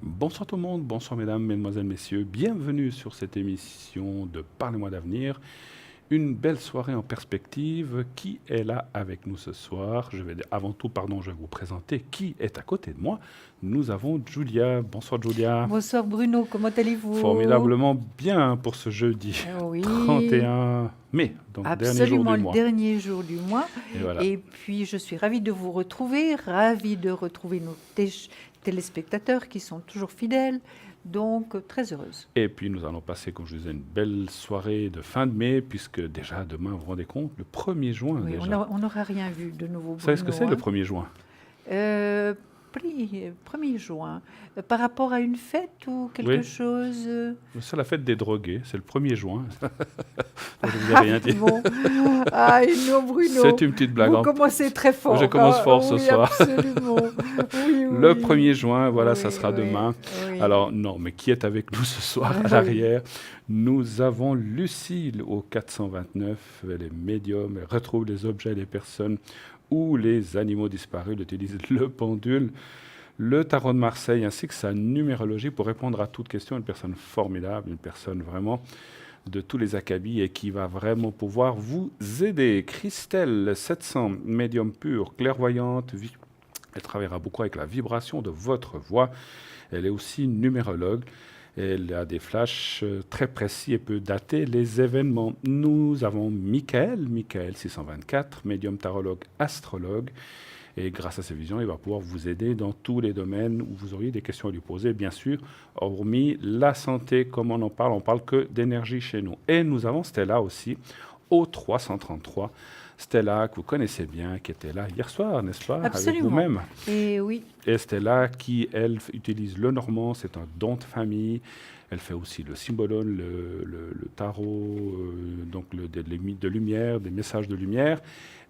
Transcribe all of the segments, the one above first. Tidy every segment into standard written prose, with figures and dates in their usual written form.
Bonsoir tout le monde, bonsoir mesdames, mesdemoiselles, messieurs, bienvenue sur cette émission de Parlez-moi d'avenir. Une belle soirée en perspective. Qui est là avec nous ce soir? Avant tout, je vais vous présenter qui est à côté de moi. Nous avons Julia. Bonsoir Julia. Bonsoir Bruno, comment allez-vous? Formidablement bien pour ce jeudi Oui, 31 mai, donc dernier jour absolument du le mois. dernier jour du mois. Et voilà. Et puis je suis ravie de vous retrouver, ravie de retrouver nos téléspectateurs qui sont toujours fidèles. Donc très heureuse. Et puis nous allons passer, comme je disais, une belle soirée de fin de mai, puisque déjà demain, vous vous rendez compte, le 1er juin Oui, déjà. on n'aura rien vu de nouveau Vous savez ce que Bruno, c'est le hein. 1er juin? Euh, 1er juin, par rapport à une fête ou quelque Oui, chose? c'est la fête des drogués, c'est le 1er juin. Je ne vous ai Ah rien dit. bon, ah et non C'est Bruno, une petite blague. vous commencez très Je fort, commence hein. fort ce Oui, soir. absolument. Oui, Le oui. 1er juin, voilà, ça Oui, sera oui, demain. oui. Alors, non, mais qui est avec nous ce soir à Oui. l'arrière? Nous avons Lucille au 429. Elle est médium, elle retrouve les objets, les personnes ou les animaux disparus. Elle utilise le pendule, le tarot de Marseille ainsi que sa numérologie pour répondre à toute question. Une personne formidable, une personne vraiment de tous les acabits et qui va vraiment pouvoir vous aider. Christelle, 700, médium pur, clairvoyante, elle travaillera beaucoup avec la vibration de votre voix. Elle est aussi numérologue. Elle a des flashs très précis et peut dater les événements. Nous avons Michael 624, médium tarologue, astrologue. Et grâce à ses visions, il va pouvoir vous aider dans tous les domaines où vous auriez des questions à lui poser, bien sûr, hormis la santé, comme on en parle que d'énergie chez nous. Et nous avons Stella aussi, au 333. Stella, que vous connaissez bien, qui était là hier soir, n'est-ce pas, avec Absolument. vous-même. Et oui, Et Stella, qui, elle, utilise le normand, c'est un don de famille. Elle fait aussi le symbolone, le tarot, de lumière, des messages de lumière,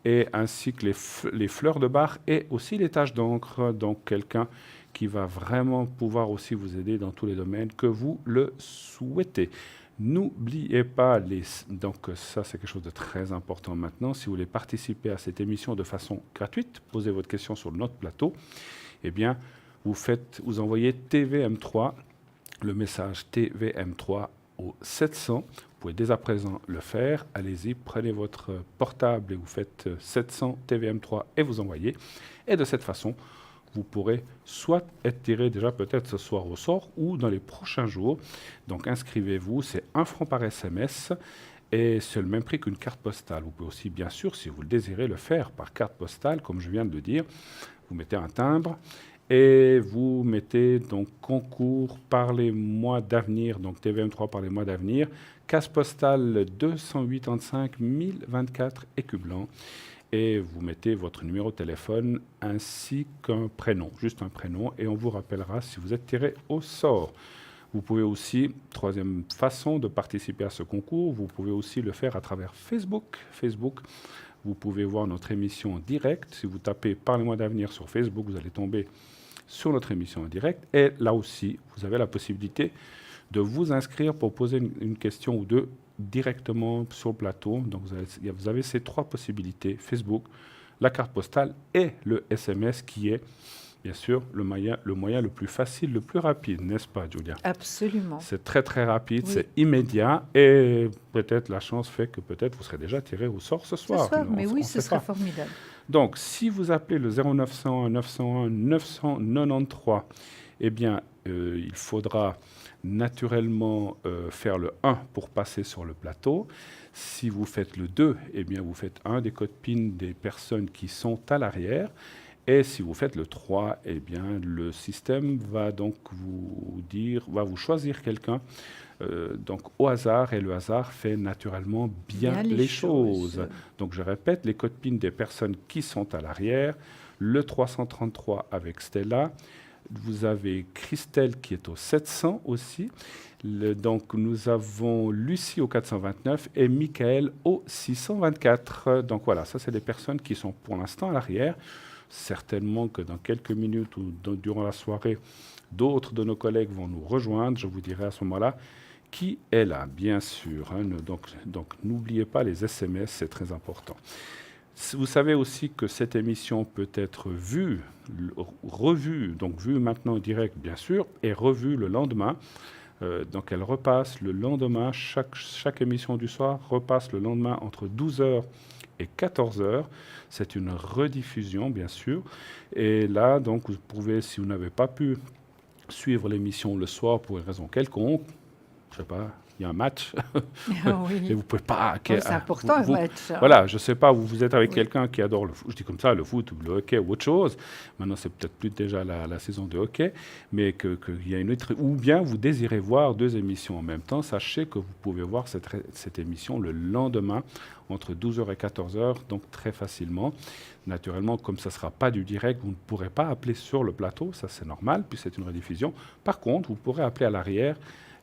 et ainsi que les fleurs de bar et aussi les taches d'encre. Donc quelqu'un qui va vraiment pouvoir aussi vous aider dans tous les domaines que vous le souhaitez. N'oubliez pas, donc ça c'est quelque chose de très important maintenant, si vous voulez participer à cette émission de façon gratuite, posez votre question sur notre plateau, eh bien vous envoyez TVM3, le message TVM3 au 700. Vous pouvez dès à présent le faire. Allez-y, prenez votre portable et vous faites 700 TVM3 et vous envoyez. Et de cette façon, vous pourrez soit être tiré déjà peut-être ce soir au sort ou dans les prochains jours. Donc inscrivez-vous, c'est 1 franc par SMS et c'est le même prix qu'une carte postale. Vous pouvez aussi, bien sûr, si vous le désirez, le faire par carte postale, comme je viens de le dire. Vous mettez un timbre et vous mettez donc concours Parlez-moi d'avenir, donc TVM3 Parlez-moi d'avenir, case postale 285 024 écus blancs. Et vous mettez votre numéro de téléphone ainsi qu'un prénom, juste un prénom, et on vous rappellera si vous êtes tiré au sort. Vous pouvez aussi, troisième façon de participer à ce concours, vous pouvez aussi le faire à travers Facebook. Facebook, vous pouvez voir notre émission en direct. Si vous tapez Parlez-moi d'avenir sur Facebook, vous allez tomber sur notre émission en direct. Et là aussi, vous avez la possibilité de vous inscrire pour poser une question ou deux directement sur le plateau. Donc vous avez ces trois possibilités, Facebook, la carte postale et le SMS qui est bien sûr le moyen le plus facile, le plus rapide, n'est-ce pas Julia? absolument. C'est très très rapide, Oui. c'est immédiat et peut-être la chance fait que peut-être vous serez déjà tiré au sort ce Ce soir. soir, mais oui, On ce sait serait pas. formidable. Donc si vous appelez le 0901 901 993, eh bien il faudra naturellement faire le 1 pour passer sur le plateau. Si vous faites le 2, eh bien vous faites un des codes PIN des personnes qui sont à l'arrière. Et si vous faites le 3, eh bien le système va donc va vous choisir quelqu'un donc au hasard, et le hasard fait naturellement bien Bien les les choses. choses. Donc je répète, les codes PIN des personnes qui sont à l'arrière, le 333 avec Stella, vous avez Christelle qui est au 700 aussi. Donc nous avons Lucie au 429 et Michael au 624. Donc voilà, ça c'est des personnes qui sont pour l'instant à l'arrière. Certainement que dans quelques minutes ou durant la soirée, d'autres de nos collègues vont nous rejoindre. Je vous dirai à ce moment-là qui est là, bien sûr. Donc n'oubliez pas les SMS, c'est très important. Vous savez aussi que cette émission peut être vue, revue, donc vue maintenant en direct bien sûr, et revue le lendemain. Donc elle repasse le lendemain, chaque émission du soir repasse le lendemain entre 12h et 14h. C'est une rediffusion bien sûr. Et là, donc vous pouvez, si vous n'avez pas pu suivre l'émission le soir pour une raison quelconque, je sais pas, il y a un match, Oui. et vous pouvez pas... Oui, c'est important, un match. Voilà, je sais pas, vous êtes avec Oui. quelqu'un qui adore le foot, je dis comme ça, le foot ou le hockey ou autre chose. Maintenant, c'est peut-être plus déjà la saison de hockey, mais qu'il y a une autre... Ou bien vous désirez voir 2 émissions en même temps, sachez que vous pouvez voir cette émission le lendemain, entre 12h et 14h, donc très facilement. Naturellement, comme ça ne sera pas du direct, vous ne pourrez pas appeler sur le plateau, ça c'est normal, puis c'est une rediffusion. Par contre, vous pourrez appeler à l'arrière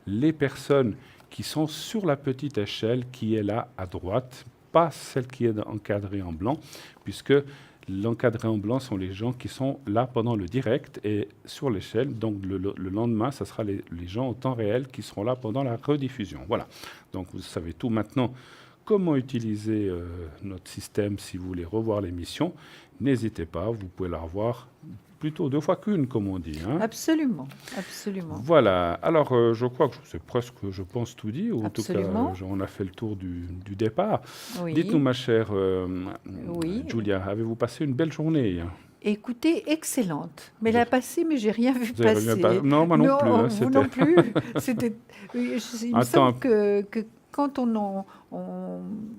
les personnes qui sont sur la petite échelle qui est là à droite, pas celle qui est encadrée en blanc, puisque l'encadré en blanc sont les gens qui sont là pendant le direct et sur l'échelle. Donc le lendemain, ce sera les gens au temps réel qui seront là pendant la rediffusion. Voilà. Donc vous savez tout maintenant comment utiliser notre système si vous voulez revoir l'émission. N'hésitez pas, vous pouvez la revoir plutôt 2 fois qu'une, comme on dit. Hein. Absolument, absolument. Voilà. Alors, je crois que c'est presque, je pense, tout dit. Ou en tout cas, Absolument. on a fait le tour du départ. Oui. Dites-nous, ma chère Oui. Julia, avez-vous passé une belle journée? Écoutez, excellente. Mais elle a passé, mais j'ai rien vu Vous avez passer. rien non, moi non plus. Hein, vous non plus. C'était. Il me semble que quand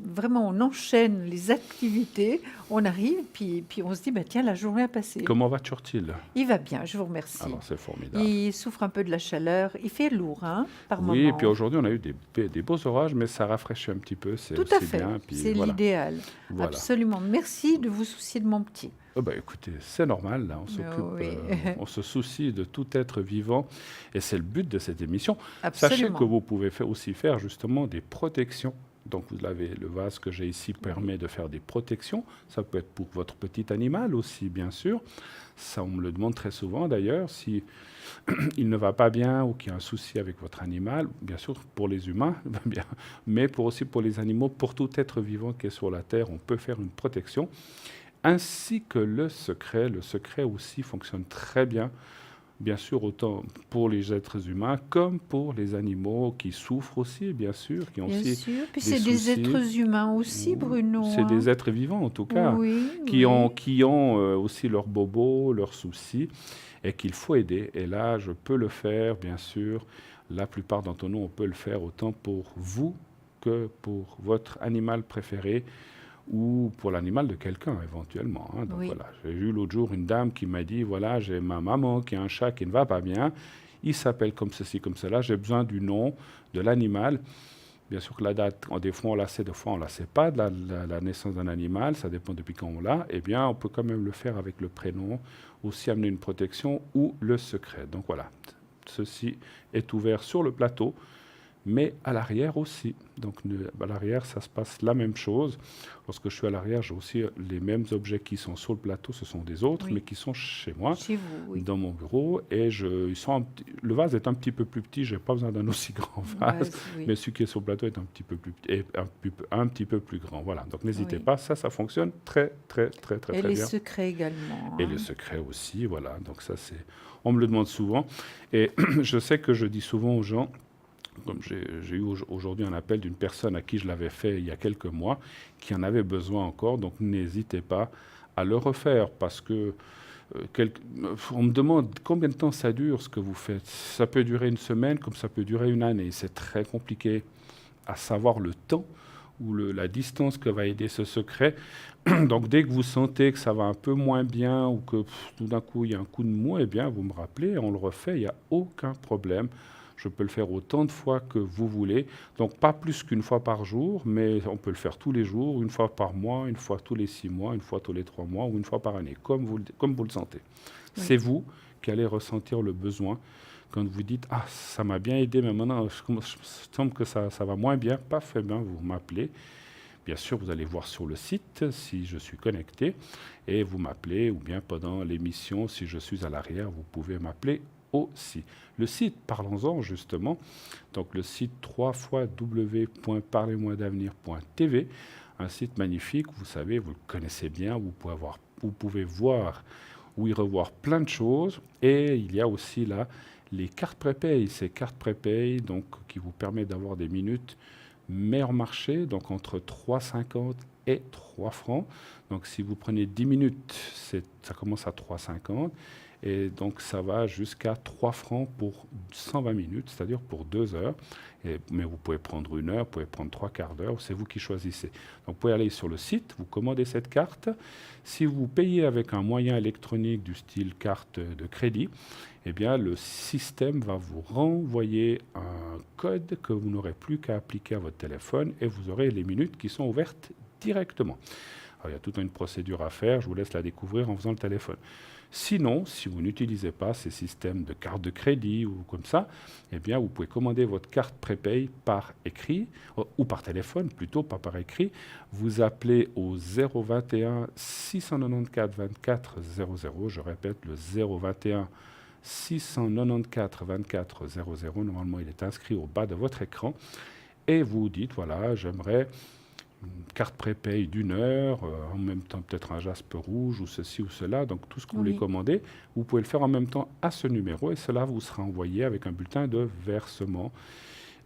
vraiment on enchaîne les activités, on arrive puis on se dit tiens, la journée a passé. Comment va Churchill? Il va bien, je vous remercie. Alors c'est formidable. Il souffre un peu de la chaleur. Il fait lourd, par moment. Oui, et puis aujourd'hui on a eu des beaux orages, mais ça rafraîchit un petit peu. Tout à fait. Bien, c'est voilà. l'idéal. Voilà. Absolument. Merci de vous soucier de mon petit. Écoutez, c'est normal, là, on s'occupe, on se soucie de tout être vivant, et c'est le but de cette émission. Absolument. Sachez que vous pouvez aussi faire justement des protections. Donc vous avez le vase que j'ai ici permet de faire des protections. Ça peut être pour votre petit animal aussi, bien sûr. Ça, on me le demande très souvent d'ailleurs, si il ne va pas bien ou qu'il y a un souci avec votre animal, bien sûr pour les humains, bien, mais aussi pour les animaux, pour tout être vivant qui est sur la terre, on peut faire une protection. Ainsi que le secret. Le secret aussi fonctionne très bien, bien sûr, autant pour les êtres humains comme pour les animaux qui souffrent aussi, bien sûr. Qui ont bien aussi sûr. Puis c'est des êtres humains aussi, Bruno. C'est des êtres vivants, en tout cas, qui ont aussi leurs bobos, leurs soucis, et qu'il faut aider. Et là, je peux le faire, bien sûr. La plupart d'entre nous, on peut le faire autant pour vous que pour votre animal préféré, ou pour l'animal de quelqu'un, éventuellement. Hein. Donc voilà, j'ai eu l'autre jour une dame qui m'a dit, voilà, j'ai ma maman qui a un chat qui ne va pas bien, il s'appelle comme ceci, comme cela, j'ai besoin du nom de l'animal. Bien sûr que la date, des fois on la sait, des fois on ne la sait pas, de la naissance d'un animal, ça dépend depuis quand on l'a. Eh bien, on peut quand même le faire avec le prénom, aussi amener une protection ou le secret. Donc voilà, ceci est ouvert sur le plateau, mais à l'arrière aussi. Donc à l'arrière, ça se passe la même chose. Lorsque je suis à l'arrière, j'ai aussi les mêmes objets qui sont sur le plateau, ce sont des autres, mais qui sont chez moi, dans mon bureau. Et le vase est un petit peu plus petit, je n'ai pas besoin d'un aussi grand vase, mais celui qui est sur le plateau est un petit peu plus petit, et un petit peu plus grand. Voilà, donc n'hésitez pas, ça fonctionne très bien. Et les secrets également. Et les secrets aussi, voilà. Donc ça, on me le demande souvent. Et je sais que je dis souvent aux gens, comme j'ai eu aujourd'hui un appel d'une personne à qui je l'avais fait il y a quelques mois, qui en avait besoin encore, donc n'hésitez pas à le refaire, parce que on me demande combien de temps ça dure ce que vous faites. Ça peut durer une semaine comme ça peut durer une année. C'est très compliqué à savoir le temps ou la distance que va aider ce secret. Donc dès que vous sentez que ça va un peu moins bien ou que tout d'un coup il y a un coup de mou, eh bien vous me rappelez, on le refait, il n'y a aucun problème. Je peux le faire autant de fois que vous voulez. Donc, pas plus qu'une fois par jour, mais on peut le faire tous les jours, une fois par mois, une fois tous les 6 mois, une fois tous les 3 mois ou une fois par année, comme vous le sentez. Oui. C'est vous qui allez ressentir le besoin quand vous dites « Ah, ça m'a bien aidé, mais maintenant, je sens que ça va moins bien. » Paf, eh bien, vous m'appelez. Bien sûr, vous allez voir sur le site si je suis connecté et vous m'appelez, ou bien pendant l'émission, si je suis à l'arrière, vous pouvez m'appeler aussi. Le site, parlons-en justement, donc le site www.parlez-moi-d'avenir.tv, un site magnifique, vous savez, vous le connaissez bien, vous pouvez voir ou y revoir plein de choses. Et il y a aussi là les cartes prépay. Ces cartes prépay donc, qui vous permettent d'avoir des minutes meilleur marché, donc entre 3,50 et 3 francs. Donc si vous prenez 10 minutes, ça commence à 3,50 et donc ça va jusqu'à 3 francs pour 120 minutes, c'est-à-dire pour 2 heures. Mais vous pouvez prendre 1 heure, vous pouvez prendre 3 quarts d'heure, c'est vous qui choisissez. Donc vous pouvez aller sur le site, vous commandez cette carte. Si vous payez avec un moyen électronique du style carte de crédit, eh bien, le système va vous renvoyer un code que vous n'aurez plus qu'à appliquer à votre téléphone et vous aurez les minutes qui sont ouvertes directement. Alors, il y a toute une procédure à faire, je vous laisse la découvrir en faisant le téléphone. Sinon, si vous n'utilisez pas ces systèmes de carte de crédit ou comme ça, eh bien, vous pouvez commander votre carte prépay par écrit, ou par téléphone plutôt, pas par écrit. Vous appelez au 021 694 24 00, je répète, le 021 694 24 00, normalement il est inscrit au bas de votre écran, et vous dites, voilà, j'aimerais une carte prépay d'1 heure, en même temps peut-être un jaspe rouge ou ceci ou cela, donc tout ce que vous voulez commander, vous pouvez le faire en même temps à ce numéro, et cela vous sera envoyé avec un bulletin de versement.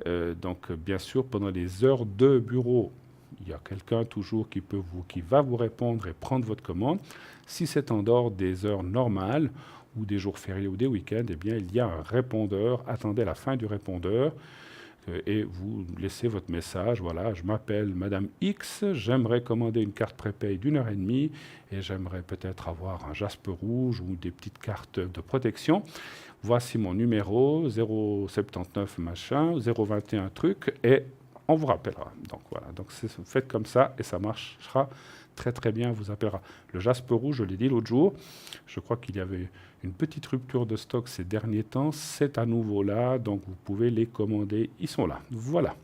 Donc bien sûr, pendant les heures de bureau, il y a quelqu'un toujours qui va vous répondre et prendre votre commande. Si c'est en dehors des heures normales, ou des jours fériés ou des week-ends, eh bien, il y a un répondeur. Attendez la fin du répondeur et vous laissez votre message. Voilà, je m'appelle Madame X, j'aimerais commander une carte prépay d'1 heure et demie et j'aimerais peut-être avoir un jaspe rouge ou des petites cartes de protection. Voici mon numéro, 079 machin, 021 truc, et on vous rappellera. Donc voilà, donc faites comme ça et ça marchera très très bien, vous appellera. Le jaspe rouge, je l'ai dit l'autre jour, je crois qu'il y avait une petite rupture de stock ces derniers temps, c'est à nouveau là, donc vous pouvez les commander, ils sont là. Voilà.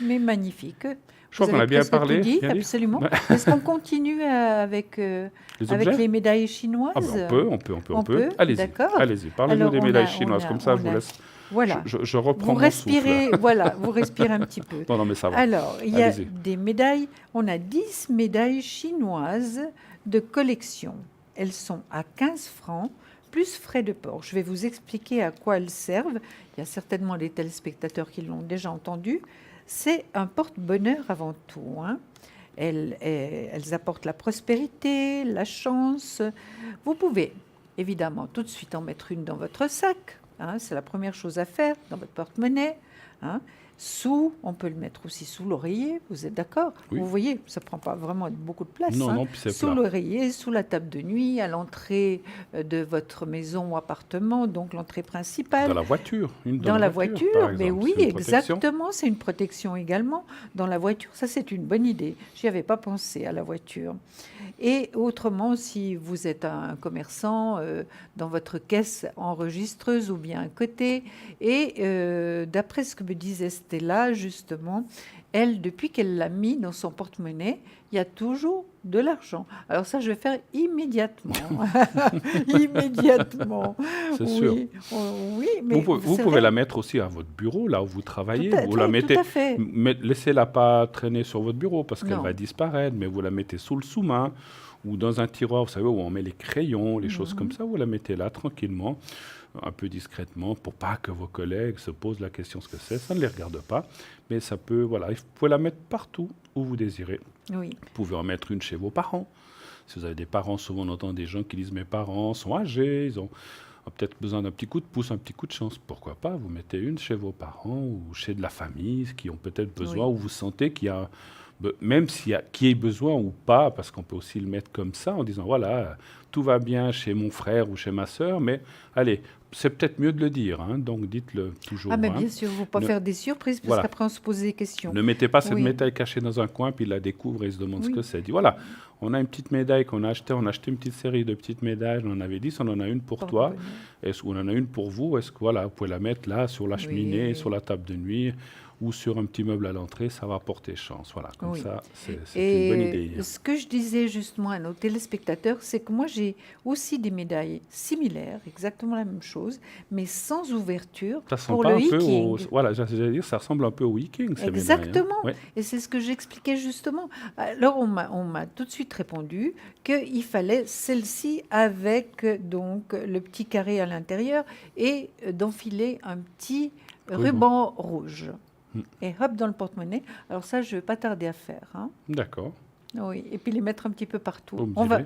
Mais magnifique. Je crois qu'on a bien parlé. Tout dit, absolument. Est-ce qu'on continue avec les médailles chinoises? On peut. Allez-y, parlez-nous des médailles chinoises, comme ça je vous laisse. Voilà. Je reprends vous respirez, mon souffle. Voilà, vous respirez un petit peu. Non, mais ça va. Alors, il y a des médailles, on a 10 médailles chinoises de collection. Elles sont à 15 francs, plus frais de port. Je vais vous expliquer à quoi elles servent. Il y a certainement des téléspectateurs qui l'ont déjà entendu. C'est un porte-bonheur avant tout. Hein. Elles apportent la prospérité, la chance. Vous pouvez évidemment tout de suite en mettre une dans votre sac. Hein, c'est la première chose à faire dans votre porte-monnaie. Hein. On peut le mettre aussi sous l'oreiller, vous êtes d'accord? Oui. Vous voyez, ça ne prend pas vraiment beaucoup de place. Non, sous l'oreiller, sous la table de nuit, à l'entrée de votre maison ou appartement, donc l'entrée principale. Dans la voiture. Dans la voiture, mais oui, exactement, c'est une protection également. Dans la voiture, ça c'est une bonne idée. Je n'y avais pas pensé à la voiture. Et autrement, si vous êtes un commerçant, dans votre caisse enregistreuse ou bien à côté, et d'après ce que me disait Stella, justement, elle, depuis qu'elle l'a mis dans son porte-monnaie, il y a toujours de l'argent. Alors ça, je vais faire immédiatement. Immédiatement. C'est sûr. Oui, mais vous pouvez la mettre aussi à votre bureau, là où vous travaillez. Vous la mettez, tout à fait. Laissez-la pas traîner sur votre bureau parce qu'elle va disparaître, mais vous la mettez sous le sous-main ou dans un tiroir, vous savez, où on met les crayons, les choses comme ça. Vous la mettez là tranquillement, un peu discrètement, pour pas que vos collègues se posent la question ce que c'est. Ça ne les regarde pas, mais ça peut, voilà, vous pouvez la mettre partout où vous désirez. Oui. Vous pouvez en mettre une chez vos parents. Si vous avez des parents, souvent on entend des gens qui disent « mes parents sont âgés, ils ont peut-être besoin d'un petit coup de pouce, un petit coup de chance ». Pourquoi pas, vous mettez une chez vos parents ou chez de la famille qui ont peut-être besoin, ou vous sentez qu'il y a, même s'il y a qui ait besoin ou pas, parce qu'on peut aussi le mettre comme ça en disant « voilà, tout va bien chez mon frère ou chez ma sœur, mais allez ». C'est peut-être mieux de le dire, hein, donc dites-le toujours. Ah, mais bien sûr, il ne faut pas faire des surprises, parce qu'après on se pose des questions. Ne mettez pas cette médaille cachée dans un coin, puis il la découvre et il se demande ce que c'est. Dit voilà, on a une petite médaille qu'on a achetée, on a acheté une petite série de petites médailles, on en avait 10, on en a une pour toi, est-ce qu'on en a une pour vous? Est-ce que voilà, vous pouvez la mettre là, sur la cheminée, sur la table de nuit, ou sur un petit meuble à l'entrée, ça va porter chance. Voilà, comme ça, c'est une bonne idée. Ce que je disais justement à nos téléspectateurs, c'est que moi, j'ai aussi des médailles similaires, exactement la même chose, mais sans ouverture Ça pour ressemble pas le un peu hiking. Voilà, j'allais dire, ça ressemble un peu au hiking, ces médailles. Exactement. Ouais. Et c'est ce que j'expliquais justement. Alors, on m'a tout de suite répondu qu'il fallait celle-ci avec donc le petit carré à l'intérieur et d'enfiler un petit ruban rouge. Et hop, dans le porte-monnaie. Alors ça, je ne vais pas tarder à faire. Hein. D'accord. Oui, et puis les mettre un petit peu partout. On va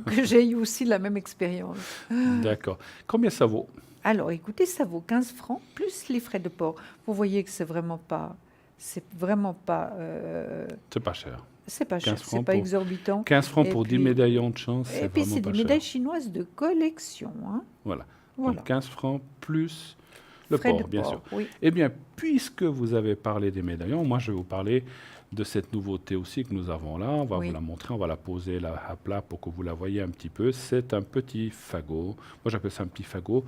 que j'ai eu aussi la même expérience. D'accord. Combien ça vaut? Alors, écoutez, ça vaut 15 francs plus les frais de port. Vous voyez que c'est vraiment pas... C'est pas cher. C'est pas cher, c'est pas exorbitant. 15 francs pour 10 médaillons de chance, c'est vraiment pas cher. Et puis, c'est des médailles chinoises de collection. Hein. Voilà. Donc 15 francs plus le frais port, de bien port, sûr. Oui. Eh bien, puisque vous avez parlé des médaillons, moi, je vais vous parler de cette nouveauté aussi que nous avons là. On va vous la montrer, on va la poser là à plat pour que vous la voyez un petit peu. C'est un petit fagot. Moi, j'appelle ça un petit fagot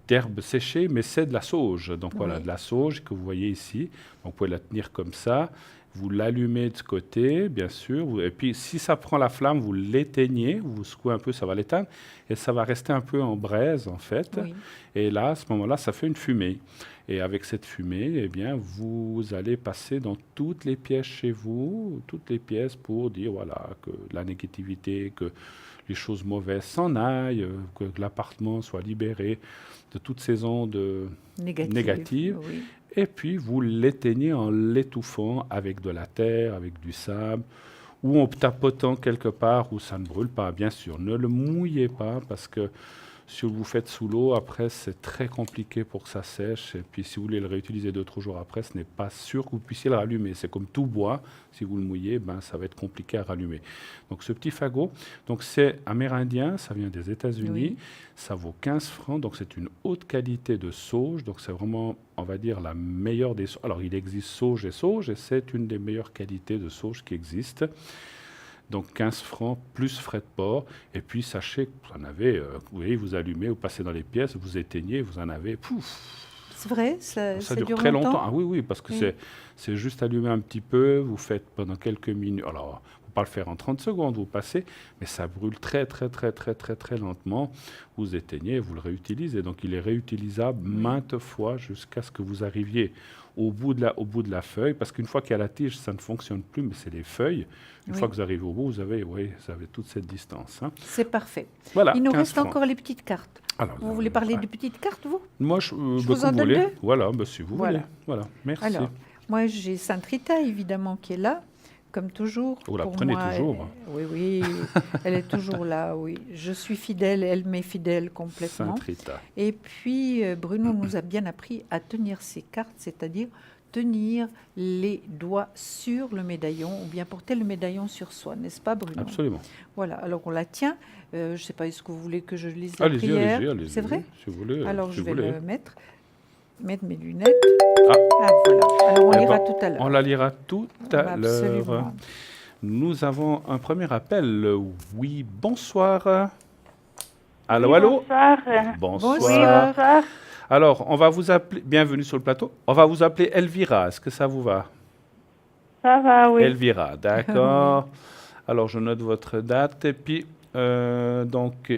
d'herbe séchée, mais c'est de la sauge. Donc voilà, de la sauge que vous voyez ici. Donc, vous pouvez la tenir comme ça. Vous l'allumez de ce côté, bien sûr. Et puis, si ça prend la flamme, vous l'éteignez. Vous secouez un peu, ça va l'éteindre. Et ça va rester un peu en braise, en fait. Oui. Et là, à ce moment-là, ça fait une fumée. Et avec cette fumée, eh bien, vous allez passer dans toutes les pièces chez vous, toutes les pièces pour dire, voilà, que la négativité, que les choses mauvaises s'en aillent, que l'appartement soit libéré de toutes ces ondes négatives. Oui. Et puis, vous l'éteignez en l'étouffant avec de la terre, avec du sable, ou en tapotant quelque part où ça ne brûle pas, bien sûr. Ne le mouillez pas, parce que si vous le faites sous l'eau, après, c'est très compliqué pour que ça sèche. Et puis, si vous voulez le réutiliser 2-3 jours après, ce n'est pas sûr que vous puissiez le rallumer. C'est comme tout bois. Si vous le mouillez, ça va être compliqué à rallumer. Donc, ce petit fagot, c'est amérindien, ça vient des États-Unis. Oui. Ça vaut 15 francs. Donc, c'est une haute qualité de sauge. Donc, c'est vraiment, on va dire, la meilleure des sauges. Alors, il existe sauge, et c'est une des meilleures qualités de sauge qui existe. Donc 15 francs plus frais de port. Et puis sachez que vous en avez, vous voyez, vous allumez, vous passez dans les pièces, vous éteignez, vous en avez, pouf. C'est vrai, ça dure très longtemps. longtemps. Ah oui, parce que c'est juste allumer un petit peu, vous faites pendant quelques minutes. Alors, il ne faut pas le faire en 30 secondes, vous passez, mais ça brûle très lentement. Vous éteignez, vous le réutilisez. Donc il est réutilisable maintes fois jusqu'à ce que vous arriviez au bout de la feuille, parce qu'une fois qu'il y a la tige, ça ne fonctionne plus, mais c'est les feuilles. Une fois que vous arrivez au bout, vous avez toute cette distance. Hein. C'est parfait. Voilà, il nous reste encore les petites cartes. Alors, vous voulez parler des petites cartes, vous? Moi, je vous en donne deux. Voilà, si vous voulez. Voilà, merci. Alors, moi, j'ai Sainte Rita, évidemment, qui est là, comme toujours. Vous la prenez toujours. Oui, elle est toujours là, oui. Je suis fidèle, elle m'est fidèle complètement. Sainte Rita. Et puis, Bruno nous a bien appris à tenir ces cartes, c'est-à-dire tenir les doigts sur le médaillon ou bien porter le médaillon sur soi, n'est-ce pas, Bruno? Absolument. Voilà, alors on la tient. Je ne sais pas, est-ce que vous voulez que je lise la prière? Allez-y. C'est vrai? Si vous voulez. Alors si je vais voulez. le mettre mes lunettes. Ah voilà. Alors on lira tout à l'heure. On la lira tout à l'heure. Absolument. Nous avons un premier appel. Oui, bonsoir. Allô, oui, allô? Bonsoir. Bonsoir. Oui, bonsoir. Alors, on va vous appeler, bienvenue sur le plateau, on va vous appeler Elvira, est-ce que ça vous va? Ça va, oui. Elvira, d'accord. Alors, je note votre date, et puis, donc,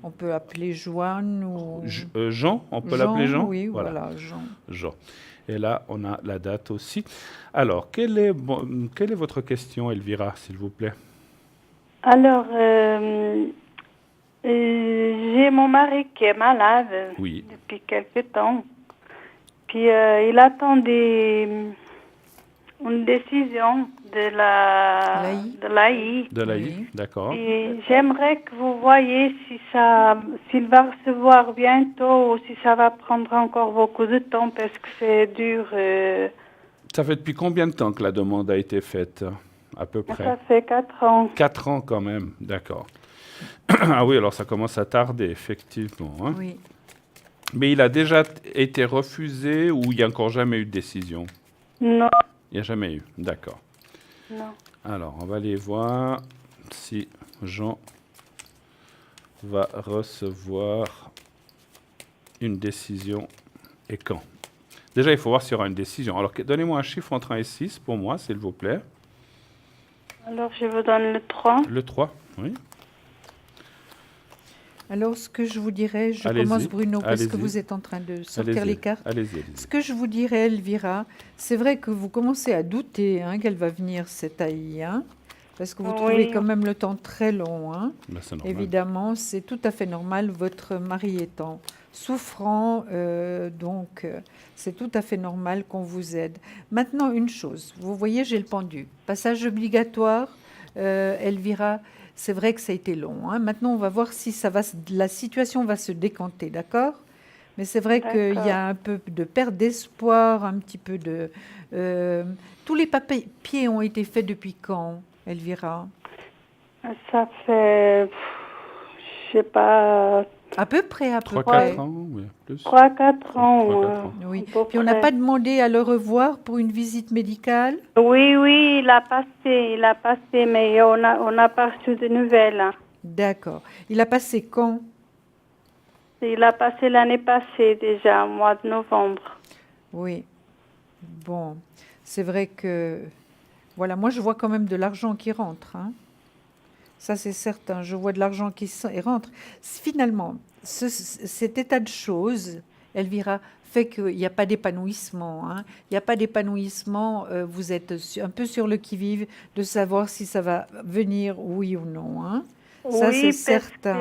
on peut appeler Joanne ou... Jean, on peut l'appeler Jean? Oui, voilà, Jean. Et là, on a la date aussi. Alors, quelle est votre question, Elvira, s'il vous plaît? Alors, j'ai mon mari qui est malade depuis quelque temps. Puis il attend une décision de l'AI. De l'AI, d'accord. Et j'aimerais que vous voyez s'il va recevoir bientôt ou si ça va prendre encore beaucoup de temps parce que c'est dur. Ça fait depuis combien de temps que la demande a été faite, à peu près? Ça fait 4 ans. 4 ans quand même, d'accord. Ah oui, alors ça commence à tarder, effectivement. Hein. Oui. Mais il a déjà été refusé ou il n'y a encore jamais eu de décision? Non. Il n'y a jamais eu, d'accord. Non. Alors, on va aller voir si Jean va recevoir une décision et quand. Déjà, il faut voir s'il y aura une décision. Alors, donnez-moi un chiffre entre 1 et 6 pour moi, s'il vous plaît. Alors, je vous donne le 3. Le 3, oui. Alors, ce que je vous dirais, je Allez-y, commence Bruno, parce que allez-y. vous êtes en train de sortir Allez-y, les cartes. allez-y. Ce que je vous dirais, Elvira, c'est vrai que vous commencez à douter qu'elle va venir cette AI, parce que vous trouvez quand même le temps très long. Ben, c'est normal. Évidemment, c'est tout à fait normal, votre mari étant souffrant, donc c'est tout à fait normal qu'on vous aide. Maintenant, une chose, vous voyez, j'ai le pendu. Passage obligatoire, Elvira, c'est vrai que ça a été long. Maintenant, on va voir si la situation va se décanter, d'accord ? Mais c'est vrai qu'il y a un peu de perte d'espoir, un petit peu de... tous les papiers ont été faits depuis quand, Elvira ? Ça fait, je sais pas... À peu près. 3-4 ans, oui, plus. 3-4 ans. 3-4 ans. Oui. Puis on n'a pas demandé à le revoir pour une visite médicale ? Oui, il a passé, mais on n'a pas reçu de nouvelles. D'accord. Il a passé quand ? Il a passé l'année passée déjà, au mois de novembre. Oui. Bon, c'est vrai que... Voilà, moi je vois quand même de l'argent qui rentre. Ça c'est certain, je vois de l'argent qui rentre. Finalement, cet état de choses, Elvira, fait qu'il n'y a pas d'épanouissement. Il n'y a pas d'épanouissement, vous êtes un peu sur le qui-vive de savoir si ça va venir, oui ou non. Ça c'est certain.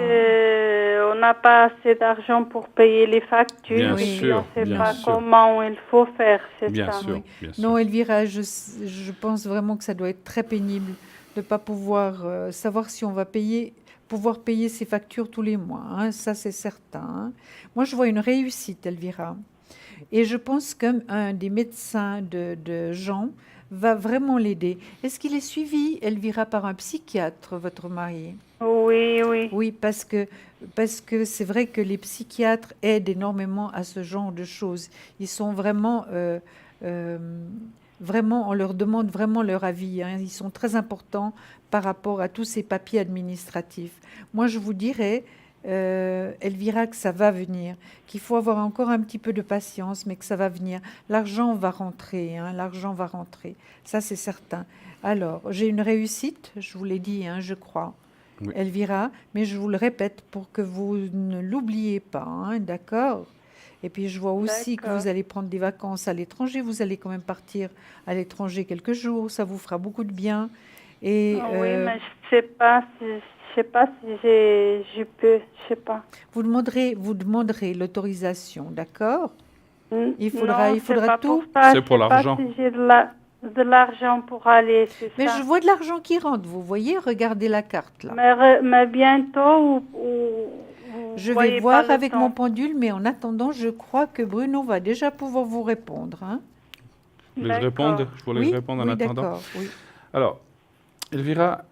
On n'a pas assez d'argent pour payer les factures. Bien sûr, on ne sait bien pas sûr. comment il faut faire, c'est Bien ça. sûr, Oui. bien sûr. Non, Elvira, je pense vraiment que ça doit être très pénible de ne pas pouvoir savoir si on va pouvoir payer ses factures tous les mois. Ça, c'est certain. Moi, je vois une réussite, Elvira. Et je pense qu'un des médecins de Jean va vraiment l'aider. Est-ce qu'il est suivi, Elvira, par un psychiatre, votre mari ? Oui. Oui, parce que c'est vrai que les psychiatres aident énormément à ce genre de choses. Ils sont vraiment, vraiment, on leur demande vraiment leur avis. Ils sont très importants par rapport à tous ces papiers administratifs. Moi, je vous dirais, Elvira, que ça va venir, qu'il faut avoir encore un petit peu de patience, mais que ça va venir. L'argent va rentrer, l'argent va rentrer. Ça, c'est certain. Alors, j'ai une réussite, je vous l'ai dit, je crois. Oui. Elvira, mais je vous le répète pour que vous ne l'oubliez pas, d'accord ? Et puis je vois aussi que vous allez prendre des vacances à l'étranger, vous allez quand même partir à l'étranger quelques jours, ça vous fera beaucoup de bien. Et, oui, mais je sais pas si je peux, je sais pas. Vous demanderez l'autorisation, d'accord ? Il Non, faudra tout. C'est pour l'argent. Si j'ai de l'argent pour aller, c'est Mais ça. je vois de l'argent qui rentre, vous voyez, regardez la carte là. Mais bientôt Je vais voir avec mon pendule, mais en attendant, je crois que Bruno va déjà pouvoir vous répondre. Vous voulez que je réponde ? Je voulais répondre en attendant. D'accord, oui. Alors, Elvira,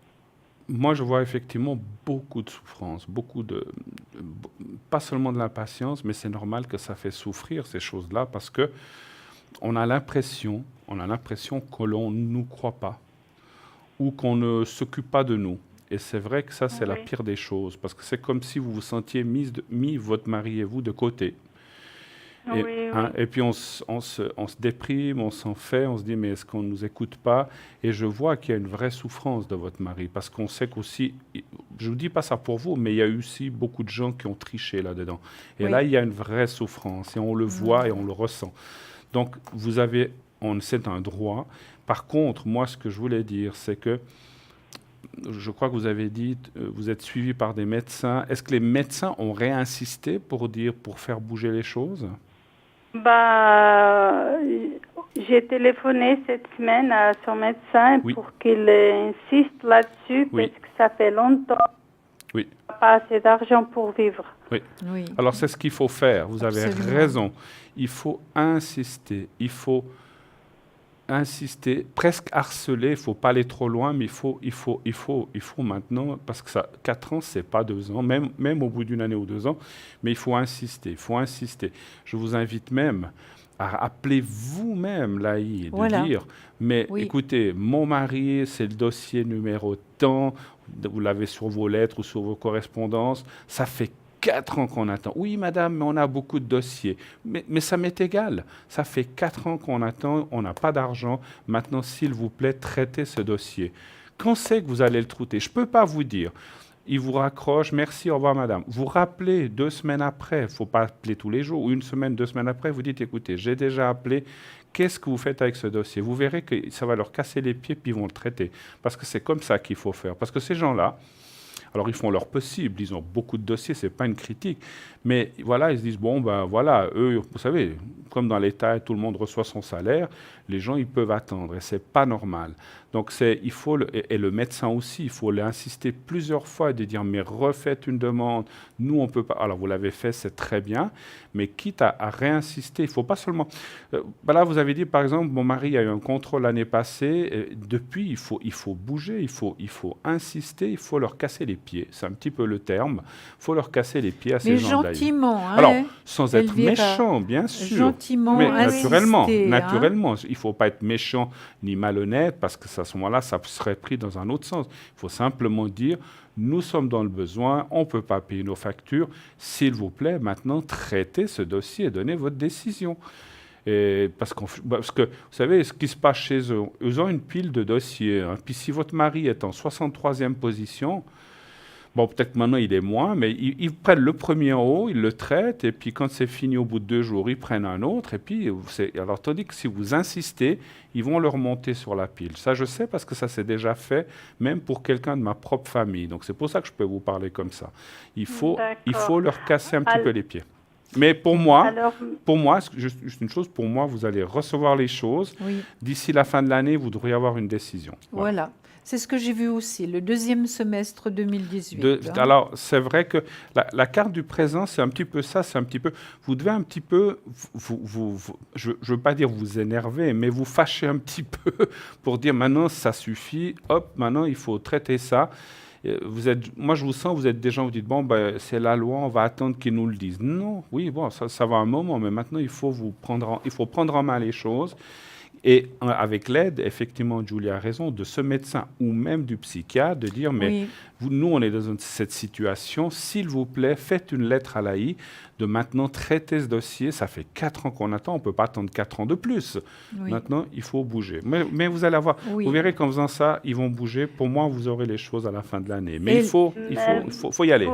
moi je vois effectivement beaucoup de souffrance, pas seulement de l'impatience, mais c'est normal que ça fait souffrir ces choses-là parce que on a l'impression que l'on ne nous croit pas ou qu'on ne s'occupe pas de nous. Et c'est vrai que ça, c'est la pire des choses, parce que c'est comme si vous vous sentiez mis votre mari et vous de côté. Et puis on se déprime, on s'en fait, on se dit mais est-ce qu'on ne nous écoute pas ? Et je vois qu'il y a une vraie souffrance de votre mari, parce qu'on sait qu'aussi, je ne vous dis pas ça pour vous, mais il y a eu aussi beaucoup de gens qui ont triché là-dedans. Et là, il y a une vraie souffrance, et on le voit et on le ressent. Donc, c'est un droit. Par contre, moi, ce que je voulais dire, c'est que je crois que vous avez dit, vous êtes suivi par des médecins. Est-ce que les médecins ont réinsisté pour faire bouger les choses ? J'ai téléphoné cette semaine à son médecin pour qu'il insiste là-dessus, parce que ça fait longtemps qu'il n'a pas assez d'argent pour vivre. Oui. Alors, c'est ce qu'il faut faire. Vous avez raison. Il faut insister. Il faut insister, presque harceler. Il ne faut pas aller trop loin, mais il faut maintenant, parce que 4 ans, ce n'est pas 2 ans, même au bout d'une année ou 2 ans, mais il faut insister. Je vous invite même à appeler vous-même l'AI et de dire, mais écoutez, mon mari, c'est le dossier numéro tant, vous l'avez sur vos lettres ou sur vos correspondances, ça fait 4 ans qu'on attend. Oui, madame, mais on a beaucoup de dossiers. Mais ça m'est égal. Ça fait 4 ans qu'on attend, on n'a pas d'argent. Maintenant, s'il vous plaît, traitez ce dossier. Quand c'est que vous allez le traiter? Je ne peux pas vous dire. Il vous raccroche, merci, au revoir madame. Vous rappelez 2 semaines après, il ne faut pas appeler tous les jours, ou 1 semaine, 2 semaines après, vous dites, écoutez, j'ai déjà appelé, qu'est-ce que vous faites avec ce dossier? Vous verrez que ça va leur casser les pieds, puis ils vont le traiter. Parce que c'est comme ça qu'il faut faire. Parce que ces gens-là, alors ils font leur possible, ils ont beaucoup de dossiers, ce n'est pas une critique. Mais voilà, ils se disent, bon, ben voilà, eux, vous savez, comme dans l'État, tout le monde reçoit son salaire, les gens, ils peuvent attendre, et ce n'est pas normal. Donc, il faut, et le médecin aussi, il faut l'insister plusieurs fois et de dire, mais refaites une demande, nous, on ne peut pas. Alors, vous l'avez fait, c'est très bien, mais quitte à réinsister, il ne faut pas seulement... là, vous avez dit, par exemple, mon mari a eu un contrôle l'année passée, depuis, il faut bouger, il faut insister, il faut leur casser les pieds, c'est un petit peu le terme, il faut leur casser les pieds à ces gens-là. Mais gentiment, hein, alors, sans être Elvira, méchant, bien sûr. Gentiment, mais naturellement. Il ne faut pas être méchant ni malhonnête, parce que à ce moment-là, ça serait pris dans un autre sens. Il faut simplement dire, nous sommes dans le besoin, on ne peut pas payer nos factures. S'il vous plaît, maintenant, traitez ce dossier et donnez votre décision. Parce que, vous savez, ce qui se passe chez eux, ils ont une pile de dossiers. Hein. Puis si votre mari est en 63e position, bon, peut-être maintenant il est moins, mais ils prennent le premier en haut, ils le traitent, et puis quand c'est fini au bout de 2 jours, ils prennent un autre, et puis, alors tandis que si vous insistez, ils vont le remonter sur la pile. Ça, je sais parce que ça s'est déjà fait, même pour quelqu'un de ma propre famille. Donc c'est pour ça que je peux vous parler comme ça. Il faut leur casser un petit peu les pieds. Mais pour moi, juste une chose, pour moi, vous allez recevoir les choses. Oui. D'ici la fin de l'année, vous devriez avoir une décision. Voilà. C'est ce que j'ai vu aussi, le 2e semestre 2018. Alors, c'est vrai que la carte du présent, c'est un petit peu ça, c'est un petit peu... Vous devez un petit peu, je ne veux pas dire vous énerver, mais vous fâcher un petit peu pour dire maintenant, ça suffit, hop, maintenant, il faut traiter ça. Moi, je vous sens, vous êtes des gens, vous dites, bon, ben, c'est la loi, on va attendre qu'ils nous le disent. Non, oui, bon, ça va un moment, mais maintenant, il faut prendre en main les choses. Et avec l'aide, effectivement, Julie a raison, de ce médecin ou même du psychiatre, de dire, mais nous, on est dans cette situation, s'il vous plaît, faites une lettre à l'AI, de maintenant traiter ce dossier. Ça fait 4 ans qu'on attend, on ne peut pas attendre 4 ans de plus. Oui. Maintenant, il faut bouger. Mais vous allez voir, vous verrez qu'en faisant ça, ils vont bouger. Pour moi, vous aurez les choses à la fin de l'année. Mais il faut y aller.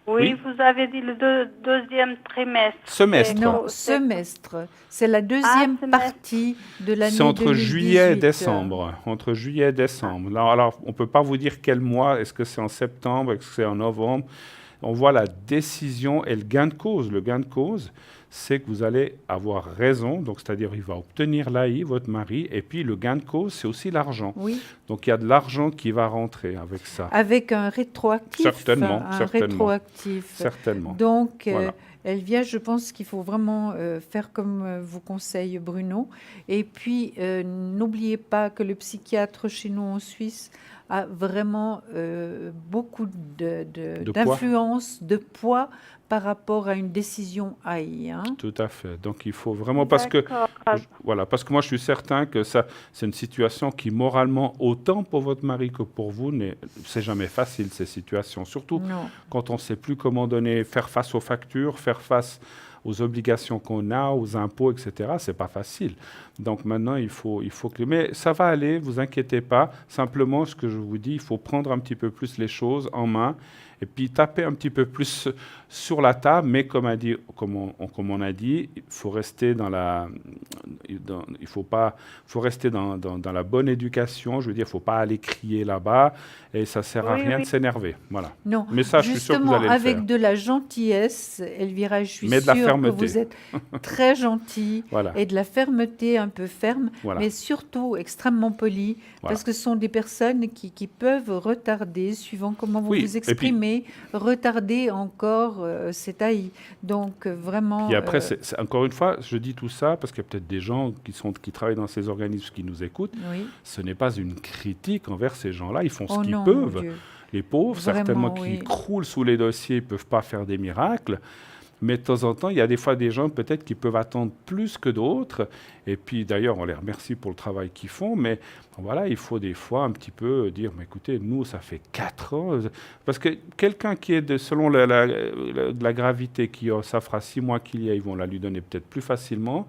Oui, vous avez dit le 2e trimestre. Semestre. Non, semestre. C'est la 2e partie de l'année 2018. C'est entre juillet et décembre. Entre juillet et décembre. Alors, on ne peut pas vous dire quel mois. Est-ce que c'est en septembre? Est-ce que c'est en novembre? On voit la décision et le gain de cause. Le gain de cause, c'est que vous allez avoir raison. Donc, c'est-à-dire, il va obtenir l'AI, votre mari. Et puis, le gain de cause, c'est aussi l'argent. Oui. Donc, il y a de l'argent qui va rentrer avec ça. Avec un rétroactif. Certainement. Rétroactif. Certainement. Donc, voilà. Elvia, je pense qu'il faut vraiment faire comme vous conseille Bruno. Et puis, n'oubliez pas que le psychiatre chez nous en Suisse a vraiment beaucoup d'influence, de poids par rapport à une décision AI. Hein. Tout à fait. Donc, il faut vraiment... Parce que moi, je suis certain que ça, c'est une situation qui, moralement, autant pour votre mari que pour vous, c'est jamais facile, ces situations. Surtout quand on ne sait plus comment faire face aux factures, faire face aux obligations qu'on a, aux impôts, etc. C'est pas facile. Donc maintenant, il faut que... Mais ça va aller, vous inquiétez pas. Simplement, ce que je vous dis, il faut prendre un petit peu plus les choses en main et puis taper un petit peu plus sur la table. Mais comme on a dit, il faut rester dans la bonne éducation. Je veux dire, il ne faut pas aller crier là-bas et ça ne sert à rien de s'énerver. Voilà. Non, mais ça, je suis sûr que vous allez le faire. Avec de la gentillesse, Elvira, je suis sûre que vous êtes très gentil et de la fermeté un peu ferme, mais surtout extrêmement poli, parce que ce sont des personnes qui peuvent retarder, suivant comment vous vous exprimez, retarder encore cet AI. Donc vraiment... Et après, encore une fois, je dis tout ça parce qu'il y a peut-être des gens qui travaillent dans ces organismes qui nous écoutent. Oui. Ce n'est pas une critique envers ces gens-là. Ils font ce qu'ils peuvent. Les pauvres, vraiment, certainement, qui croulent sous les dossiers, ne peuvent pas faire des miracles. Mais de temps en temps, il y a des fois des gens peut-être qui peuvent attendre plus que d'autres. Et puis d'ailleurs, on les remercie pour le travail qu'ils font. Mais voilà, il faut des fois un petit peu dire, mais écoutez, nous, ça fait 4 ans. Parce que quelqu'un qui est, selon la gravité, ça fera 6 mois qu'il y a, ils vont la lui donner peut-être plus facilement.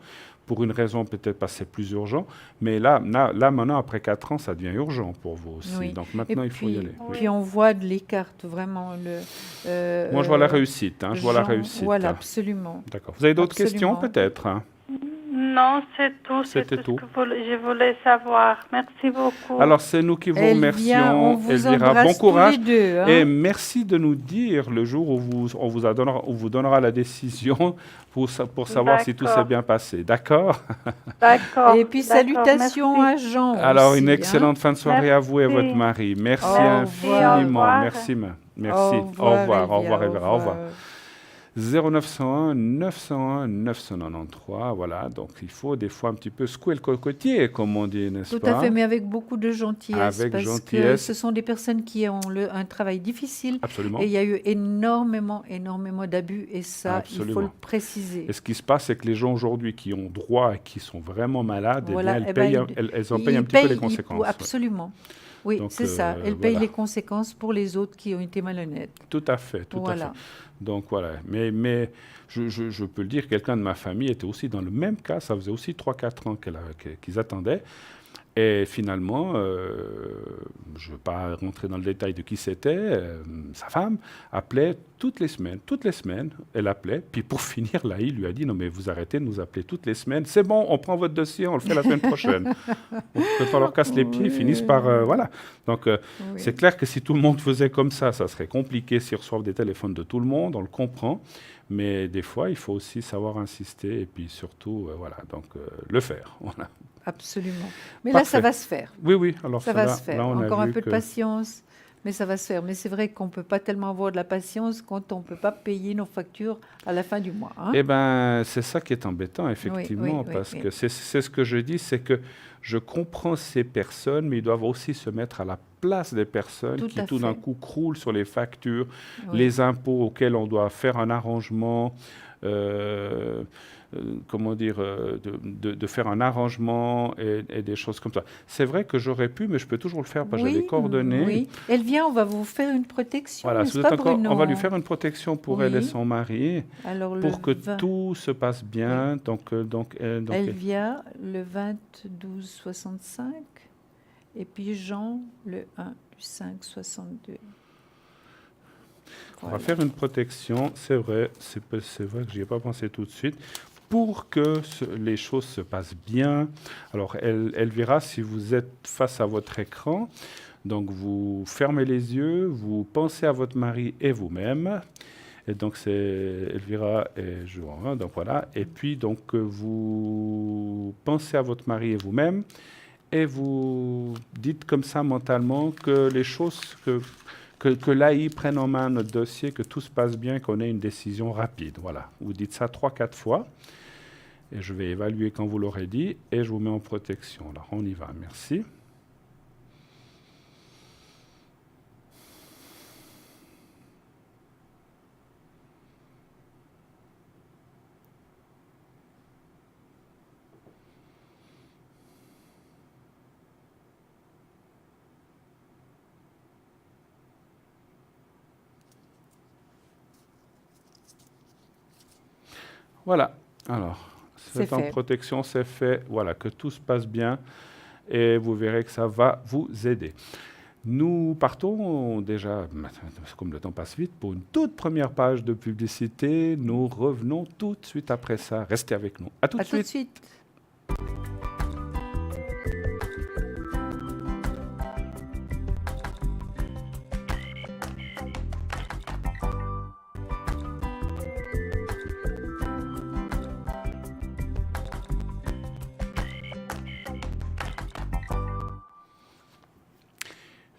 Pour une raison peut-être parce que c'est plus urgent. Mais là, maintenant, après 4 ans, ça devient urgent pour vous aussi. Oui. Donc maintenant, il faut y aller. Puis on voit de les cartes, vraiment. Moi, je vois la réussite. Je vois la réussite. Voilà, absolument. D'accord. Vous avez d'autres questions peut-être? Non, c'est tout. C'était tout. Ce que je voulais savoir. Merci beaucoup. Alors, c'est nous qui vous remercions. On vous Elvira, embrasse bon courage. tous les deux, hein. Et merci de nous dire le jour où on vous donnera la décision pour savoir si tout s'est bien passé. D'accord? D'accord. Et puis, salutations à Jean. Alors, aussi, une excellente fin de soirée à vous et à votre mari. Merci infiniment. Merci. Merci. Au revoir. Au revoir, Elvira. Au revoir. 0901 901 993, voilà, donc il faut des fois un petit peu secouer le cocotier, comme on dit, n'est-ce pas? Tout à fait, mais avec beaucoup de gentillesse, avec parce gentillesse. Que ce sont des personnes qui ont un travail difficile. Absolument. Et il y a eu énormément d'abus, et ça, Absolument. il faut le préciser. Et ce qui se passe, c'est que les gens aujourd'hui qui ont droit et qui sont vraiment malades, Voilà, elles en payent un petit peu les conséquences. Absolument. Oui, c'est ça. Elles payent les conséquences pour les autres qui ont été malhonnêtes. Tout à fait, tout à fait. Donc voilà, mais je peux le dire, quelqu'un de ma famille était aussi dans le même cas, ça faisait aussi 3-4 ans qu'ils attendaient. Et finalement, je ne veux pas rentrer dans le détail de qui c'était, sa femme appelait toutes les semaines, elle appelait, puis pour finir, là, il lui a dit, non mais vous arrêtez de nous appeler toutes les semaines, c'est bon, on prend votre dossier, on le fait la semaine prochaine. Quand on leur casse les pieds, ils finissent par... voilà. Donc c'est clair que si tout le monde faisait comme ça serait compliqué s'ils reçoivent des téléphones de tout le monde, on le comprend, mais des fois, il faut aussi savoir insister, et puis surtout, voilà, donc le faire, voilà. Absolument. Mais Parfait. Là, ça va se faire. Oui. Alors ça va se faire. Là, encore un peu de patience, mais ça va se faire. Mais c'est vrai qu'on ne peut pas tellement avoir de la patience quand on ne peut pas payer nos factures à la fin du mois. Hein? Eh bien, c'est ça qui est embêtant, effectivement, parce que c'est ce que je dis, c'est que je comprends ces personnes, mais ils doivent aussi se mettre à la place des personnes qui, tout d'un coup, croulent sur les factures, les impôts auxquels on doit faire un arrangement. Comment dire, de faire un arrangement et des choses comme ça. C'est vrai que j'aurais pu, mais je peux toujours le faire parce que j'ai les coordonnées. Oui, elle vient, on va vous faire une protection, voilà, n'est-ce pas, Bruno? On va lui faire une protection pour elle et son mari, alors, pour que tout se passe bien. Oui. Donc, elle vient le 20-12-65 et puis Jean le 1-5-62. On va faire une protection, c'est vrai que je n'y ai pas pensé tout de suite, pour que les choses se passent bien. Alors, elle verra si vous êtes face à votre écran. Donc, vous fermez les yeux, vous pensez à votre mari et vous-même. Et donc, c'est Elvira et Joan. Donc, voilà. Et puis, donc, vous pensez à votre mari et vous-même. Et vous dites comme ça mentalement que les choses... Que l'AI prenne en main notre dossier, que tout se passe bien, qu'on ait une décision rapide. Voilà. Vous dites ça 3-4 fois. Et je vais évaluer quand vous l'aurez dit. Et je vous mets en protection. Alors, on y va. Merci. Voilà, alors, c'est en protection, c'est fait, voilà, que tout se passe bien et vous verrez que ça va vous aider. Nous partons déjà, comme le temps passe vite, pour une toute première page de publicité. Nous revenons tout de suite après ça. Restez avec nous. À tout de suite.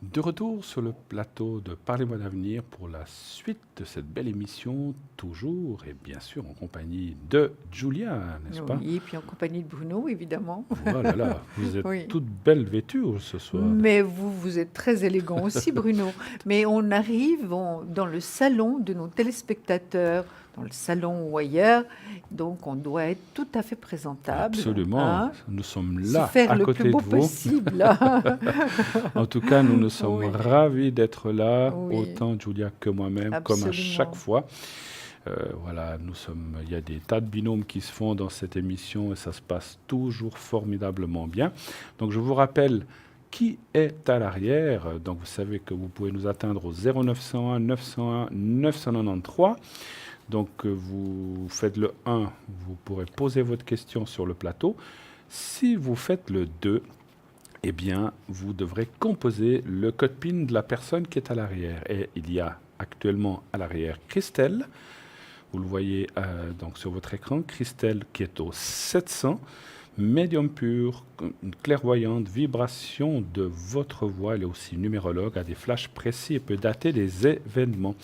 De retour sur le plateau de Parlez-moi d'avenir pour la suite de cette belle émission, toujours et bien sûr en compagnie de Julia, n'est-ce pas? Oui, et puis en compagnie de Bruno, évidemment. Voilà, là, vous êtes toute belle vêtue ce soir. Mais vous êtes très élégant aussi, Bruno. Mais on arrive dans le salon de nos téléspectateurs dans le salon ou ailleurs. Donc, on doit être tout à fait présentable. Absolument. Nous sommes là, faire à le côté plus beau de vous. Possible. En tout cas, nous sommes Oui. ravis d'être là, Oui. autant Julia que moi-même, comme à chaque fois. Voilà, il y a des tas de binômes qui se font dans cette émission et ça se passe toujours formidablement bien. Donc, je vous rappelle qui est à l'arrière. Donc, vous savez que vous pouvez nous atteindre au 0901 901 993. Donc, vous faites le 1, vous pourrez poser votre question sur le plateau. Si vous faites le 2, eh bien, vous devrez composer le code PIN de la personne qui est à l'arrière. Et il y a actuellement à l'arrière Christelle. Vous le voyez donc sur votre écran. Christelle qui est au 700. Médium pur, une clairvoyante, vibration de votre voix. Elle est aussi numérologue, a des flashs précis et peut dater des événements.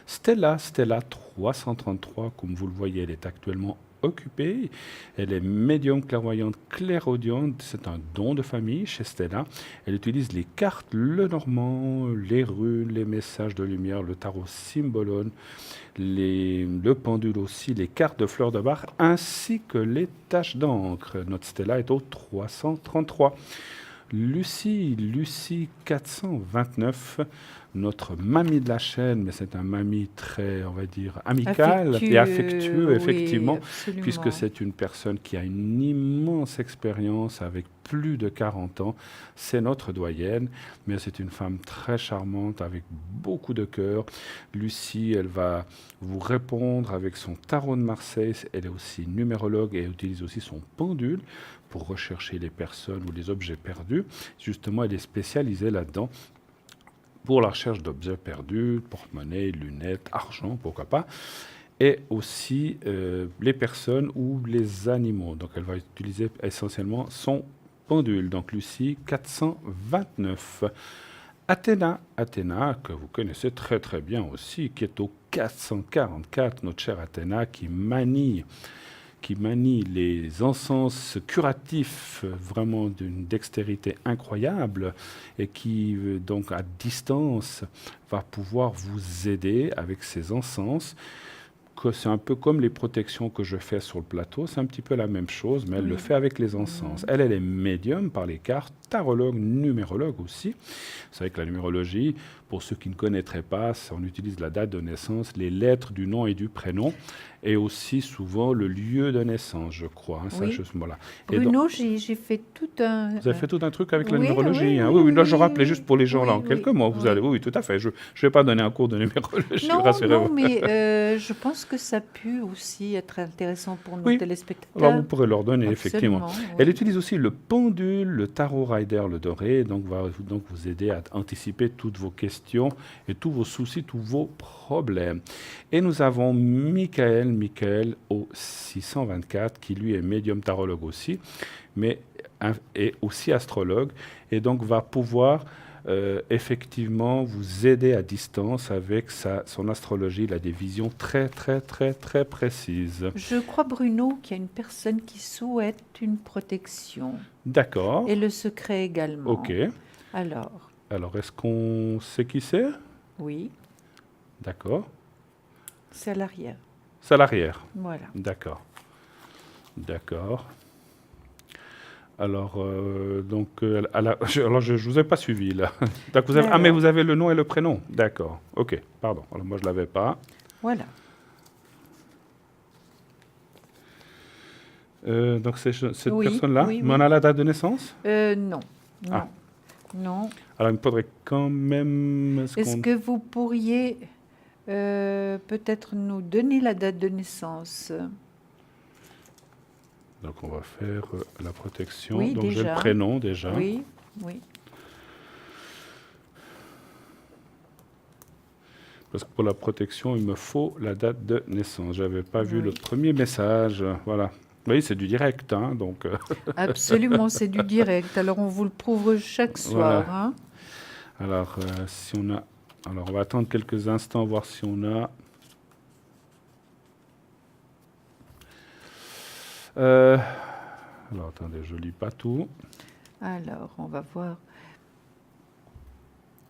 Stella 333, comme vous le voyez, elle est actuellement occupée. Elle est médium, clairvoyante, clairaudiente. C'est un don de famille chez Stella. Elle utilise les cartes Lenormand, les runes, les messages de lumière, le tarot Symbolone, le pendule aussi, les cartes de fleurs de bar, ainsi que les taches d'encre. Notre Stella est au 333. Lucie 429, notre mamie de la chaîne, mais c'est un mamie très, on va dire, amical et affectueux, effectivement, oui, puisque c'est une personne qui a une immense expérience avec plus de 40 ans. C'est notre doyenne, mais c'est une femme très charmante, avec beaucoup de cœur. Lucie, elle va vous répondre avec son tarot de Marseille. Elle est aussi numérologue et utilise aussi son pendule pour rechercher les personnes ou les objets perdus. Justement, elle est spécialisée là-dedans pour la recherche d'objets perdus, porte-monnaie, lunettes, argent, pourquoi pas, et aussi les personnes ou les animaux. Donc, elle va utiliser essentiellement son pendule. Donc, Lucie 429. Athéna, que vous connaissez très très bien aussi, qui est au 444, notre chère Athéna, qui manie les encens curatifs vraiment d'une dextérité incroyable et qui, donc à distance, va pouvoir vous aider avec ces encens. C'est un peu comme les protections que je fais sur le plateau, c'est un petit peu la même chose, mais elle le fait avec les encens. Elle est médium par les cartes, tarologue, numérologue aussi. Vous savez que la numérologie, pour ceux qui ne connaîtraient pas, on utilise la date de naissance, les lettres du nom et du prénom, et aussi souvent le lieu de naissance, je crois. Voilà. Bruno, j'ai fait tout un... Vous avez fait tout un truc avec la numérologie. Oui, là, je rappelais juste pour les gens, là, en quelques mots. Vous allez, oui, tout à fait. Je ne vais pas donner un cours de numérologie, rassurez-vous. Non, mais je pense que ça peut aussi être intéressant pour nos téléspectateurs. Alors, vous pourrez leur donner, effectivement. Oui. Elle utilise aussi le pendule, le tarot rider, le doré, donc va donc vous aider à anticiper toutes vos questions et tous vos soucis, tous vos problèmes. Et nous avons Michael au 624, qui lui est médium tarologue aussi, mais est aussi astrologue, et donc va pouvoir effectivement vous aider à distance avec son astrologie. Il a des visions très, très, très, très précises. Je crois, Bruno, qu'il y a une personne qui souhaite une protection. D'accord. Et le secret également. OK. Alors, est-ce qu'on sait qui c'est? Oui. D'accord. C'est à l'arrière. C'est à l'arrière. Voilà. D'accord. Alors, donc, alors je ne vous ai pas suivi, là. Donc mais vous avez le nom et le prénom. D'accord. OK, pardon. Alors, moi, je ne l'avais pas. Voilà. Donc, c'est cette personne-là. Mais on a la date de naissance? Non. Non. Alors, il me faudrait quand même... Est-ce que vous pourriez peut-être nous donner la date de naissance? Donc, on va faire la protection. Oui, donc, j'ai le prénom déjà. Oui. Parce que pour la protection, il me faut la date de naissance. Je n'avais pas vu le premier message. Voilà. Oui, c'est du direct, hein, donc... Absolument, c'est du direct. Alors, on vous le prouve chaque soir. Voilà. Hein. Alors, si on a... Alors, on va attendre quelques instants, voir si on a... Alors, attendez, je ne lis pas tout. Alors, on va voir.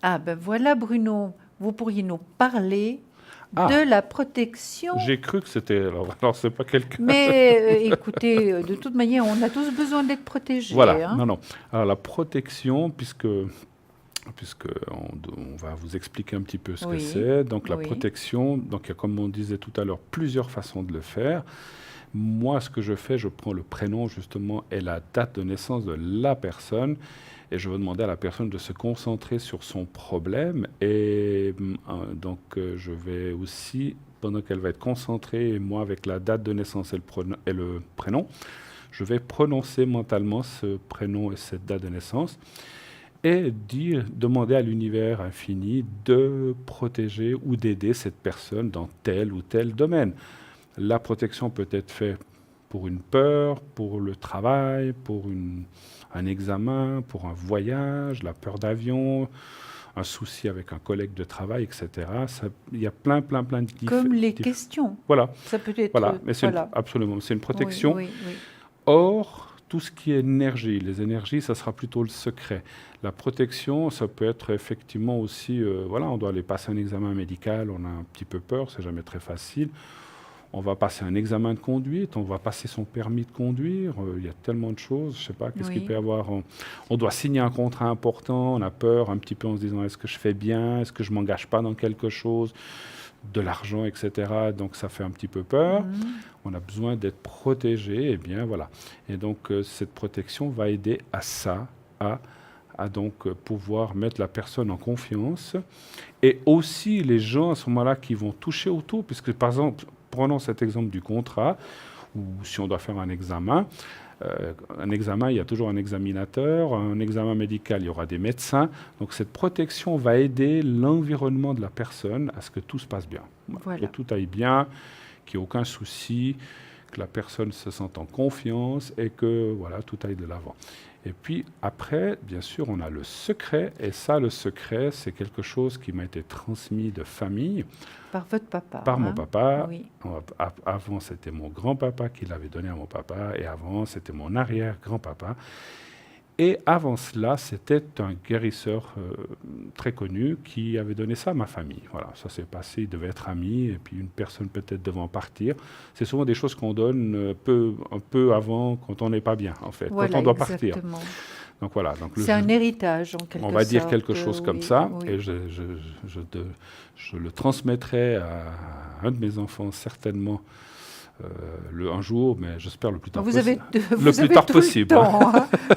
Ah, ben voilà, Bruno, vous pourriez nous parler de la protection. J'ai cru que c'était... Alors c'est pas quelqu'un... Mais écoutez, de toute manière, on a tous besoin d'être protégés. Voilà, non. Alors la protection, puisque on va vous expliquer un petit peu ce que c'est. Donc la protection, donc il y a, comme on disait tout à l'heure, plusieurs façons de le faire. Moi, ce que je fais, je prends le prénom justement et la date de naissance de la personne et je vais demander à la personne de se concentrer sur son problème et donc je vais aussi, pendant qu'elle va être concentrée, et moi avec la date de naissance et le prénom, je vais prononcer mentalement ce prénom et cette date de naissance et demander à l'univers infini de protéger ou d'aider cette personne dans tel ou tel domaine. La protection peut être faite pour une peur, pour le travail, pour un examen, pour un voyage, la peur d'avion, un souci avec un collègue de travail, etc. Il y a plein de Comme les questions. Voilà. Ça peut être... Voilà, mais absolument, c'est une protection. Oui. Or, tout ce qui est énergie, les énergies, ça sera plutôt le secret. La protection, ça peut être effectivement aussi... on doit aller passer un examen médical, on a un petit peu peur, c'est jamais très facile. On va passer un examen de conduite, on va passer son permis de conduire. Il y a tellement de choses, je ne sais pas, qu'est-ce qu'il peut y avoir. On doit signer un contrat important, on a peur un petit peu en se disant est-ce que je fais bien, est-ce que je ne m'engage pas dans quelque chose, de l'argent, etc. Donc ça fait un petit peu peur. On a besoin d'être protégé, et bien voilà. Et donc cette protection va aider à ça, à donc pouvoir mettre la personne en confiance. Et aussi les gens à ce moment-là qui vont toucher autour, puisque par exemple, prenons cet exemple du contrat, ou si on doit faire un examen, il y a toujours un examinateur, un examen médical, il y aura des médecins. Donc cette protection va aider l'environnement de la personne à ce que tout se passe bien, que tout aille bien, qu'il n'y ait aucun souci, que la personne se sente en confiance et que tout aille de l'avant. Et puis après, bien sûr, on a le secret. Et ça, le secret, c'est quelque chose qui m'a été transmis de famille. Par votre papa. Par mon papa. Oui. Avant, c'était mon grand-papa qui l'avait donné à mon papa. Et avant, c'était mon arrière-grand-papa. Et avant cela, c'était un guérisseur très connu qui avait donné ça à ma famille. Voilà, ça s'est passé, il devait être ami, et puis une personne peut-être devant partir. C'est souvent des choses qu'on donne un peu avant, quand on n'est pas bien, en fait, quand on doit partir. Donc voilà. Donc c'est un héritage, en quelque sorte. On va dire quelque chose comme ça, et je le transmettrai à un de mes enfants, certainement, un jour, mais j'espère le plus tard possible. Le plus tard possible.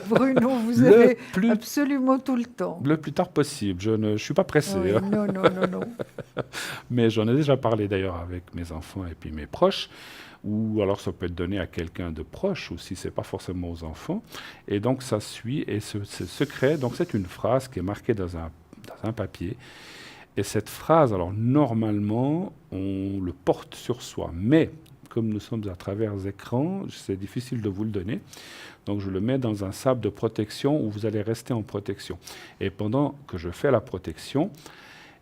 Bruno, vous avez absolument tout le temps. Le plus tard possible. Je ne suis pas pressé. Oui, non. Mais j'en ai déjà parlé d'ailleurs avec mes enfants et puis mes proches. Ou alors ça peut être donné à quelqu'un de proche, ou si ce n'est pas forcément aux enfants. Et donc ça suit, et ce secret, donc c'est une phrase qui est marquée dans un papier. Et cette phrase, alors normalement, on le porte sur soi, mais comme nous sommes à travers écran, c'est difficile de vous le donner. Donc je le mets dans un sac de protection où vous allez rester en protection. Et pendant que je fais la protection,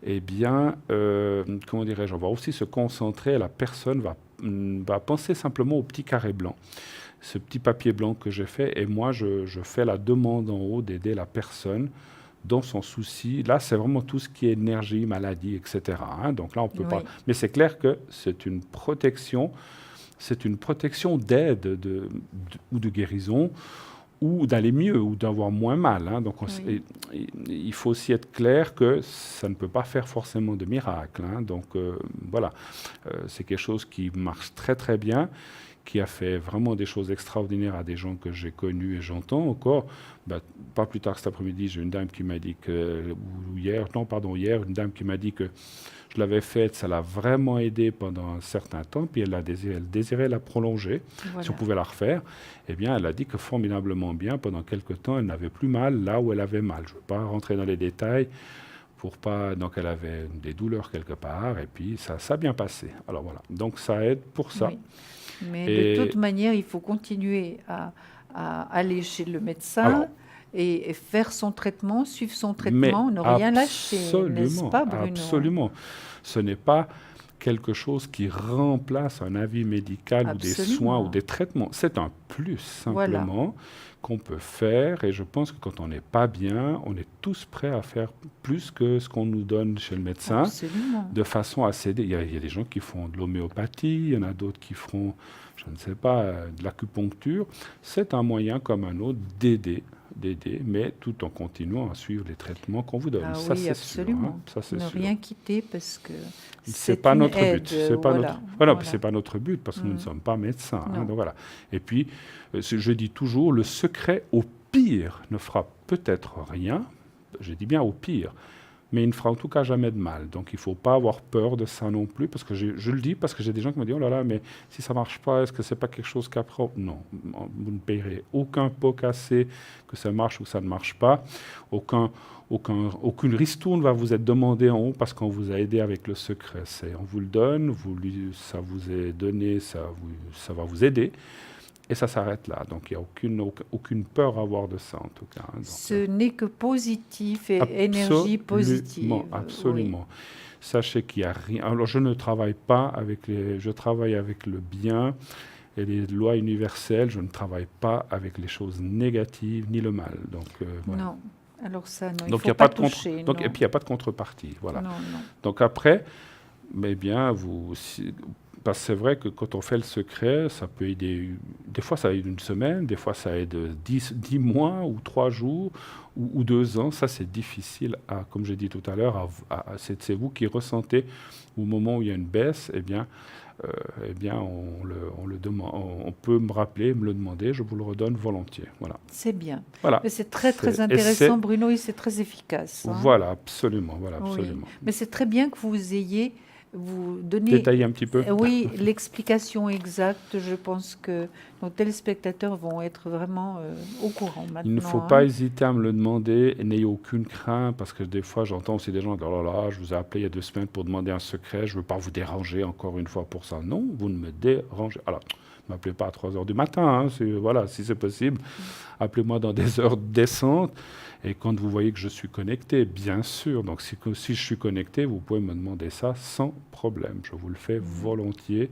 eh bien, comment dirais-je, on va aussi se concentrer, la personne va penser simplement au petit carré blanc, ce petit papier blanc que j'ai fait, et moi je fais la demande en haut d'aider la personne dans son souci. Là, c'est vraiment tout ce qui est énergie, maladie, etc. Donc là, on peut pas... Mais c'est clair que c'est une protection d'aide ou de guérison, ou d'aller mieux, ou d'avoir moins mal. Donc il faut aussi être clair que ça ne peut pas faire forcément de miracle. Donc voilà, c'est quelque chose qui marche très très bien, qui a fait vraiment des choses extraordinaires à des gens que j'ai connus et j'entends encore. Pas plus tard cet après-midi, j'ai une dame qui m'a dit hier, une dame qui m'a dit que je l'avais faite, ça l'a vraiment aidée pendant un certain temps, puis elle désirait la prolonger, si on pouvait la refaire. Eh bien, elle a dit que formidablement bien, pendant quelque temps, elle n'avait plus mal là où elle avait mal. Je ne veux pas rentrer dans les détails, donc elle avait des douleurs quelque part, et puis ça a bien passé. Alors voilà, donc ça aide pour ça. Oui. Mais de toute manière, il faut continuer à aller chez le médecin et faire son traitement, suivre son traitement, ne rien lâcher, n'est-ce pas, Bruno? Absolument. Ce n'est pas quelque chose qui remplace un avis médical ou des soins ou des traitements. C'est un plus, simplement, qu'on peut faire. Et je pense que quand on n'est pas bien, on est tous prêts à faire plus que ce qu'on nous donne chez le médecin, de façon à s'aider. Il y a des gens qui font de l'homéopathie, il y en a d'autres qui feront, je ne sais pas, de l'acupuncture. C'est un moyen comme un autre d'aider, mais tout en continuant à suivre les traitements qu'on vous donne. Ah ça, oui, c'est absolument. sûr. Ça, c'est ne sûr. Rien quitter parce que c'est pas notre aide, but. C'est pas notre. Voilà, puis c'est pas notre but parce que nous ne sommes pas médecins. Donc voilà. Et puis, je dis toujours, le secret au pire ne fera peut-être rien. Je dis bien au pire. Mais il ne fera en tout cas jamais de mal. Donc il ne faut pas avoir peur de ça non plus, parce que je le dis parce que j'ai des gens qui me disent « Oh là là, mais si ça ne marche pas, est-ce que ce n'est pas quelque chose qu'après ?» Non, vous ne payerez aucun pot cassé, que ça marche ou que ça ne marche pas. Aucune ristourne va vous être demandée en haut parce qu'on vous a aidé avec le secret. On vous le donne, ça vous est donné, ça va vous aider. Et ça s'arrête là. Donc, il n'y a aucune peur à avoir de ça, en tout cas. Donc, ce n'est que positif et énergie positive. Absolument. Oui. Sachez qu'il n'y a rien. Alors, je ne travaille pas je travaille avec le bien et les lois universelles. Je ne travaille pas avec les choses négatives ni le mal. Donc, voilà. Non. Alors ça, non, donc, il ne faut pas toucher. Donc, et puis, il n'y a pas de contrepartie. Voilà. Non. Donc, après, mais bien, parce que c'est vrai que quand on fait le secret, ça peut aider. Des fois, ça aide une semaine, des fois, ça aide 10 mois ou 3 jours ou 2 ans. Ça, c'est difficile comme j'ai dit tout à l'heure, c'est vous qui ressentez au moment où il y a une baisse, eh bien on le demande, on peut me rappeler, me le demander, je vous le redonne volontiers. Voilà. C'est bien. Voilà. Mais c'est très intéressant, Bruno, et c'est très efficace. Voilà, absolument. Oui. Mais c'est très bien que vous ayez donné... Détailler un petit peu. Oui, l'explication exacte. Je pense que nos téléspectateurs vont être vraiment au courant maintenant. Il ne faut pas hésiter à me le demander et n'ayez aucune crainte, parce que des fois, j'entends aussi des gens dire « Oh là là, je vous ai appelé il y a 2 semaines pour demander un secret, je ne veux pas vous déranger encore une fois pour ça. » Non, vous ne me dérangez. Alors, ne m'appelez pas à 3 heures du matin, voilà, si c'est possible. Appelez-moi dans des heures décentes. Et quand vous voyez que je suis connecté, bien sûr, donc si je suis connecté, vous pouvez me demander ça sans problème. Je vous le fais volontiers,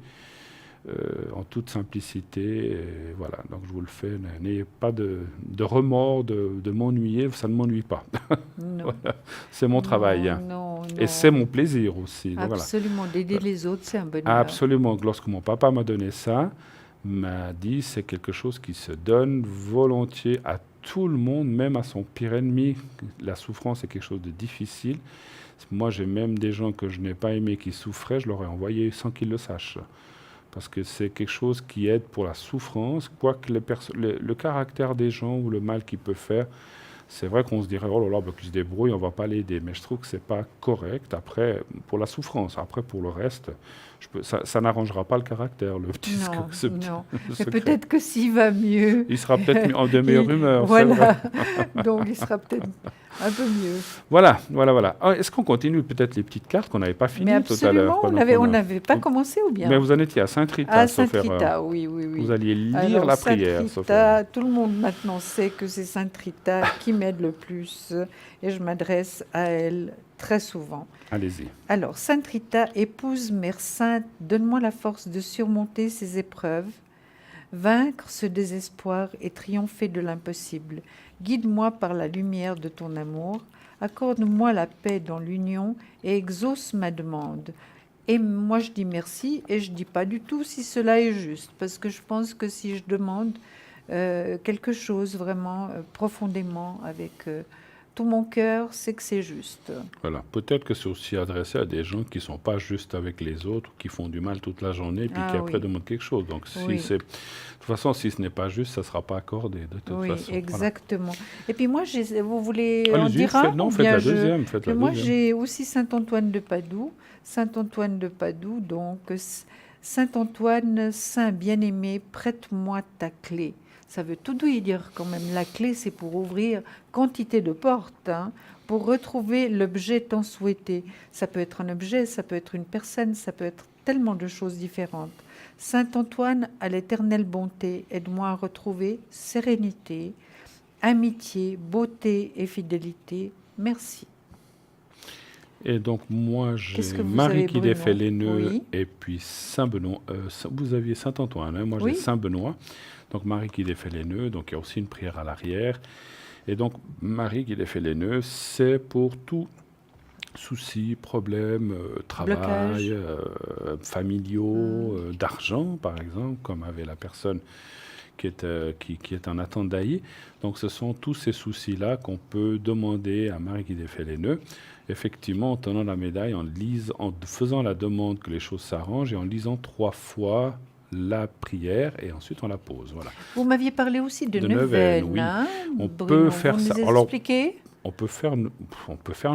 en toute simplicité. Et voilà, donc je vous le fais. N'ayez pas de remords, de m'ennuyer, ça ne m'ennuie pas. Voilà. C'est mon travail. Non. Et c'est mon plaisir aussi. Absolument, voilà. D'aider les autres, c'est un bonheur. Absolument. Lorsque mon papa m'a donné ça, m'a dit c'est quelque chose qui se donne volontiers à tout le monde, même à son pire ennemi. La souffrance est quelque chose de difficile. Moi, j'ai même des gens que je n'ai pas aimés qui souffraient, je leur ai envoyé sans qu'ils le sachent. Parce que c'est quelque chose qui aide pour la souffrance, quoique le caractère des gens ou le mal qu'ils peuvent faire, c'est vrai qu'on se dirait, oh là là, qu'ils se débrouillent, on ne va pas l'aider. Mais je trouve que ce n'est pas correct, après, pour la souffrance. Après, pour le reste, ça n'arrangera pas le caractère, le petit secret. Non, mais peut-être que s'il va mieux... Il sera peut-être en de meilleure humeur. Voilà, donc il sera peut-être un peu mieux. Voilà. Est-ce qu'on continue peut-être les petites cartes qu'on n'avait pas finies tout à l'heure? On n'avait pas commencé ou bien? Mais vous en étiez à Saint-Rita, à Saint-Rita, oui. Vous alliez lire la prière. Tout le monde maintenant sait que c'est Saint-Rita qui m'aide le plus et je m'adresse à elle très souvent. Allez-y. Alors, Sainte Rita, épouse Mère Sainte, donne-moi la force de surmonter ces épreuves, vaincre ce désespoir et triompher de l'impossible. Guide-moi par la lumière de ton amour, accorde-moi la paix dans l'union et exauce ma demande. Et moi, je dis merci et je ne dis pas du tout si cela est juste, parce que je pense que si je demande quelque chose vraiment profondément avec... tout mon cœur, c'est que c'est juste. Voilà. Peut-être que c'est aussi adressé à des gens qui ne sont pas justes avec les autres, qui font du mal toute la journée, puis qui après demandent quelque chose. Donc, de toute façon, si ce n'est pas juste, ça ne sera pas accordé, de toute façon. Oui, exactement. Et puis moi, vous voulez en dire un? Non, faites la deuxième. Moi, j'ai aussi Saint-Antoine de Padoue. Saint-Antoine de Padoue, donc, Saint-Antoine, Saint bien-aimé, prête-moi ta clé. Ça veut tout dire quand même. La clé, c'est pour ouvrir quantité de portes, pour retrouver l'objet tant souhaité. Ça peut être un objet, ça peut être une personne, ça peut être tellement de choses différentes. Saint Antoine, à l'éternelle bonté, aide-moi à retrouver sérénité, amitié, beauté et fidélité. Merci. Et donc, moi, Qu'est-ce j'ai que vous Marie avez, qui défait Bruno? les nœuds Oui. et puis Saint-Benoît. Vous aviez Saint-Antoine, hein, moi j'ai Oui. Saint-Benoît. Donc, Marie qui défait les nœuds. Donc, il y a aussi une prière à l'arrière. Et donc, Marie qui défait les nœuds, c'est pour tout soucis, problèmes, travail, familiaux, d'argent, par exemple, comme avait la personne qui est en attente d'Aïe. Donc ce sont tous ces soucis-là qu'on peut demander à Marie qui défait les nœuds. Effectivement, en tenant la médaille, en faisant la demande que les choses s'arrangent et en lisant 3 fois la prière et ensuite on la pose. Voilà. Vous m'aviez parlé aussi de neuvaine, neuvaine, oui. hein, On Bruno. peut faire vous ça. Nous Alors, expliquer on peut faire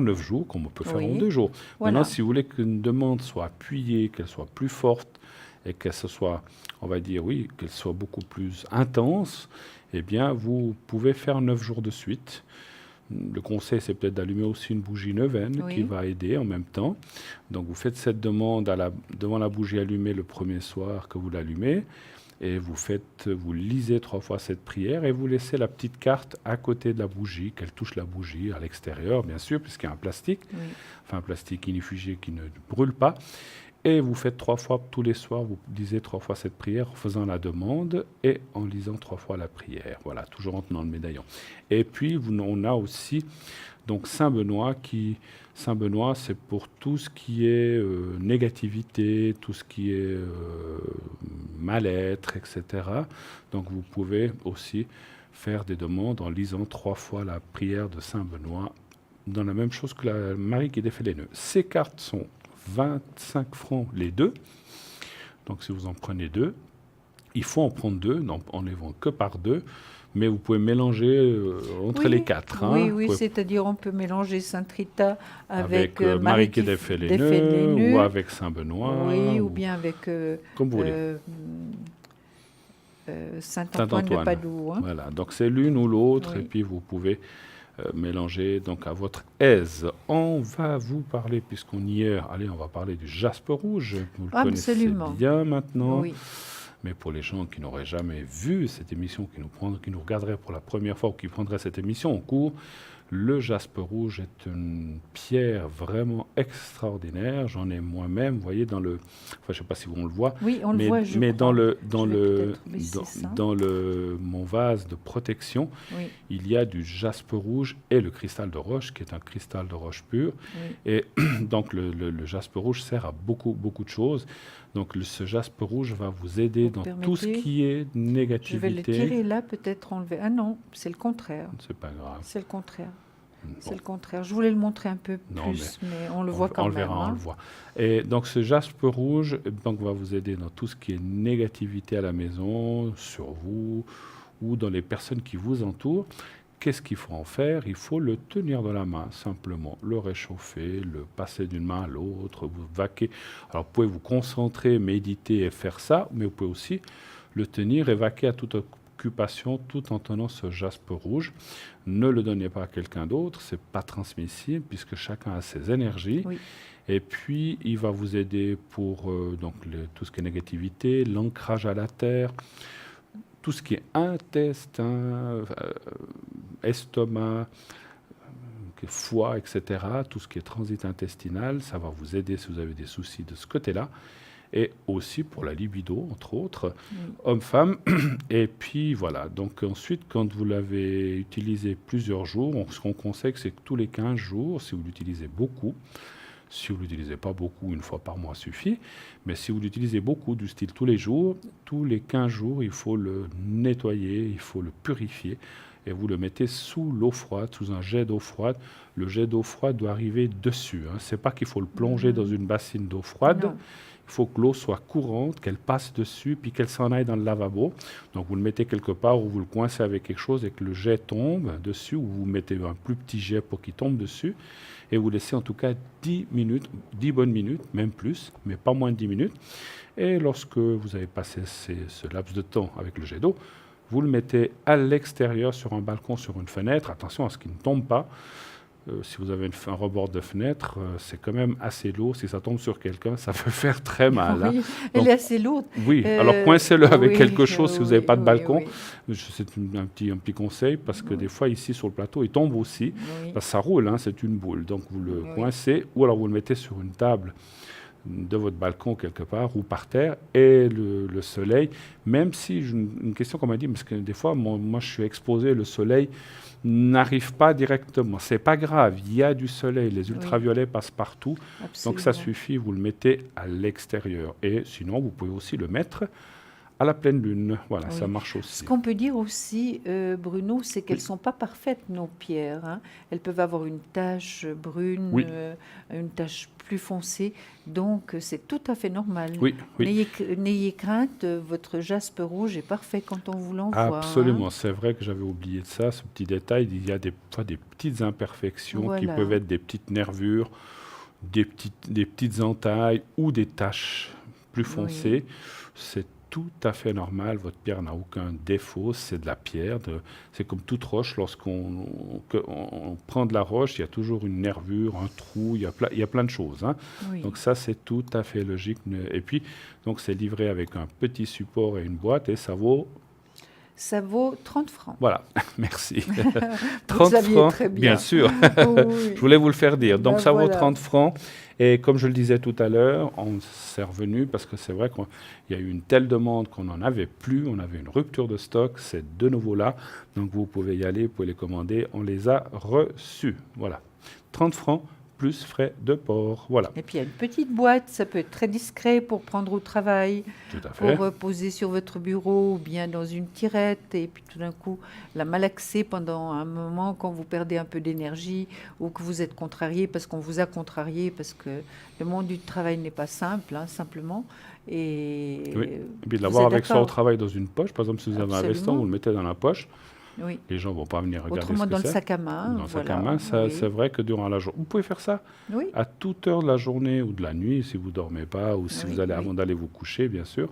9 jours comme on peut faire en Oui. 2 jours. Voilà. Maintenant, si vous voulez qu'une demande soit appuyée, qu'elle soit plus forte et qu'elle soit, on va dire, oui, qu'elle soit beaucoup plus intense, eh bien, vous pouvez faire 9 jours de suite. Le conseil, c'est peut-être d'allumer aussi une bougie neuvaine Oui. qui va aider en même temps. Donc, vous faites cette demande devant la bougie allumée le premier soir que vous l'allumez. Et vous lisez 3 fois cette prière et vous laissez la petite carte à côté de la bougie, qu'elle touche la bougie à l'extérieur, bien sûr, puisqu'il y a un plastique, enfin un plastique inifugé qui ne brûle pas. Et vous faites 3 fois tous les soirs, vous lisez 3 fois cette prière en faisant la demande et en lisant 3 fois la prière. Voilà, toujours en tenant le médaillon. Et puis, on a aussi donc Saint-Benoît Saint-Benoît, c'est pour tout ce qui est négativité, tout ce qui est mal-être, etc. Donc vous pouvez aussi faire des demandes en lisant 3 fois la prière de Saint-Benoît, dans la même chose que la Marie qui défait les nœuds. Ces cartes sont 25 francs les 2. Donc si vous en prenez 2, il faut en prendre 2, en les vend que par 2. Mais vous pouvez mélanger entre les 4. Oui, c'est-à-dire on peut mélanger Sainte Rita avec Marie qui défait les nœuds, ou avec Saint-Benoît. Oui, ou bien avec comme vous voulez. Saint-Antoine de Padoue. Voilà, donc c'est l'une ou l'autre, Oui. et puis vous pouvez mélanger donc à votre aise. On va vous parler, puisqu'on y est, on va parler du jaspe rouge. Vous le connaissez bien maintenant. Oui. Mais pour les gens qui n'auraient jamais vu cette émission, qui nous regarderaient pour la première fois ou qui prendraient cette émission en cours, le jaspe rouge est une pierre vraiment extraordinaire. J'en ai moi-même, vous voyez, je ne sais pas si on le voit, oui, on le voit, mais dans mon vase de protection, oui, il y a du jaspe rouge et le cristal de roche, qui est un cristal de roche pur. Oui. Et donc le jaspe rouge sert à beaucoup, beaucoup de choses. Donc ce jaspe rouge va vous aider dans tout ce qui est négativité. Je vais le tirer là, peut-être enlever. Ah non, c'est le contraire. C'est pas grave. C'est le contraire. Bon. C'est le contraire. Je voulais le montrer un peu plus, mais on le voit quand même. On le verra, on le voit. Et donc ce jaspe rouge va vous aider dans tout ce qui est négativité à la maison, sur vous ou dans les personnes qui vous entourent. Qu'est-ce qu'il faut en faire? Il faut le tenir dans la main, simplement. Le réchauffer, le passer d'une main à l'autre, vous vaquer. Alors, vous pouvez vous concentrer, méditer et faire ça, mais vous pouvez aussi le tenir et vaquer à toute occupation tout en tenant ce jaspe rouge. Ne le donnez pas à quelqu'un d'autre, ce n'est pas transmissible puisque chacun a ses énergies. Oui. Et puis, il va vous aider pour tout ce qui est négativité, l'ancrage à la terre, tout ce qui est intestin, estomac, foie, etc., tout ce qui est transit intestinal, ça va vous aider si vous avez des soucis de ce côté-là. Et aussi pour la libido, entre autres, homme-femme. Et puis voilà, donc ensuite, quand vous l'avez utilisé plusieurs jours, ce qu'on conseille, c'est que tous les 15 jours, si vous l'utilisez beaucoup, si vous ne l'utilisez pas beaucoup, une fois par mois suffit. Mais si vous l'utilisez beaucoup, du style tous les jours, tous les 15 jours, il faut le nettoyer, il faut le purifier. Et vous le mettez sous l'eau froide, sous un jet d'eau froide. Le jet d'eau froide doit arriver dessus. Ce n'est pas qu'il faut le plonger dans une bassine d'eau froide. Non. Il faut que l'eau soit courante, qu'elle passe dessus, puis qu'elle s'en aille dans le lavabo. Donc vous le mettez quelque part où vous le coincez avec quelque chose et que le jet tombe dessus, ou vous mettez un plus petit jet pour qu'il tombe dessus. Et vous laissez en tout cas 10 minutes, 10 bonnes minutes, même plus, mais pas moins de 10 minutes. Et lorsque vous avez passé ce laps de temps avec le jet d'eau, vous le mettez à l'extérieur, sur un balcon, sur une fenêtre. Attention à ce qu'il ne tombe pas. si vous avez un rebord de fenêtre, c'est quand même assez lourd. Si ça tombe sur quelqu'un, ça peut faire très mal. Oui, hein. elle est assez lourde. Oui, alors coincez-le avec oui, quelque chose si vous n'avez pas de balcon. oui. C'est un petit conseil parce que des fois ici sur le plateau, il tombe aussi. Oui. Parce que ça roule, hein, c'est une boule. Donc vous le Oui. coincez ou alors vous le mettez sur une table de votre balcon quelque part ou par terre et le soleil, même si, une question qu'on m'a dit, parce que des fois, moi je suis exposé, le soleil n'arrive pas directement. C'est pas grave, il y a du soleil, les ultraviolets passent partout, Absolument. donc ça suffit, vous le mettez à l'extérieur. Et sinon, vous pouvez aussi le mettre à la pleine lune. Voilà, ça marche aussi. Ce qu'on peut dire aussi, Bruno, c'est qu'elles ne sont pas parfaites, nos pierres. Hein. Elles peuvent avoir une tache brune, une tache plus foncée. Donc, c'est tout à fait normal. Oui. N'ayez crainte, votre jaspe rouge est parfait quand on vous l'envoie. Absolument, hein. c'est vrai que j'avais oublié de ça, ce petit détail. Il y a des petites imperfections qui peuvent être des petites nervures, des petites entailles ou des taches plus foncées. C'est tout à fait normal, votre pierre n'a aucun défaut, c'est de la pierre, c'est comme toute roche, lorsqu'on prend de la roche, il y a toujours une nervure, un trou, il y a plein de choses. Hein. Donc ça, c'est tout à fait logique. Et puis, donc c'est livré avec un petit support et une boîte, et ça vaut 30 francs. Voilà, merci. 30 francs, très bien sûr. Je voulais vous le faire dire. Donc ça vaut 30 francs. Et comme je le disais tout à l'heure, on s'est revenu parce que c'est vrai qu'il y a eu une telle demande qu'on n'en avait plus. On avait une rupture de stock. C'est de nouveau là. Donc vous pouvez y aller, vous pouvez les commander. On les a reçus. Voilà. 30 francs plus frais de port. Voilà. Et puis il y a une petite boîte, ça peut être très discret pour prendre au travail, tout à fait. pour poser sur votre bureau ou bien dans une tirette et puis tout d'un coup la malaxer pendant un moment quand vous perdez un peu d'énergie ou que vous êtes contrarié parce qu'on vous a contrarié, parce que le monde du travail n'est pas simple, hein, simplement. Et puis de l'avoir avec soi au travail dans une poche, par exemple si vous avez un veston, vous le mettez dans la poche. Les gens ne vont pas venir regarder Autrement, ce que dans c'est. le sac à main. Dans le sac à main, c'est vrai que durant la journée, vous pouvez faire ça à toute heure de la journée ou de la nuit, si vous ne dormez pas ou si vous allez avant d'aller vous coucher, bien sûr.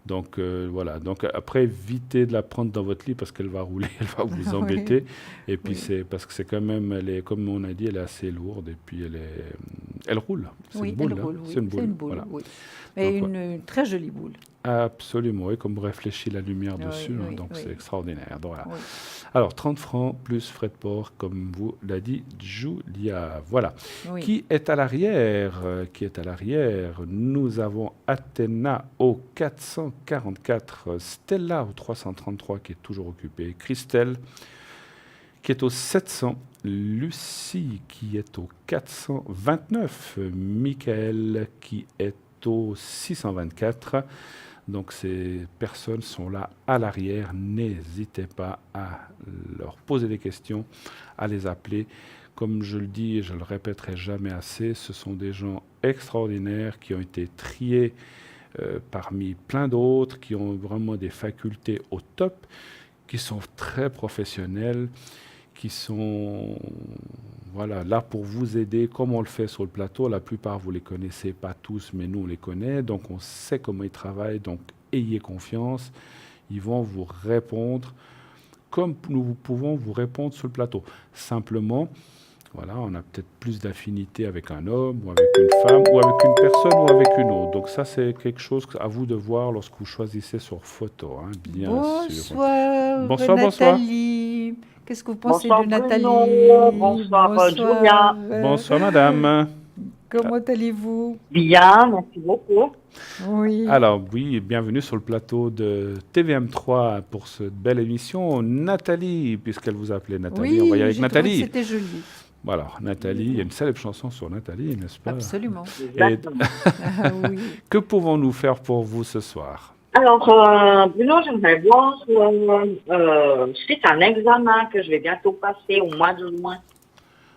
Donc, voilà. Donc, après, évitez de la prendre dans votre lit parce qu'elle va rouler, elle va vous embêter. Et puis, c'est parce que c'est quand même, comme on a dit, elle est assez lourde et puis elle roule. C'est une boule. C'est une boule. Voilà. Mais une très jolie boule. Absolument, et comme vous réfléchissez la lumière dessus, donc c'est extraordinaire. Donc, voilà. Alors, 30 francs plus frais de port, comme vous l'a dit Julia. Voilà. Qui est à l'arrière? Nous avons Athéna au 444, Stella au 333 qui est toujours occupée, Christelle qui est au 700, Lucie qui est au 429, Michael qui est au 624. Donc ces personnes sont là à l'arrière. N'hésitez pas à leur poser des questions, à les appeler. Comme je le dis et je le répéterai jamais assez, ce sont des gens extraordinaires qui ont été triés parmi plein d'autres, qui ont vraiment des facultés au top, qui sont très professionnels, qui sont là pour vous aider, comme on le fait sur le plateau. La plupart, vous ne les connaissez pas tous, mais nous, on les connaît. Donc, on sait comment ils travaillent. Donc, ayez confiance. Ils vont vous répondre comme nous pouvons vous répondre sur le plateau. Simplement, on a peut-être plus d'affinité avec un homme, ou avec une femme, ou avec une personne, ou avec une autre. Donc, ça, c'est quelque chose à vous de voir lorsque vous choisissez sur photo, hein, bien sûr. Bonsoir, Nathalie. Qu'est-ce que vous pensez de Nathalie? Bonsoir, Julia. Bonsoir, madame. Comment allez-vous? Bien, merci beaucoup. Oui. Alors, bienvenue sur le plateau de TVM3 pour cette belle émission. Nathalie, puisqu'elle vous appelait Nathalie, on va y aller avec Nathalie. C'était joli. Voilà, Nathalie, il y a une célèbre chanson sur Nathalie, n'est-ce pas? Absolument. Oui. Que pouvons-nous faire pour vous ce soir? Alors, Bruno, j'aimerais voir, suite à un examen que je vais bientôt passer au mois de juin.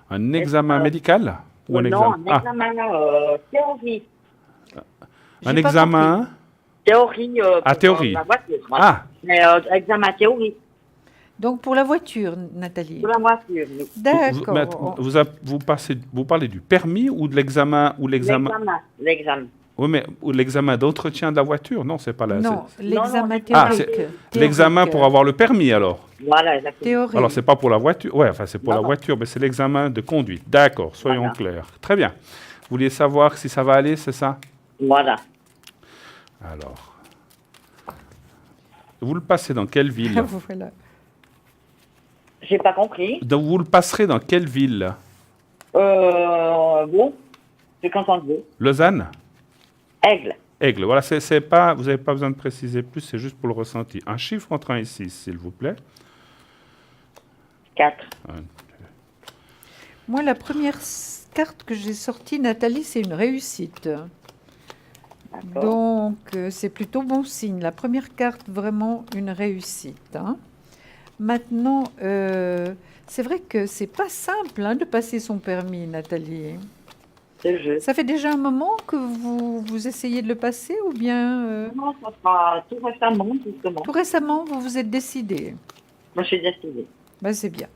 Un examen médical ou un non, examen? Un examen théorie. Un examen théorie pour théorie. la voiture. Mais examen théorie. Donc pour la voiture, Nathalie. Pour la voiture, oui. D'accord. Vous parlez du permis ou de l'examen ou l'examen? L'examen. Oui, mais l'examen d'entretien de la voiture, non, c'est pas là. Non, l'examen théorique. Ah, c'est l'examen pour avoir le permis, alors. Voilà, exactement. Théorique. Alors, c'est pas pour la voiture. Oui, enfin, c'est pour la voiture, mais c'est l'examen de conduite. D'accord, soyons clairs. Très bien. Vous voulez savoir si ça va aller, c'est ça? Voilà. Alors, vous le passez dans quelle ville? Voilà. J'ai pas compris. Donc, vous le passerez dans quelle ville? Bon, c'est canton de Vaud. Lausanne? Aigle. Aigle. Voilà, c'est pas, vous n'avez pas besoin de préciser plus, c'est juste pour le ressenti. Un chiffre entre 1 et 6, s'il vous plaît. 4. Moi, la première carte que j'ai sortie, Nathalie, c'est une réussite. D'accord. Donc, c'est plutôt bon signe. La première carte, vraiment une réussite. Hein. Maintenant, c'est vrai que c'est pas simple de passer son permis, Nathalie. C'est le jeu. Ça fait déjà un moment que vous essayez de le passer ou bien Non, ça sera tout récemment, justement. tout récemment, vous vous êtes décidé? Moi, je suis décidée. Ben, c'est bien.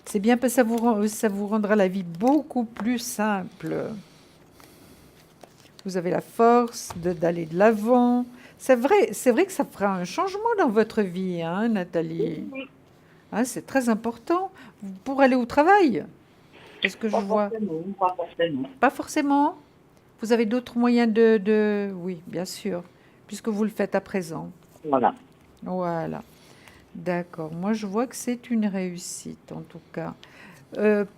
C'est bien parce que ça vous rendra la vie beaucoup plus simple. Vous avez la force d'aller de l'avant. C'est vrai que ça fera un changement dans votre vie, hein, Nathalie. Oui. Hein, c'est très important pour aller au travail. Est-ce que je vois? Pas forcément. Pas forcément. Vous avez d'autres moyens de... Oui, bien sûr, puisque vous le faites à présent. Voilà. Voilà. D'accord. Moi, je vois que c'est une réussite, en tout cas.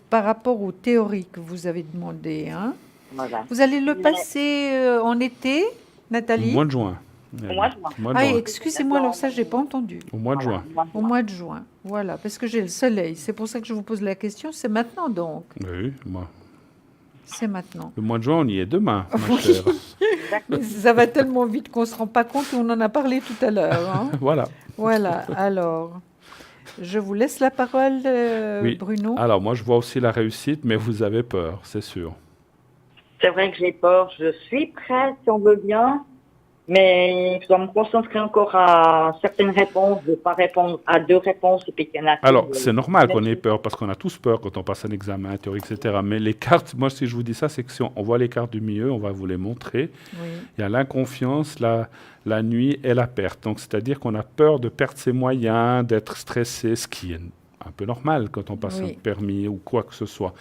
Par rapport aux théories que vous avez demandé, hein, Voilà. vous allez le passer en été, Nathalie? Au mois de juin. Au mois de juin. Ah, excusez-moi, alors ça, je n'ai pas entendu. Au mois de juin. Au mois de juin, voilà, parce que j'ai le soleil. C'est pour ça que je vous pose la question. C'est maintenant, donc. Oui, moi. C'est maintenant. Le mois de juin, on y est demain, ma Oui. chère. Mais ça va tellement vite qu'on ne se rend pas compte et on en a parlé tout à l'heure. Hein. Voilà. Voilà, alors, je vous laisse la parole, Oui. Bruno. Alors, moi, je vois aussi la réussite, mais vous avez peur, c'est sûr. C'est vrai que j'ai peur. Je suis prête, si on veut bien. Mais je dois me concentrer encore à certaines réponses, de ne pas répondre à 2 réponses et puis qu'il y en a. Alors, c'est normal qu'on ait peur, parce qu'on a tous peur quand on passe un examen théorique, etc. Mais les cartes, moi, si je vous dis ça, c'est que si on voit les cartes du milieu, on va vous les montrer. Oui. Il y a l'inconfiance, la nuit et la perte. Donc, c'est-à-dire qu'on a peur de perdre ses moyens, d'être stressé, ce qui est un peu normal quand on passe un permis ou quoi que ce soit.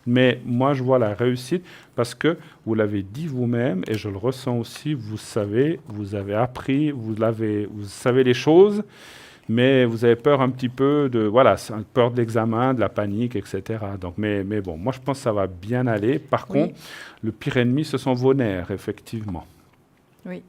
Mais moi, je vois la réussite parce que vous l'avez dit vous-même et je le ressens aussi. Vous savez, vous avez appris, vous savez les choses, mais vous avez peur un petit peu de, voilà, peur de l'examen, de la panique, etc. Donc, mais bon, moi, je pense que ça va bien aller. Par contre, le pire ennemi, ce sont vos nerfs, effectivement. Oui.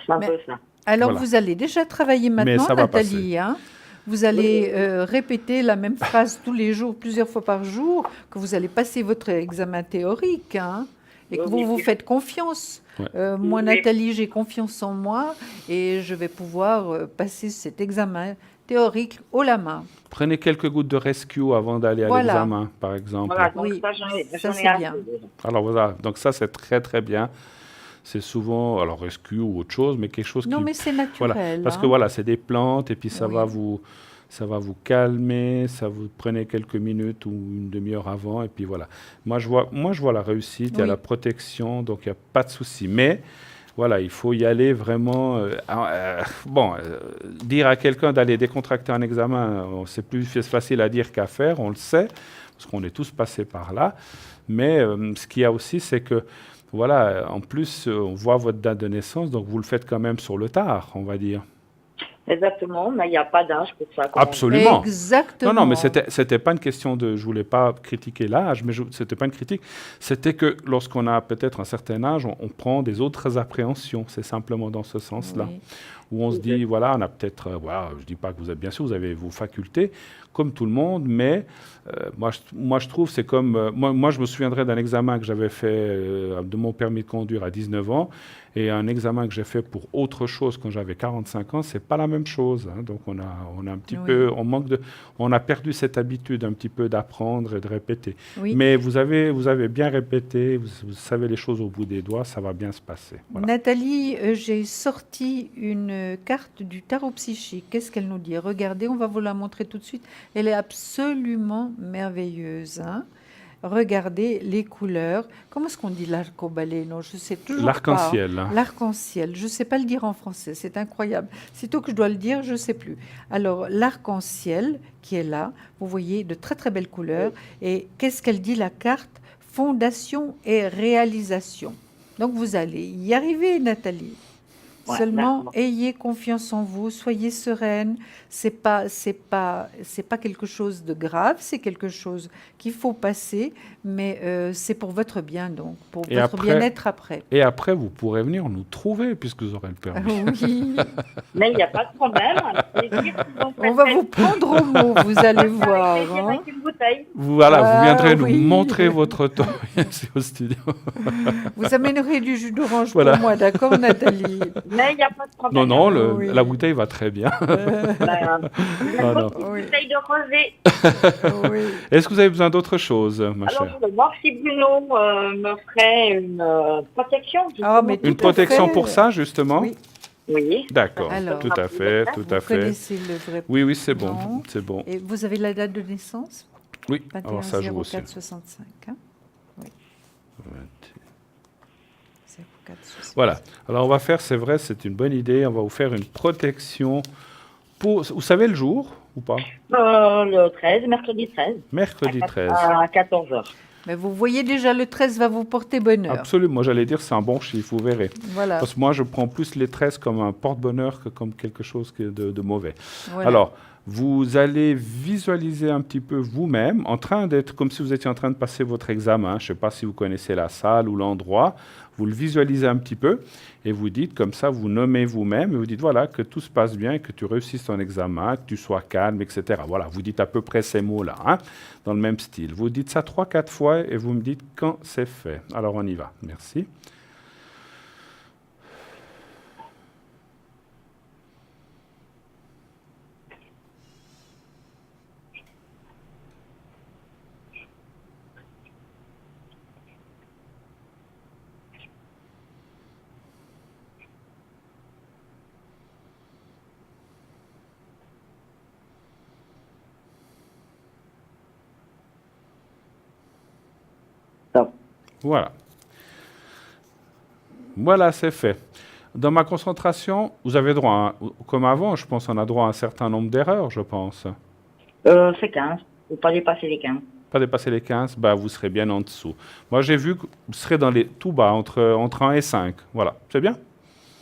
C'est un peu ça. Alors, Voilà. vous allez déjà travailler maintenant, ça va Nathalie. Hein, vous allez répéter la même phrase tous les jours, plusieurs fois par jour, que vous allez passer votre examen théorique, hein, et que vous vous faites confiance. Ouais. Moi, Nathalie, j'ai confiance en moi et je vais pouvoir passer cet examen théorique haut la main. Prenez quelques gouttes de rescue avant d'aller à l'examen, par exemple. Voilà, donc Oui, ça, c'est bien. Alors voilà, donc ça, c'est très, très bien. C'est souvent, alors rescue ou autre chose, mais quelque chose Non, qui... mais c'est naturel. Voilà, parce hein. que voilà, c'est des plantes et puis ça Oui. va vous calmer, ça vous prenez quelques minutes ou une demi-heure avant et puis voilà. Moi je vois la réussite, il y a Oui. la protection, donc il n'y a pas de souci. Mais voilà, il faut y aller vraiment. Dire à quelqu'un d'aller décontracter un examen, c'est plus facile à dire qu'à faire, on le sait, parce qu'on est tous passés par là. Mais ce qu'il y a aussi, c'est que voilà, en plus, on voit votre date de naissance, donc vous le faites quand même sur le tard, on va dire. Exactement, mais il n'y a pas d'âge pour ça. Absolument. Exactement. Non, mais c'était pas une question de... Je voulais pas critiquer l'âge, mais c'était pas une critique. C'était que lorsqu'on a peut-être un certain âge, on prend des autres appréhensions. C'est simplement dans ce sens-là. Oui. Où on se dit, voilà, on a peut-être... voilà, je dis pas que vous êtes... Bien sûr, vous avez vos facultés, comme tout le monde, mais moi, je trouve, c'est comme... moi, je me souviendrai d'un examen que j'avais fait de mon permis de conduire à 19 ans, et un examen que j'ai fait pour autre chose quand j'avais 45 ans, c'est pas la même chose. Hein. Donc on a un petit peu, on a perdu cette habitude un petit peu d'apprendre et de répéter. Oui. Mais vous avez bien répété, vous savez les choses au bout des doigts, ça va bien se passer. Voilà. Nathalie, j'ai sorti une carte du tarot psychique. Qu'est-ce qu'elle nous dit? Regardez, on va vous la montrer tout de suite. Elle est absolument merveilleuse. Hein. regardez les couleurs. Comment est-ce qu'on dit l'arc-en-balai? Non, je sais toujours l'arc-en-ciel. pas. L'arc-en-ciel. Je ne sais pas le dire en français. C'est incroyable. Sitôt que je dois le dire, je ne sais plus. Alors, l'arc-en-ciel qui est là, vous voyez de très très belles couleurs. Et qu'est-ce qu'elle dit la carte? Fondation et réalisation. Donc, vous allez y arriver, Nathalie. Ouais, Seulement, ayez confiance en vous, soyez sereine. C'est pas quelque chose de grave, c'est quelque chose qu'il faut passer, mais c'est pour votre bien, donc, pour votre bien-être après. Et après, vous pourrez venir nous trouver, puisque vous aurez le permis. Oui. Mais il n'y a pas de problème. On va vous prendre au mot, vous allez voir. Avec une bouteille. Voilà, vous viendrez nous montrer votre temps ici au studio. Vous amènerez du jus d'orange pour moi, d'accord, Nathalie? Mais il n'y a pas de problème. Non, la bouteille va très bien. Une bouteille de rosé. Oui. Est-ce que vous avez besoin d'autre chose, ma chère? Alors, je veux voir si Bruno me ferait une protection. Une protection pour ça, justement? Oui. D'accord, tout à fait. Vous connaissez le vrai Oui, c'est bon, c'est bon. Et vous avez la date de naissance? Oui, alors ça joue aussi. 65, hein? Oui. 04, voilà. Alors on va faire, c'est vrai, c'est une bonne idée, on va vous faire une protection pour... Vous savez le jour ou pas? Le 13, mercredi 13. Mercredi 13. À 14h. Mais vous voyez déjà, le 13 va vous porter bonheur. Absolument, moi j'allais dire c'est un bon chiffre, vous verrez. Voilà. Parce que moi je prends plus les 13 comme un porte-bonheur que comme quelque chose de mauvais. Voilà. Alors, vous allez visualiser un petit peu vous-même, en train d'être comme si vous étiez en train de passer votre examen. Je ne sais pas si vous connaissez la salle ou l'endroit. Vous le visualisez un petit peu et vous dites comme ça, vous nommez vous-même et vous dites voilà, que tout se passe bien, que tu réussisses ton examen, que tu sois calme, etc. Voilà, vous dites à peu près ces mots-là, hein, dans le même style. Vous dites ça 3-4 fois et vous me dites quand c'est fait. Alors on y va. Merci. Voilà. Voilà, c'est fait. Dans ma concentration, vous avez droit, comme avant, je pense qu'on a droit à un certain nombre d'erreurs, je pense. C'est 15. Il ne faut pas dépasser les 15. Pas dépasser les 15, bah, vous serez bien en dessous. Moi, j'ai vu que vous serez dans les tout bas, entre 1 et 5. Voilà, c'est bien?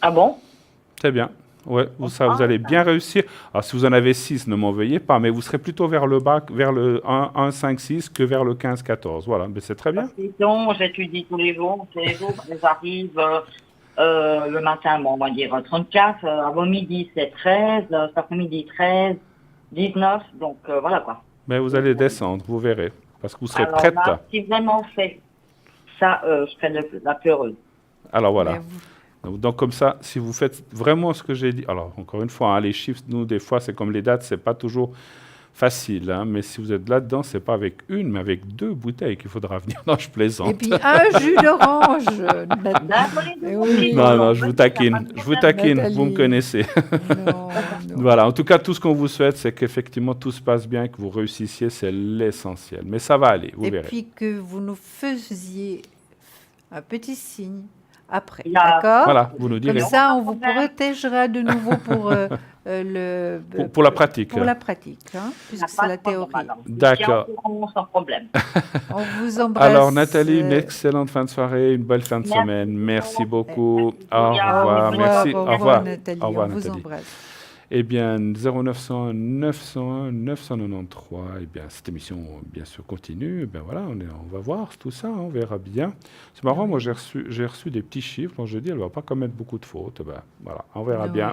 Ah bon? C'est bien. Ouais, vous allez bien réussir. Alors, si vous en avez 6, ne m'en veuillez pas, mais vous serez plutôt vers le bas, vers le 1, 5, 6 que vers le 15, 14. Voilà, mais c'est très bien. Sinon, j'étudie tous les jours. J'arrive le matin, bon, on va dire 34, avant midi, c'est 13, cet après-midi, 13, 19, donc voilà quoi. Mais vous allez descendre, vous verrez, parce que vous serez prête. Là, si vraiment on fait ça, je serai la plus heureuse. Alors voilà. Donc comme ça, si vous faites vraiment ce que j'ai dit, alors encore une fois, hein, les chiffres, nous, des fois, c'est comme les dates, c'est pas toujours facile, hein, mais si vous êtes là-dedans, c'est pas avec une, mais avec 2 bouteilles qu'il faudra venir. Non, je plaisante. Et puis un jus d'orange. Oui. Non, je vous taquine, Nathalie. Vous me connaissez. Non. Voilà, en tout cas, tout ce qu'on vous souhaite, c'est qu'effectivement, tout se passe bien, que vous réussissiez, c'est l'essentiel. Mais ça va aller, vous verrez. Et puis que vous nous faisiez un petit signe après, d'accord? Voilà, vous nous direz. Comme ça, on vous protégera de nouveau pour la pratique. Pour la pratique, hein, puisque c'est la théorie. D'accord. Sans problème. On vous embrasse. Alors, Nathalie, une excellente fin de soirée, une belle fin de semaine. Merci beaucoup. Au revoir. Merci. Au revoir, Nathalie. Au revoir, on Nathalie. vous embrasse. Eh bien, 0900 901 993. Eh bien, cette émission, bien sûr, continue. Eh bien, voilà, on va voir tout ça, on verra bien. C'est marrant, moi, j'ai reçu des petits chiffres. Donc, je dis, elle ne va pas commettre beaucoup de fautes. Ben, voilà, on verra bien.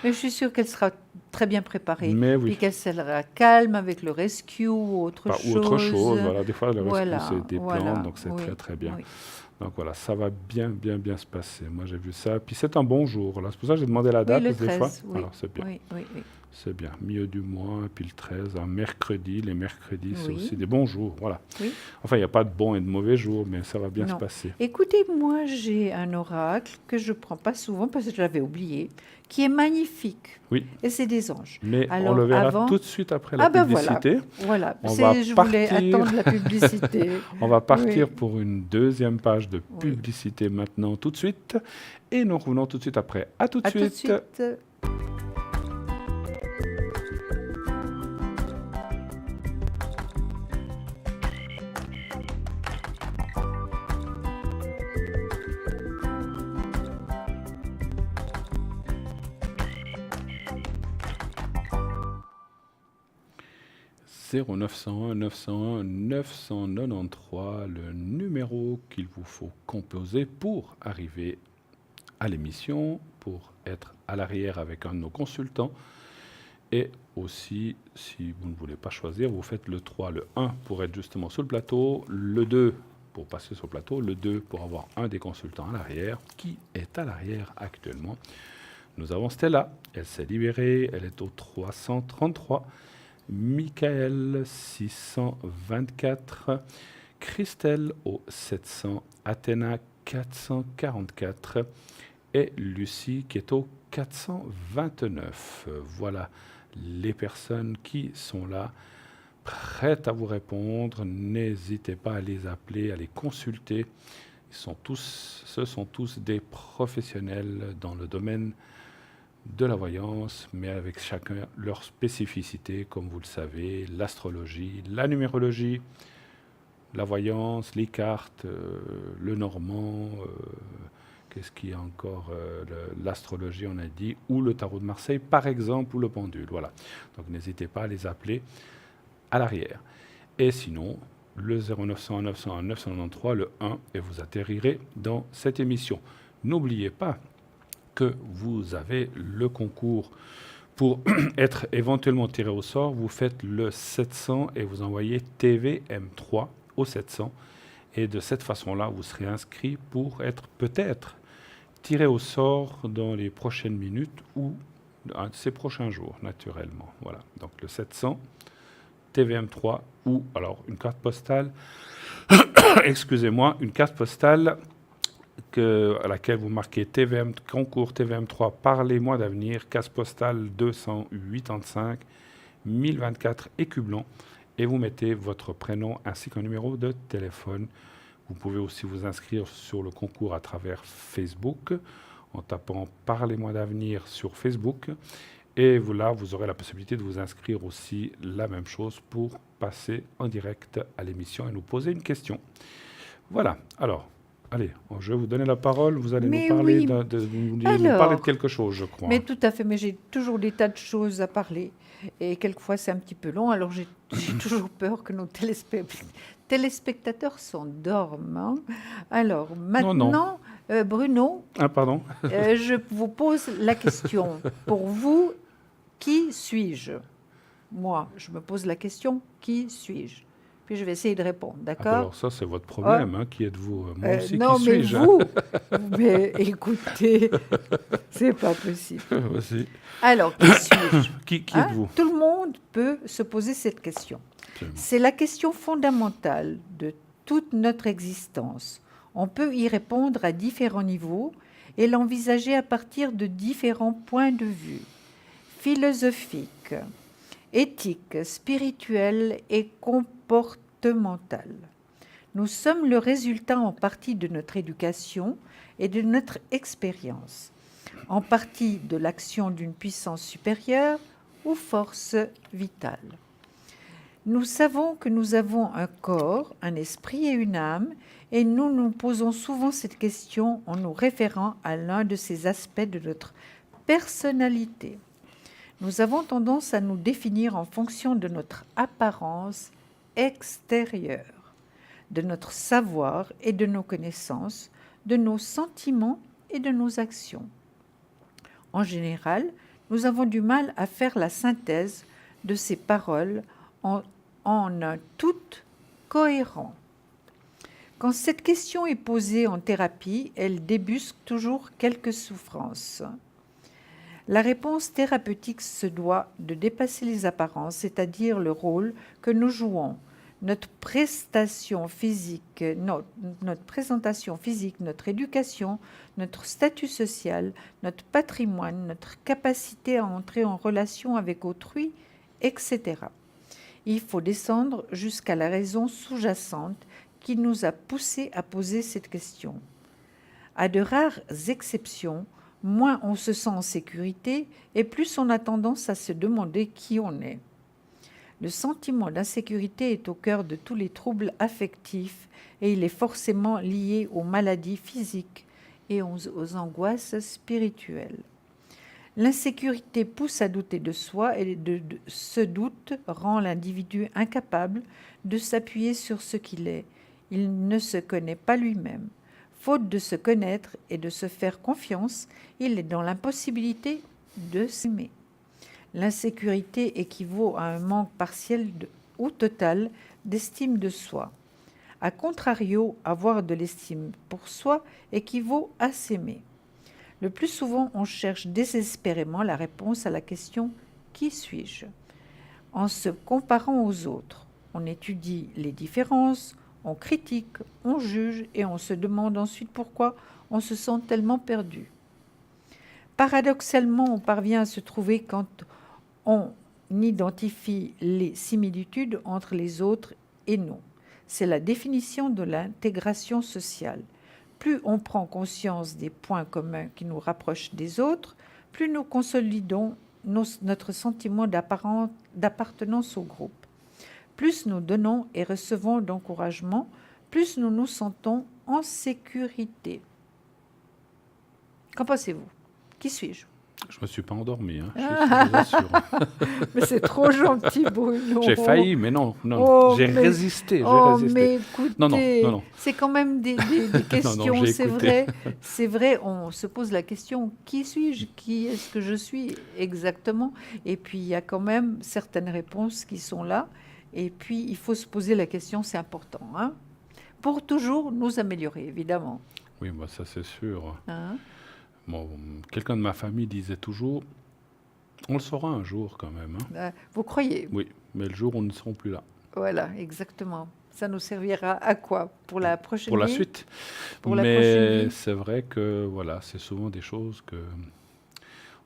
Mais je suis sûre qu'elle sera très bien préparée. Mais oui. Puis qu'elle sera calme avec le rescue ou autre chose. Ou autre chose, voilà. Des fois, le rescue, c'est des plantes, donc c'est très, très bien. Oui. Donc voilà, ça va bien se passer. Moi, j'ai vu ça. Puis c'est un bon jour. Là. C'est pour ça que j'ai demandé la date. Oui, le 13, des fois. oui. Alors, c'est bien. Oui. C'est bien. Milieu du mois, puis le 13, un mercredi. Les mercredis, c'est Oui. aussi des bons jours. Voilà. Oui. Enfin, il n'y a pas de bons et de mauvais jours, mais ça va bien se passer. Écoutez, moi, j'ai un oracle que je ne prends pas souvent parce que je l'avais oublié, qui est magnifique. Oui. Et c'est des anges. Mais alors, on le verra tout de suite après la publicité. Voilà. Je voulais attendre la publicité. On va partir pour une deuxième page de publicité maintenant, tout de suite. Et nous revenons tout de suite après. À tout de suite. Tout de suite. 0901 901 993, le numéro qu'il vous faut composer pour arriver à l'émission, pour être à l'arrière avec un de nos consultants. Et aussi, si vous ne voulez pas choisir, vous faites le 3, le 1 pour être justement sur le plateau, le 2 pour passer sur le plateau, le 2 pour avoir un des consultants à l'arrière. Qui est à l'arrière actuellement? Nous avons Stella, elle s'est libérée, elle est au 333. Michael 624, Christelle au 700, Athéna 444 et Lucie qui est au 429. Voilà les personnes qui sont là, prêtes à vous répondre. N'hésitez pas à les appeler, à les consulter. Ce sont tous des professionnels dans le domaine de la voyance, mais avec chacun leur spécificité, comme vous le savez, l'astrologie, la numérologie, la voyance, les cartes, le normand, qu'est-ce qu'il y a encore, l'astrologie, on a dit, ou le tarot de Marseille, par exemple, ou le pendule. Voilà. Donc n'hésitez pas à les appeler à l'arrière. Et sinon, le 0901 901 993, le 1, et vous atterrirez dans cette émission. N'oubliez pas que vous avez le concours pour être éventuellement tiré au sort. Vous faites le 700 et vous envoyez TVM3 au 700. Et de cette façon-là, vous serez inscrit pour être peut-être tiré au sort dans les prochaines minutes ou ces prochains jours, naturellement. Voilà. Donc le 700, TVM3 ou alors une carte postale, excusez-moi, une carte postale à laquelle vous marquez TVM, concours TVM3 par les mois d'avenir, case postale 285 1024 Écublon, et vous mettez votre prénom ainsi qu'un numéro de téléphone. Vous pouvez aussi vous inscrire sur le concours à travers Facebook en tapant par les mois d'avenir sur Facebook, et là vous aurez la possibilité de vous inscrire aussi la même chose pour passer en direct à l'émission et nous poser une question. Voilà, alors allez, je vais vous donner la parole. Vous allez nous parler, nous parler de quelque chose, je crois. Mais tout à fait, mais j'ai toujours des tas de choses à parler. Et quelquefois, c'est un petit peu long. Alors, j'ai toujours peur que nos téléspectateurs s'endorment. Hein. Alors, maintenant, Bruno, pardon. Je vous pose la question. Pour vous, qui suis-je? Moi, je me pose la question, qui suis-je? Puis je vais essayer de répondre, d'accord? Alors ça, c'est votre problème. Qui êtes-vous? Moi aussi, non, qui suis-je? vous, mais écoutez, c'est pas possible. Alors, qui suis-je? Qui êtes-vous? Tout le monde peut se poser cette question. Absolument. C'est la question fondamentale de toute notre existence. On peut y répondre à différents niveaux et l'envisager à partir de différents points de vue philosophiques, éthique, spirituelle et comportementale. Nous sommes le résultat en partie de notre éducation et de notre expérience, en partie de l'action d'une puissance supérieure ou force vitale. Nous savons que nous avons un corps, un esprit et une âme, et nous nous posons souvent cette question en nous référant à l'un de ces aspects de notre personnalité. Nous avons tendance à nous définir en fonction de notre apparence extérieure, de notre savoir et de nos connaissances, de nos sentiments et de nos actions. En général, nous avons du mal à faire la synthèse de ces paroles en un tout cohérent. Quand cette question est posée en thérapie, elle débusque toujours quelques souffrances. La réponse thérapeutique se doit de dépasser les apparences, c'est-à-dire le rôle que nous jouons. Notre présentation physique, notre éducation, notre statut social, notre patrimoine, notre capacité à entrer en relation avec autrui, etc. Il faut descendre jusqu'à la raison sous-jacente qui nous a poussés à poser cette question. À de rares exceptions, moins on se sent en sécurité et plus on a tendance à se demander qui on est. Le sentiment d'insécurité est au cœur de tous les troubles affectifs et il est forcément lié aux maladies physiques et aux angoisses spirituelles. L'insécurité pousse à douter de soi et ce doute rend l'individu incapable de s'appuyer sur ce qu'il est. Il ne se connaît pas lui-même. Faute de se connaître et de se faire confiance, il est dans l'impossibilité de s'aimer. L'insécurité équivaut à un manque partiel ou total d'estime de soi. A contrario, avoir de l'estime pour soi équivaut à s'aimer. Le plus souvent, on cherche désespérément la réponse à la question « Qui suis-je » en se comparant aux autres. On étudie les différences, on critique, on juge et on se demande ensuite pourquoi on se sent tellement perdu. Paradoxalement, on parvient à se trouver quand on identifie les similitudes entre les autres et nous. C'est la définition de l'intégration sociale. Plus on prend conscience des points communs qui nous rapprochent des autres, plus nous consolidons notre sentiment d'appartenance au groupe. Plus nous donnons et recevons d'encouragement, plus nous nous sentons en sécurité. Qu'en pensez-vous? Qui suis-je? Je ne me suis pas endormi, je vous assure. Mais c'est trop gentil, Bruno. J'ai failli, mais non, j'ai résisté. Mais écoutez, non. C'est quand même des questions, non, c'est vrai, on se pose la question, qui suis-je? Qui est-ce que je suis exactement? Et puis, il y a quand même certaines réponses qui sont là. Et puis, il faut se poser la question, c'est important, pour toujours nous améliorer, évidemment. Oui, bah, ça c'est sûr. Bon, quelqu'un de ma famille disait toujours, on le saura un jour quand même. Vous croyez? Oui, mais le jour où nous ne serons plus là. Voilà, exactement. Ça nous servira à quoi? Pour la prochaine vie? Pour la suite. Mais c'est vrai que voilà, c'est souvent des choses que...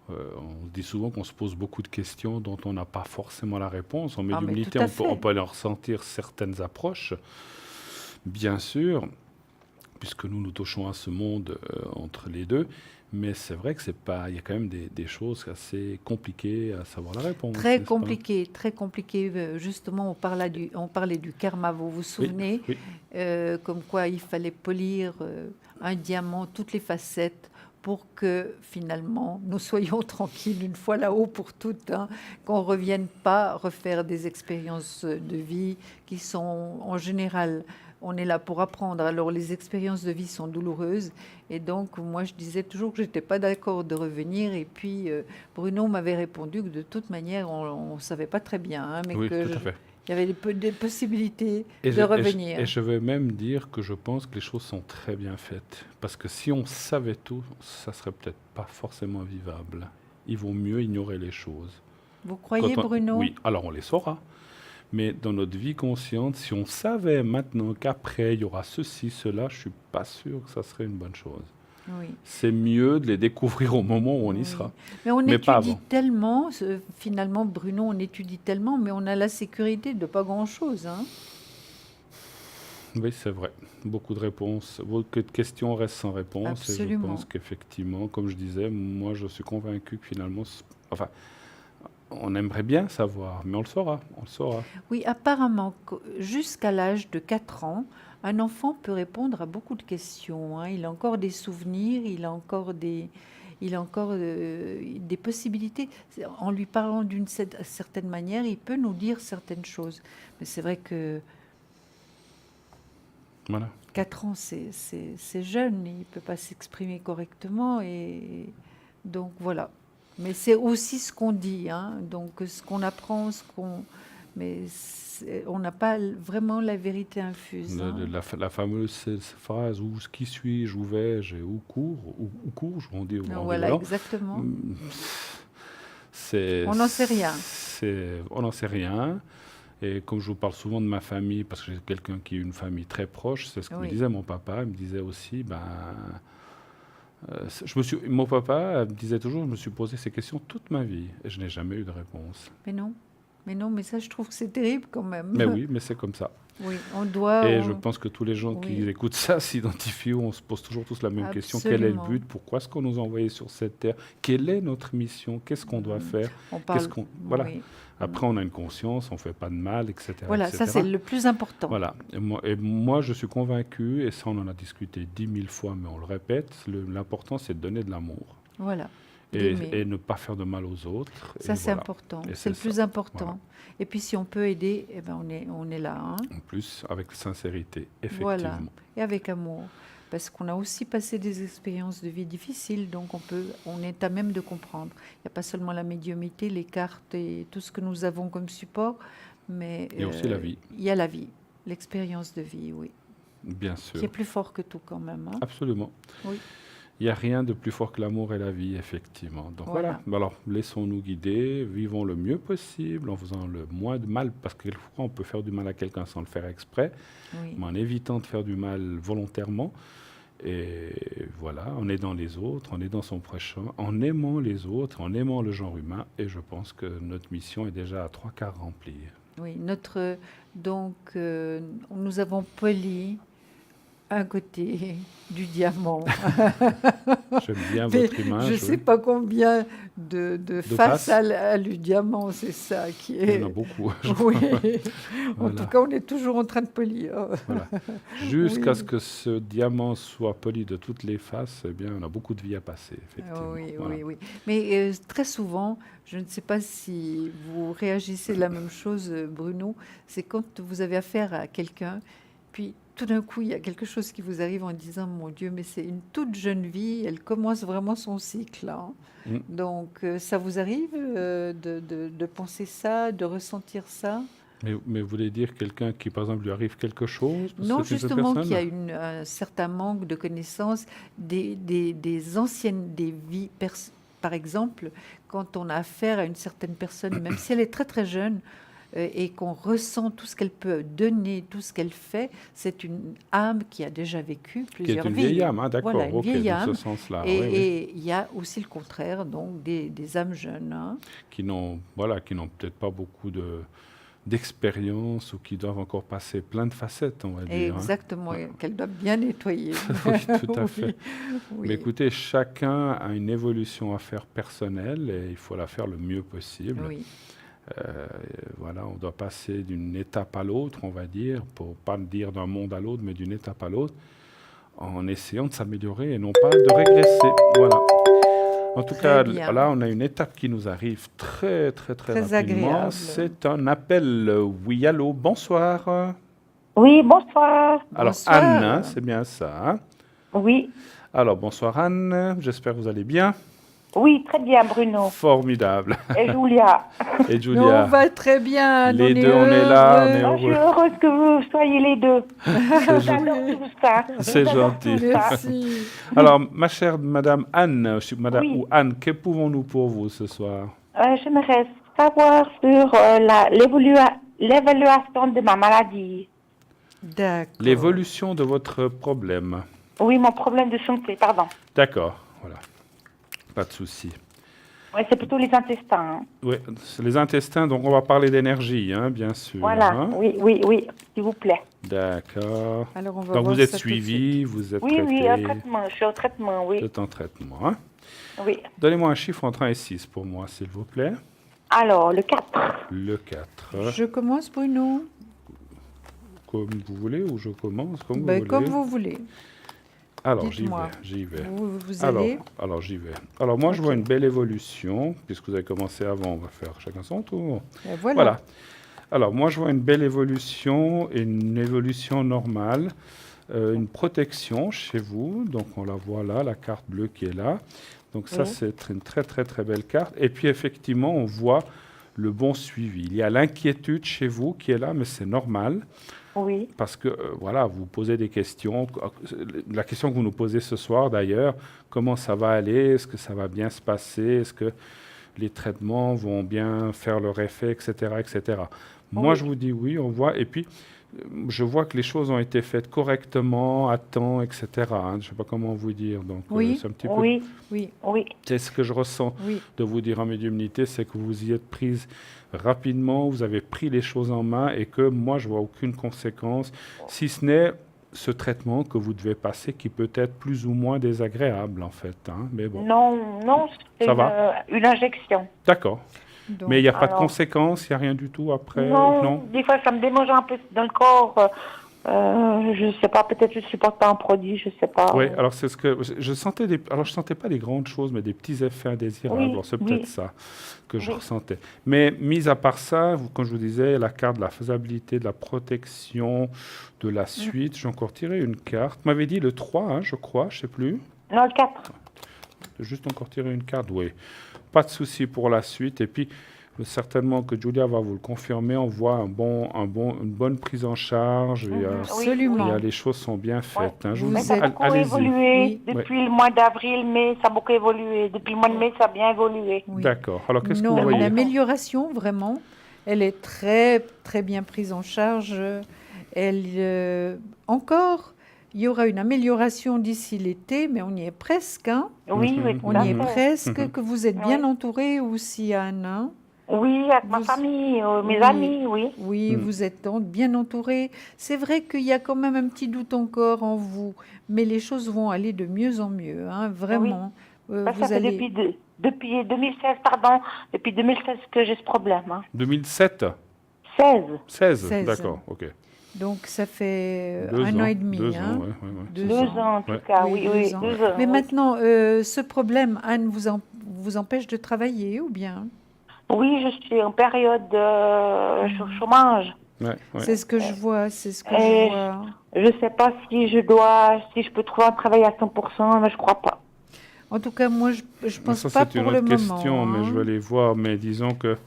on dit souvent qu'on se pose beaucoup de questions dont on n'a pas forcément la réponse. En médiumnité, on peut aller ressentir certaines approches, bien sûr, puisque nous touchons à ce monde entre les deux. Mais c'est vrai que il y a quand même des choses assez compliquées à savoir la réponse. Très compliqué. Justement, on parlait du karma, vous vous souvenez? Oui. Comme quoi il fallait polir un diamant, toutes les facettes, pour que finalement nous soyons tranquilles une fois là-haut pour toutes, qu'on ne revienne pas refaire des expériences de vie qui sont en général... On est là pour apprendre. Alors, les expériences de vie sont douloureuses. Et donc, moi, je disais toujours que je n'étais pas d'accord de revenir. Et puis, Bruno m'avait répondu que de toute manière, on ne savait pas très bien. Mais tout à fait. Il y avait des possibilités de revenir. Et je vais même dire que je pense que les choses sont très bien faites. Parce que si on savait tout, ça ne serait peut-être pas forcément vivable. Il vaut mieux ignorer les choses. Vous croyez, Bruno? Oui, alors on les saura. Mais dans notre vie consciente, si on savait maintenant qu'après, il y aura ceci, cela, je ne suis pas sûr que ça serait une bonne chose. Oui. C'est mieux de les découvrir au moment où on y sera. Mais on étudie tellement, finalement, Bruno, on étudie tellement, mais on a la sécurité de pas grand-chose. Oui, c'est vrai. Beaucoup de réponses, beaucoup de questions restent sans réponse. Absolument. Et je pense qu'effectivement, comme je disais, moi, je suis convaincu que finalement... on aimerait bien savoir, mais on le saura. Oui, apparemment, jusqu'à l'âge de 4 ans, un enfant peut répondre à beaucoup de questions. Il a encore des souvenirs, il a encore des possibilités. En lui parlant d'une certaine manière, il peut nous dire certaines choses. Mais c'est vrai que 4 ans, c'est jeune, il ne peut pas s'exprimer correctement. Et donc, voilà. Mais c'est aussi ce qu'on dit, donc ce qu'on apprend, mais on n'a pas vraiment la vérité infuse. La fameuse phrase « où qui suis-je, où vais-je et où cours », on dit. Voilà, exactement. On n'en sait rien. On n'en sait rien. Et comme je vous parle souvent de ma famille, parce que j'ai quelqu'un qui a une famille très proche, c'est ce que me disait mon papa. Il me disait aussi, mon papa me disait toujours, je me suis posé ces questions toute ma vie et je n'ai jamais eu de réponse. Mais non, mais ça, je trouve que c'est terrible quand même. Mais oui, mais c'est comme ça. Oui, on doit... Et je pense que tous les gens qui écoutent ça s'identifient, on se pose toujours tous la même question. Quel est le but? Pourquoi est-ce qu'on nous a envoyés sur cette terre? Quelle est notre mission? Qu'est-ce qu'on doit faire? Voilà. Après, on a une conscience, on ne fait pas de mal, etc. Voilà, etc. ça c'est le plus important. Voilà. Et moi, je suis convaincu, et ça on en a discuté 10 000 fois, mais on le répète, l'important c'est de donner de l'amour. Voilà. Et ne pas faire de mal aux autres. Ça, c'est important. C'est le plus important. Voilà. Et puis, si on peut aider, on est là. Hein. En plus, avec sincérité, effectivement. Voilà. Et avec amour. Parce qu'on a aussi passé des expériences de vie difficiles, donc on est à même de comprendre. Il n'y a pas seulement la médiumnité, les cartes et tout ce que nous avons comme support, mais il y a aussi la vie. Il y a la vie, l'expérience de vie, oui. Bien sûr. Qui est plus fort que tout quand même. Hein. Absolument. Oui. Il n'y a rien de plus fort que l'amour et la vie, effectivement. Donc voilà. Alors, laissons-nous guider, vivons le mieux possible, en faisant le moins de mal, parce que quelquefois, on peut faire du mal à quelqu'un sans le faire exprès, mais en évitant de faire du mal volontairement. Et voilà, en aidant les autres, en aidant son prochain, en aimant les autres, en aimant le genre humain. Et je pense que notre mission est déjà à 3/4 remplie. Oui, nous avons poli un côté du diamant. J'aime bien votre image. Je ne sais pas combien de faces à le diamant, c'est ça qui est... Il y en a beaucoup. Oui. En tout cas, on est toujours en train de polir. Voilà. Jusqu'à ce que ce diamant soit poli de toutes les faces, eh bien, on a beaucoup de vie à passer, effectivement. Oui. Mais très souvent, je ne sais pas si vous réagissez la même chose, Bruno, c'est quand vous avez affaire à quelqu'un, puis tout d'un coup, il y a quelque chose qui vous arrive en disant « Mon Dieu, mais c'est une toute jeune vie, elle commence vraiment son cycle. Hein. » Donc, ça vous arrive de penser ça, de ressentir ça? Mais vous voulez dire quelqu'un qui, par exemple, lui arrive quelque chose? Non, justement, qu'il y a un certain manque de connaissances des anciennes, des vies. Par exemple, quand on a affaire à une certaine personne, même si elle est très très jeune, et qu'on ressent tout ce qu'elle peut donner, tout ce qu'elle fait, c'est une âme qui a déjà vécu plusieurs vies. Qui est une vieille âme, hein, d'accord, voilà, une vieille âme. Dans ce sens-là. Et il y a aussi le contraire, donc des âmes jeunes. Hein. Qui n'ont peut-être pas beaucoup d'expérience ou qui doivent encore passer plein de facettes, on va dire. Exactement, qu'elles doivent bien nettoyer. Oui, tout à fait. Oui. Mais écoutez, chacun a une évolution à faire personnelle et il faut la faire le mieux possible. Oui. Voilà, on doit passer d'une étape à l'autre, on va dire, pour pas dire d'un monde à l'autre, mais d'une étape à l'autre, en essayant de s'améliorer et non pas de régresser. Voilà. En tout cas, là, on a une étape qui nous arrive très rapidement. Agréable. C'est un appel. Oui, allô, bonsoir. Oui, bonsoir. Alors, bonsoir. Anne, hein, c'est bien ça. Hein? Oui. Alors, bonsoir Anne, j'espère que vous allez bien. Oui, très bien, Bruno. Formidable. Et Julia. Et Julia. Nous, on va très bien. Les deux, on est là, on est heureux. Je suis heureuse que vous soyez les deux. C'est gentil. Merci. Alors, ma chère Madame Anne, ou Anne, que pouvons-nous pour vous ce soir? J'aimerais savoir sur l'évaluation de ma maladie. D'accord. L'évolution de votre problème. Oui, mon problème de santé, pardon. D'accord, voilà. Pas de souci. Oui, c'est plutôt les intestins. Hein. Oui, c'est les intestins, donc on va parler d'énergie, hein, bien sûr. Voilà, hein. oui, s'il vous plaît. D'accord. Alors on va donc vous êtes suivi, vous êtes traité. Oui, en traitement, je suis en traitement, oui. Vous êtes en traitement, hein. Oui. Donnez-moi un chiffre entre 1 et 6 pour moi, s'il vous plaît. Alors, le 4. Le 4. Je commence, Bruno. Comme vous voulez, ou je commence, comme vous voulez. Comme vous voulez. Alors, j'y vais. Vous allez. Alors, j'y vais. Alors, moi, je vois une belle évolution, puisque vous avez commencé avant, on va faire chacun son tour. Et voilà. Alors, moi, je vois une belle évolution, une évolution normale, une protection chez vous. Donc, on la voit là, la carte bleue qui est là. Donc, ça, c'est une très, très, très belle carte. Et puis, effectivement, on voit le bon suivi. Il y a l'inquiétude chez vous qui est là, mais c'est normal. Oui. Parce que, voilà, vous posez des questions. La question que vous nous posez ce soir, d'ailleurs, comment ça va aller? Est-ce que ça va bien se passer? Est-ce que les traitements vont bien faire leur effet, etc., etc. Moi, je vous dis oui, on voit. Et puis, je vois que les choses ont été faites correctement, à temps, etc. Je ne sais pas comment vous dire. Donc, c'est un petit peu... Oui. C'est ce que je ressens de vous dire en médiumnité, c'est que vous y êtes prise rapidement, vous avez pris les choses en main et que moi, je ne vois aucune conséquence, si ce n'est ce traitement que vous devez passer qui peut être plus ou moins désagréable, en fait. Mais bon. Non, c'est une injection. D'accord. Donc, mais il n'y a pas de conséquences, il n'y a rien du tout après? Non, des fois, ça me démange un peu dans le corps. Je ne sais pas, peut-être je ne supporte pas un produit, je ne sais pas. Oui, alors c'est ce que je sentais. Alors je sentais pas des grandes choses, mais des petits effets indésirables. Alors c'est peut-être ça que je ressentais. Mais mis à part ça, comme je vous disais, la carte de la faisabilité, de la protection, de la suite, j'ai encore tiré une carte. Vous m'avez dit le 3, je crois, je ne sais plus. Non, le 4. Juste encore tirer une carte, oui. Pas de souci pour la suite. Et puis, certainement que Julia va vous le confirmer, on voit une bonne prise en charge. Absolument. Les choses sont bien faites. Ça a beaucoup évolué depuis le mois d'avril, mai, ça a beaucoup évolué. Depuis le mois de mai, ça a bien évolué. Oui. D'accord. Alors, qu'est-ce que vous voyez? L'amélioration, vraiment, elle est très, très bien prise en charge. Encore, il y aura une amélioration d'ici l'été, mais on y est presque. Oui, on y est presque, que vous êtes bien entouré aussi, Anne. Oui, avec ma famille, mes amis, oui. Oui, vous êtes bien entouré. C'est vrai qu'il y a quand même un petit doute encore en vous, mais les choses vont aller de mieux en mieux, vraiment. Ça fait depuis 2016, depuis 2016 que j'ai ce problème. 2007 16, d'accord, ok. Donc ça fait 1 an et demi. 2 ans, Deux ans en tout cas, oui. 2 ans. Mais maintenant, ce problème, Anne, vous empêche de travailler ou bien? Oui, je suis en période de chômage. C'est ce que je vois, Je ne sais pas si je peux trouver un travail à 100%, mais je ne crois pas. En tout cas, moi, je pense pas pour le moment. C'est une autre question, mais je vais les voir. Mais disons que...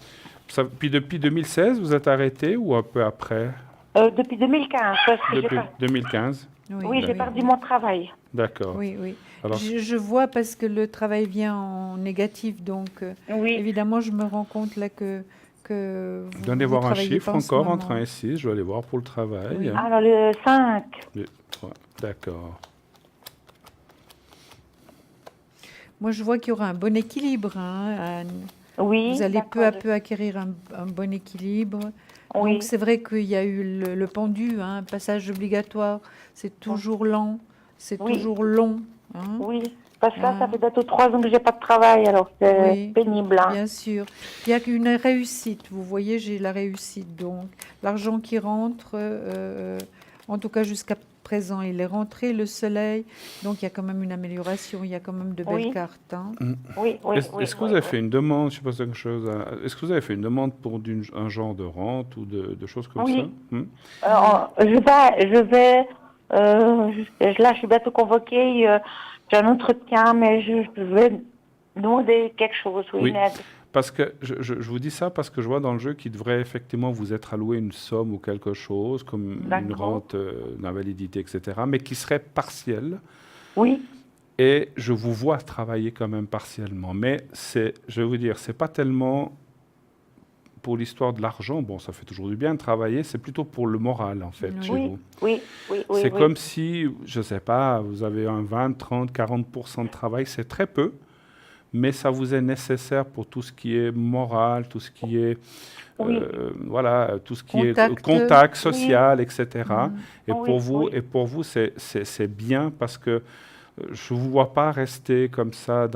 Puis depuis 2016, vous êtes arrêté ou un peu après? Depuis 2015. Depuis 2015? Oui, j'ai perdu mon travail. D'accord. Oui. Alors, je vois parce que le travail vient en négatif, donc évidemment, je me rends compte là que vous donnez voir un chiffre encore entre 1 et 6, je vais aller voir pour le travail. Oui. Alors le 5. Le 3, d'accord. Moi, je vois qu'il y aura un bon équilibre, Anne. Oui. Vous allez peu à peu acquérir un bon équilibre. Oui. Donc, c'est vrai qu'il y a eu le pendu, un passage obligatoire. C'est toujours lent, c'est toujours long. Oui, parce que ça fait bientôt 3 ans que j'ai pas de travail, alors c'est pénible. Bien sûr. Il y a qu'une réussite. Vous voyez, j'ai la réussite. Donc, l'argent qui rentre, en tout cas jusqu'à présent, il est rentré, le soleil. Donc, il y a quand même une amélioration. Il y a quand même de belles cartes. Oui. Est-ce que vous avez fait une demande, je sais pas quelque chose, est-ce que vous avez fait une demande pour un genre de rente ou de choses comme ça? Alors, je vais là, je suis bientôt convoquée. J'ai un entretien, mais je vais demander quelque chose, une aide. Parce que je vous dis ça parce que je vois dans le jeu qu'il devrait effectivement vous être alloué une somme ou quelque chose, comme une rente d'invalidité, etc., mais qui serait partielle. Oui. Et je vous vois travailler quand même partiellement. Mais je vais vous dire, c'est pas tellement pour l'histoire de l'argent. Bon, ça fait toujours du bien de travailler, c'est plutôt pour le moral, en fait, chez vous. Oui. C'est comme si, je ne sais pas, vous avez un 20, 30, 40% de travail, c'est très peu, mais ça vous est nécessaire pour tout ce qui est moral, tout ce qui est, tout ce qui est contact social, etc. Et pour vous, c'est bien parce que je ne vous vois pas rester comme ça.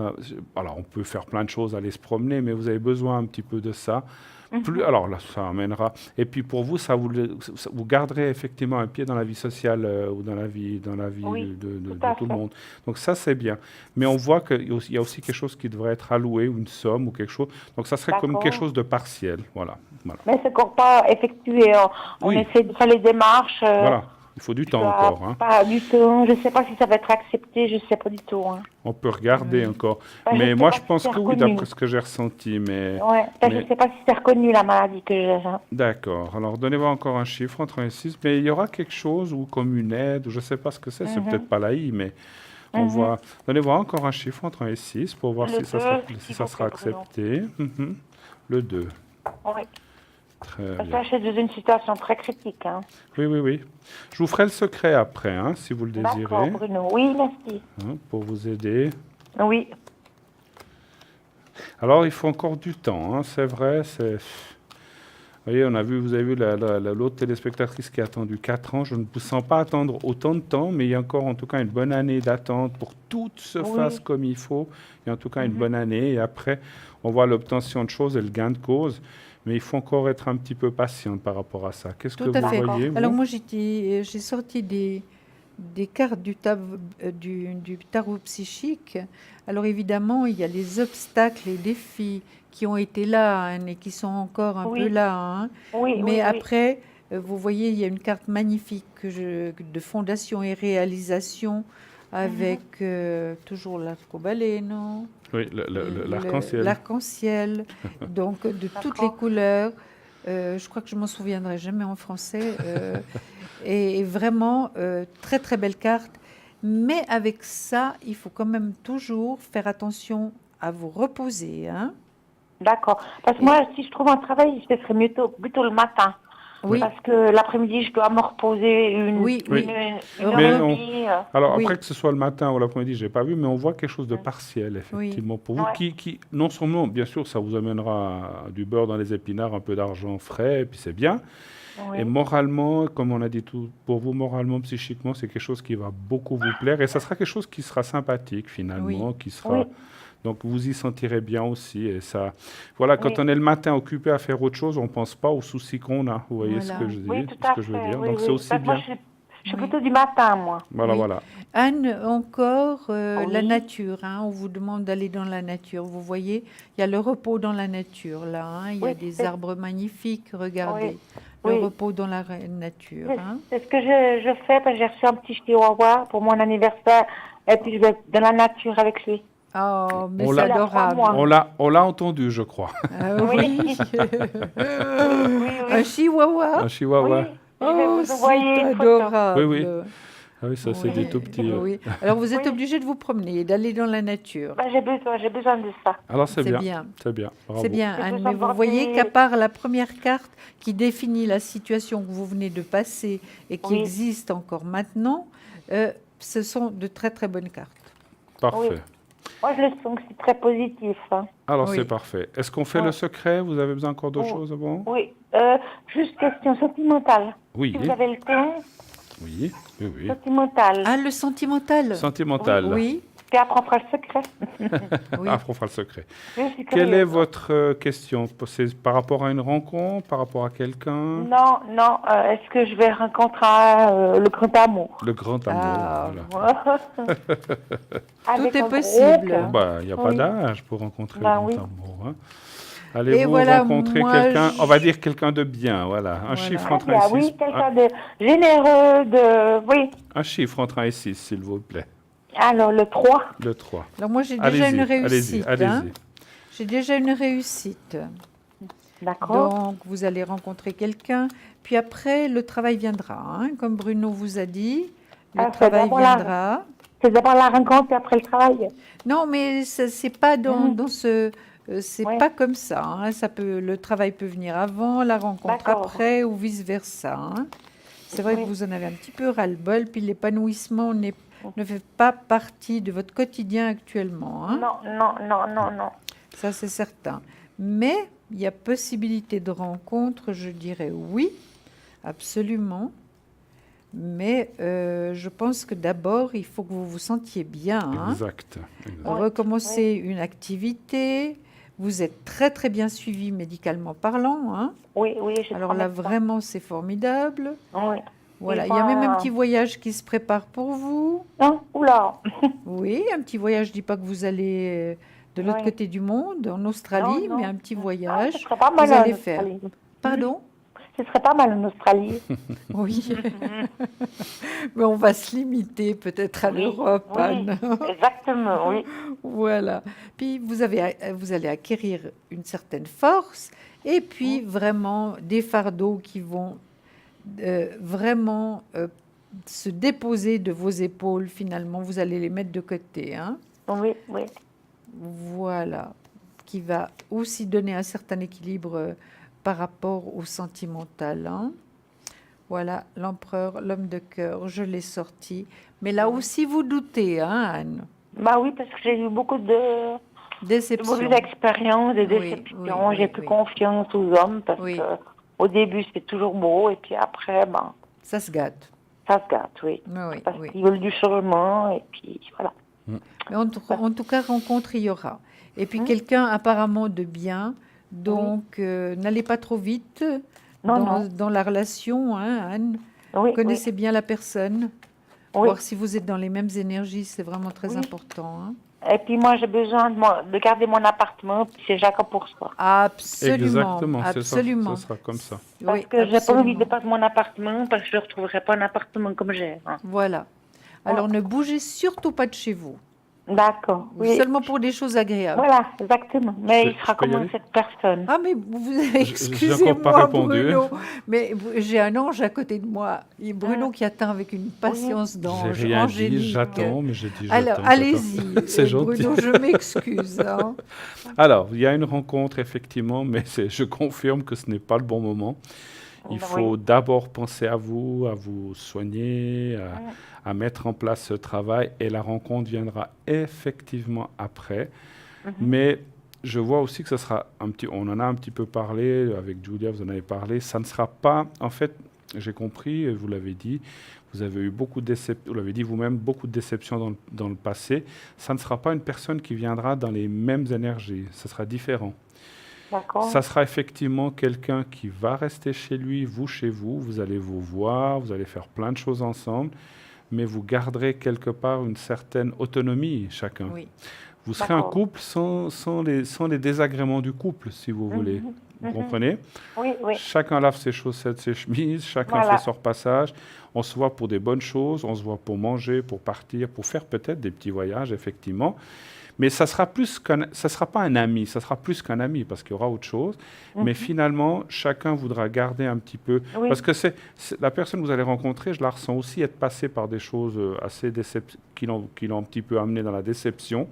Alors, on peut faire plein de choses, aller se promener, mais vous avez besoin un petit peu de ça. Alors là, ça amènera. Et puis pour vous, vous garderez effectivement un pied dans la vie sociale ou dans la vie de tout le monde. Donc ça, c'est bien. Mais on voit qu'il y a aussi quelque chose qui devrait être alloué, ou une somme ou quelque chose. Donc ça serait comme quelque chose de partiel. Voilà. Mais c'est encore pas effectué. On essaie de faire les démarches. Il faut du temps encore. Hein. Pas du tout. Je ne sais pas si ça va être accepté. Je ne sais pas du tout. Hein. On peut regarder encore. Mais moi, je pense que oui, d'après ce que j'ai ressenti. Mais je ne sais pas si c'est reconnu la maladie que j'ai. Hein. D'accord. Alors, donnez-moi encore un chiffre entre 1 et 6. Mais il y aura quelque chose, ou comme une aide, ou je ne sais pas ce que c'est. C'est peut-être pas l'AI, mais on voit. Donnez-moi encore un chiffre entre 1 et 6 pour voir si ça sera accepté. Le 2. Oui. Très bien. Ça, je suis dans une situation très critique. Hein. Oui. Je vous ferai le secret après, hein, si vous le désirez. D'accord, Bruno. Oui, merci. Hein, pour vous aider. Oui. Alors, il faut encore du temps, hein, c'est vrai. Vous voyez, vous avez vu l'autre téléspectatrice qui a attendu 4 ans. Je ne vous sens pas attendre autant de temps, mais il y a encore en tout cas une bonne année d'attente pour que tout se fasse comme il faut. Il y a en tout cas une bonne année. Et après, on voit l'obtention de choses et le gain de cause. Mais il faut encore être un petit peu patiente par rapport à ça. Qu'est-ce que vous voyez, vous? Alors moi, j'ai sorti des cartes du tarot psychique. Alors évidemment, il y a les obstacles, les défis qui ont été là hein, et qui sont encore un peu là. Hein. Mais après, vous voyez, il y a une carte magnifique de fondation et réalisation avec toujours l'arc-en-balai, non? Oui, l'arc-en-ciel. L'arc-en-ciel, donc de toutes les couleurs. Je crois que je m'en souviendrai jamais en français. Et vraiment, très très belle carte. Mais avec ça, il faut quand même toujours faire attention à vous reposer. Hein. D'accord. Parce que moi, si je trouve un travail, ce serait plutôt le matin. Oui. Parce que l'après-midi, je dois me reposer une alors après que ce soit le matin ou l'après-midi, je n'ai pas vu, mais on voit quelque chose de partiel, effectivement, pour vous, qui, non seulement, bien sûr, ça vous amènera du beurre dans les épinards, un peu d'argent frais, et puis c'est bien. Et moralement, comme on a dit tout, pour vous, moralement, psychiquement, c'est quelque chose qui va beaucoup vous plaire, et ça sera quelque chose qui sera sympathique, finalement, qui sera... Donc, vous y sentirez bien aussi. Et ça, voilà, quand on est le matin occupé à faire autre chose, on ne pense pas aux soucis qu'on a. Vous voyez ce que je dis, ce que je veux dire. Donc, c'est aussi bien. Moi, je suis plutôt du matin, moi. Voilà. Anne, encore la nature. Hein, on vous demande d'aller dans la nature. Vous voyez, il y a le repos dans la nature, là. Hein, il y a des arbres magnifiques, regardez. Le repos dans la nature. Hein. C'est ce que je fais, parce que j'ai reçu un petit chihuahua pour mon anniversaire. Et puis, je vais dans la nature avec lui. Oh, mais c'est adorable. On l'a entendu, je crois. Oui. Un chihuahua. Un chihuahua. Oh, c'est adorable. Oui. Ah oui, ça, c'est des tout petits. Oui. Alors, vous êtes obligé de vous promener, d'aller dans la nature. J'ai besoin de ça. Alors, c'est bien. C'est bien. Bravo. C'est bien, Anne. Mais vous voyez qu'à part la première carte qui définit la situation que vous venez de passer et qui existe encore maintenant, ce sont de très, très bonnes cartes. Parfait. Oui. Moi, je le sens que c'est très positif. Hein. Alors, c'est parfait. Est-ce qu'on fait le secret? Vous avez besoin encore d'autres choses avant? Oui. Juste question sentimentale. Oui. Si vous avez le temps. Oui. Sentimental. Ah, le sentimental. Sentimental. Oui. Et après, on fera le secret. Après, on fera le secret. Quelle est votre question? C'est par rapport à une rencontre? Par rapport à quelqu'un? Non. Est-ce que je vais rencontrer le grand amour? Le grand amour, voilà. Tout est possible. Il n'y a pas d'âge pour rencontrer le grand amour. Hein. Allez-vous rencontrer quelqu'un, on va dire quelqu'un de bien, voilà. Un chiffre entre 1 et 6. Oui, quelqu'un de généreux, Un chiffre entre 1 et 6, s'il vous plaît. Alors, le 3. Le 3. Alors, moi, j'ai déjà une réussite. Allez-y. J'ai déjà une réussite. D'accord. Donc, vous allez rencontrer quelqu'un. Puis après, le travail viendra. Hein, comme Bruno vous a dit, le travail viendra. C'est d'abord la rencontre et après le travail. Non, mais c'est pas dans ce... c'est pas comme ça. Hein. Le travail peut venir avant, la rencontre après ou vice-versa. Hein. C'est vrai que vous en avez un petit peu ras-le-bol, puis l'épanouissement ne fait pas partie de votre quotidien actuellement. Hein. Non. Ça, c'est certain. Mais il y a possibilité de rencontre, je dirais oui, absolument. Mais je pense que d'abord, il faut que vous vous sentiez bien. Hein. Exact. Recommencer une activité. Vous êtes très, très bien suivi médicalement parlant. Hein. Oui. Alors là, vraiment, c'est formidable. Oui. Voilà, il y a même un petit voyage qui se prépare pour vous. Non, oula. Oui, un petit voyage. Je ne dis pas que vous allez de l'autre côté du monde, en Australie, mais un petit voyage. Ça serait pas mal vous allez faire. Pardon? Ce serait pas mal en Australie. Oui. Mais on va se limiter peut-être à l'Europe, Anne. Exactement, oui. Voilà. Puis vous allez acquérir une certaine force et puis vraiment des fardeaux qui vont vraiment se déposer de vos épaules. Finalement, vous allez les mettre de côté. Hein. Oui, oui. Voilà. Qui va aussi donner un certain équilibre par rapport au sentimental. Hein. Voilà, l'empereur, l'homme de cœur, je l'ai sorti. Mais là aussi, vous doutez, hein, Anne? Bah oui, parce que j'ai eu beaucoup de mauvaises expériences, des déceptions. J'ai plus confiance aux hommes parce que au début, c'est toujours beau et puis après, ben... Ça se gâte. Ça se gâte, oui. Parce qu'ils veulent du changement et puis voilà. Mais en tout cas, rencontre, il y aura. Et puis quelqu'un apparemment de bien, donc n'allez pas trop vite dans la relation, hein, Anne. Connaissez bien la personne, voir si vous êtes dans les mêmes énergies, c'est vraiment très important. Hein. Et puis moi, j'ai besoin de garder mon appartement, puis c'est chacun pour soi. Absolument. Exactement, absolument. Ça sera comme ça. Parce que j'ai pas envie de perdre mon appartement, parce que je ne retrouverai pas un appartement comme j'ai. Hein. Voilà. Alors ne bougez surtout pas de chez vous. D'accord. Oui. Seulement pour des choses agréables. Voilà, exactement. Mais il sera comment cette personne? Ah, mais excusez-moi, Bruno. Mais j'ai un ange à côté de moi. Et Bruno qui attend avec une patience d'ange. J'ai rien dit, j'attends, mais j'ai dit j'attends. Alors, allez-y. C'est gentil. Bruno, je m'excuse. Hein. Alors, il y a une rencontre, effectivement, mais je confirme que ce n'est pas le bon moment. Il faut d'abord penser à vous soigner, à mettre en place ce travail et la rencontre viendra effectivement après. Mais je vois aussi que ça sera on en a un petit peu parlé, avec Julia, vous en avez parlé, ça ne sera pas, en fait, j'ai compris, vous l'avez dit, vous avez eu beaucoup de déceptions, vous l'avez dit vous-même, beaucoup de déceptions dans le passé. Ça ne sera pas une personne qui viendra dans les mêmes énergies, ça sera différent. Ça sera effectivement quelqu'un qui va rester chez lui, vous chez vous, vous allez vous voir, vous allez faire plein de choses ensemble, mais vous garderez quelque part une certaine autonomie chacun. Oui. Vous serez un couple sans les désagréments du couple, si vous voulez. Vous comprenez? Oui, oui. Chacun lave ses chaussettes, ses chemises, chacun fait son repassage. On se voit pour des bonnes choses, on se voit pour manger, pour partir, pour faire peut-être des petits voyages, effectivement. Mais ça sera pas un ami, ça sera plus qu'un ami parce qu'il y aura autre chose. Mais finalement, chacun voudra garder un petit peu, parce que c'est la personne que vous allez rencontrer, je la ressens aussi être passée par des choses assez qui l'ont un petit peu amené dans la déception.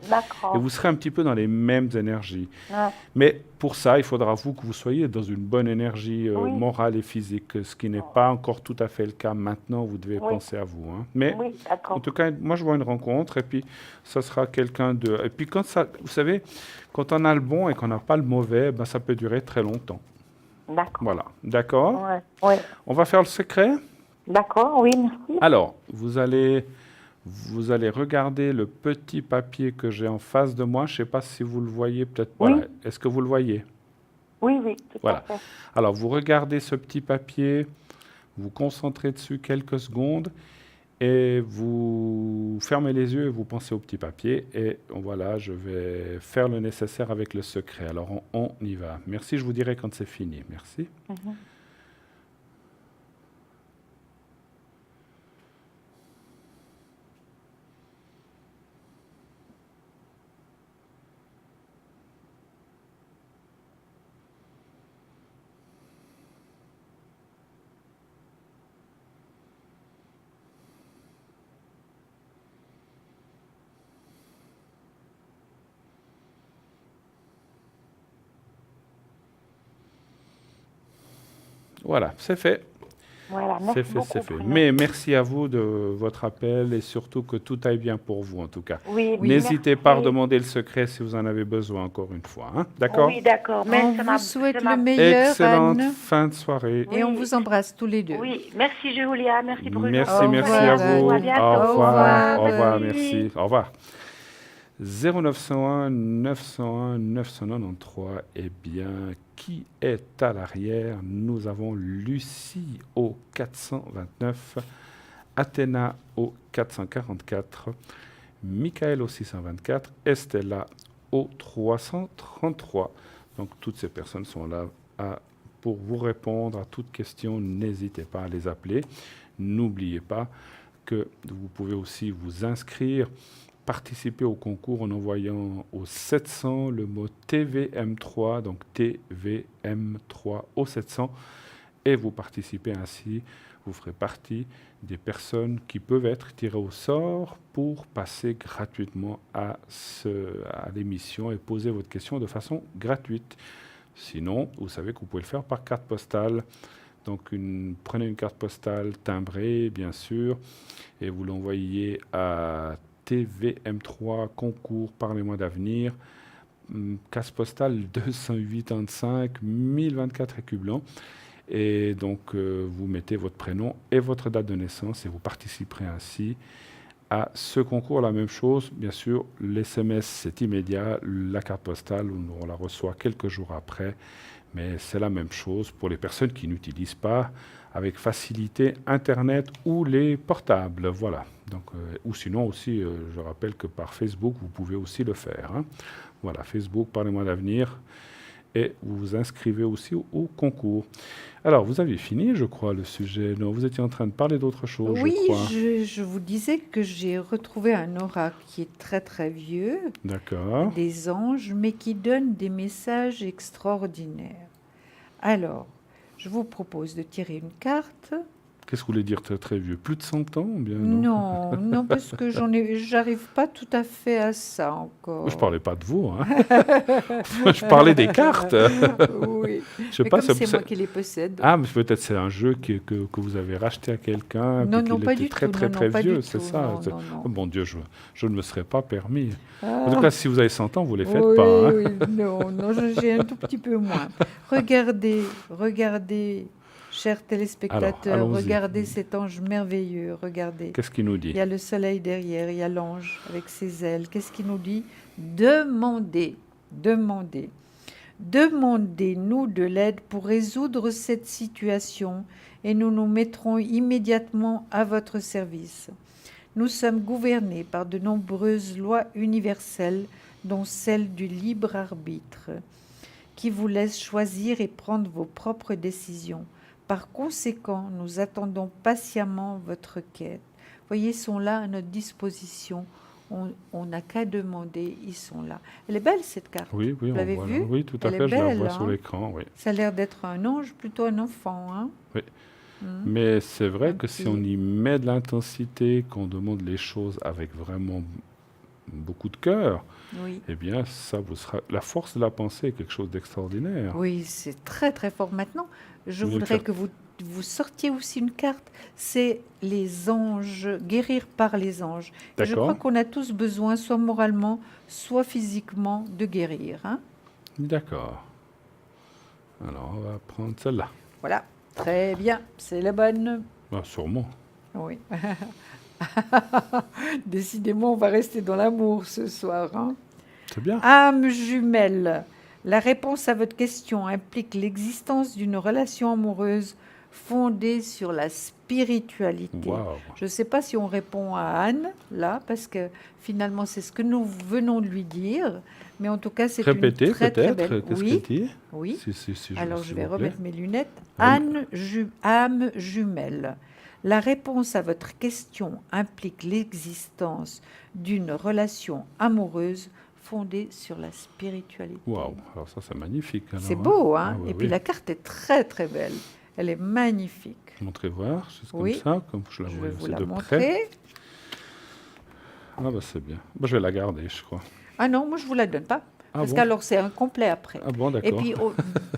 Et vous serez un petit peu dans les mêmes énergies. Mais pour ça, il faudra que vous soyez dans une bonne énergie morale et physique, ce qui n'est pas encore tout à fait le cas maintenant. Vous devez penser à vous. Hein. Mais en tout cas, moi, je vois une rencontre et puis ça sera quelqu'un de... Et puis vous savez, quand on a le bon et qu'on n'a pas le mauvais, ben, ça peut durer très longtemps. D'accord. Voilà. D'accord? Ouais. On va faire le secret? D'accord, oui, merci. Alors, vous allez regarder le petit papier que j'ai en face de moi. Je ne sais pas si vous le voyez, peut-être. Oui. Voilà. Est-ce que vous le voyez? Oui, tout à fait. Alors, vous regardez ce petit papier, vous concentrez dessus quelques secondes et vous fermez les yeux et vous pensez au petit papier. Et voilà, je vais faire le nécessaire avec le secret. Alors, on y va. Merci, je vous dirai quand c'est fini. Merci. Voilà, c'est fait. Voilà, c'est fait. Mais merci à vous de votre appel et surtout que tout aille bien pour vous en tout cas. Oui, n'hésitez pas à demander le secret si vous en avez besoin encore une fois. Hein? D'accord? Oui, d'accord. On vous souhaite le meilleur, Excellente Anne. fin de soirée. Et on vous embrasse tous les deux. Oui, merci Julia, merci Bruno. Merci à vous. À bientôt. Au revoir, merci. Au revoir. 0901 901 993. Eh bien, qui est à l'arrière? Nous avons Lucie au 429, Athéna au 444, Michael au 624, Estella au 333. Donc, toutes ces personnes sont là pour vous répondre à toutes questions. N'hésitez pas à les appeler. N'oubliez pas que vous pouvez aussi vous inscrire, participer au concours en envoyant au 700 le mot TVM3, donc TVM3 au 700, et vous participez ainsi. Vous ferez partie des personnes qui peuvent être tirées au sort pour passer gratuitement à l'émission et poser votre question de façon gratuite. Sinon, vous savez que vous pouvez le faire par carte postale. Donc, prenez une carte postale timbrée, bien sûr, et vous l'envoyez à TVM3 concours Parlez-moi d'avenir, carte postale 285 1024 écus blancs. Et donc, vous mettez votre prénom et votre date de naissance et vous participerez ainsi à ce concours. La même chose, bien sûr, l'SMS, c'est immédiat. La carte postale, on la reçoit quelques jours après. Mais c'est la même chose pour les personnes qui n'utilisent pas avec facilité Internet ou les portables. Voilà. Donc, ou sinon aussi, je rappelle que par Facebook, vous pouvez aussi le faire. Hein. Voilà, Facebook, Parlez-moi d'avenir. Et vous vous inscrivez aussi au concours. Alors, vous aviez fini, je crois, le sujet. Non, vous étiez en train de parler d'autre chose, oui, je crois. Je vous disais que j'ai retrouvé un oracle qui est très, très vieux. D'accord. Des anges, mais qui donne des messages extraordinaires. Alors, je vous propose de tirer une carte. Qu'est-ce que vous voulez dire très, très vieux? Plus de 100 ans ou bien non? Non, parce que j'arrive pas tout à fait à ça encore. Je parlais pas de vous, hein. Je parlais des cartes. Oui. Je sais Mais pas, comme c'est moi qui les possède. Ah, mais peut-être c'est un jeu que vous avez racheté à quelqu'un. Non, non, pas du très, tout. très, Non, très pas vieux, du c'est tout. ça. Non, non, non. Oh, mon Dieu, je ne me serais pas permis. Ah. En tout cas, si vous avez 100 ans, vous ne les faites Oui, pas. Hein. oui, non, j'ai un tout petit peu moins. Regardez, chers téléspectateurs, Alors, regardez cet ange merveilleux, regardez. Qu'est-ce qu'il nous dit? Il y a le soleil derrière, il y a l'ange avec ses ailes. Qu'est-ce qu'il nous dit? Demandez. Demandez-nous de l'aide pour résoudre cette situation et nous nous mettrons immédiatement à votre service. Nous sommes gouvernés par de nombreuses lois universelles, dont celle du libre arbitre, qui vous laisse choisir et prendre vos propres décisions. Par conséquent, nous attendons patiemment votre quête. Voyez, ils sont là à notre disposition. On n'a qu'à demander, ils sont là. Elle est belle, cette carte. Oui, Vous l'avez vue? Oui, tout à Elle fait, est je la belle, vois hein? sur l'écran. Oui. Ça a l'air d'être un ange, plutôt un enfant. Hein? Oui. Mais c'est vrai que si on petit. y met de l'intensité, qu'on demande les choses avec vraiment beaucoup de cœur, Oui. eh bien, ça vous sera... La force de la pensée est quelque chose d'extraordinaire. Oui, c'est très très fort. Maintenant, je Vous voulez voudrais faire- que vous sortiez aussi une carte. C'est les anges, guérir par les anges. Et je D'accord. crois qu'on a tous besoin, soit moralement, soit physiquement, de guérir. Hein? D'accord. Alors, on va prendre celle-là. Voilà, très bien, c'est la bonne. Ah, sûrement. Oui. Décidément, on va rester dans l'amour ce soir. Hein? C'est bien. Âme jumelle, la réponse à votre question implique l'existence d'une relation amoureuse fondée sur la spiritualité. Waouh. Je ne sais pas si on répond à Anne, là, parce que finalement, c'est ce que nous venons de lui dire. Mais en tout cas, c'est une Répétez très, très peut-être. belle... Qu'est-ce Oui, qu'il dit? oui. Si Alors, s'il je vais vous plaît. remettre mes lunettes. Rem- Âme jumelle. La réponse à votre question implique l'existence d'une relation amoureuse fondée sur la spiritualité. Waouh. Alors ça, c'est magnifique. alors, C'est beau, hein? Ah, ouais, Et puis oui. la carte est très, très belle. Elle est magnifique. Montrez voir, juste comme Oui. ça, comme je la Je vois vais vous aussi la de près. montrer. Ah bah c'est bien. Bah, je vais la garder, je crois. Ah non, moi, je ne vous la donne pas. Ah Parce bon? qu'alors, c'est incomplet après. Ah bon, Et d'accord. puis,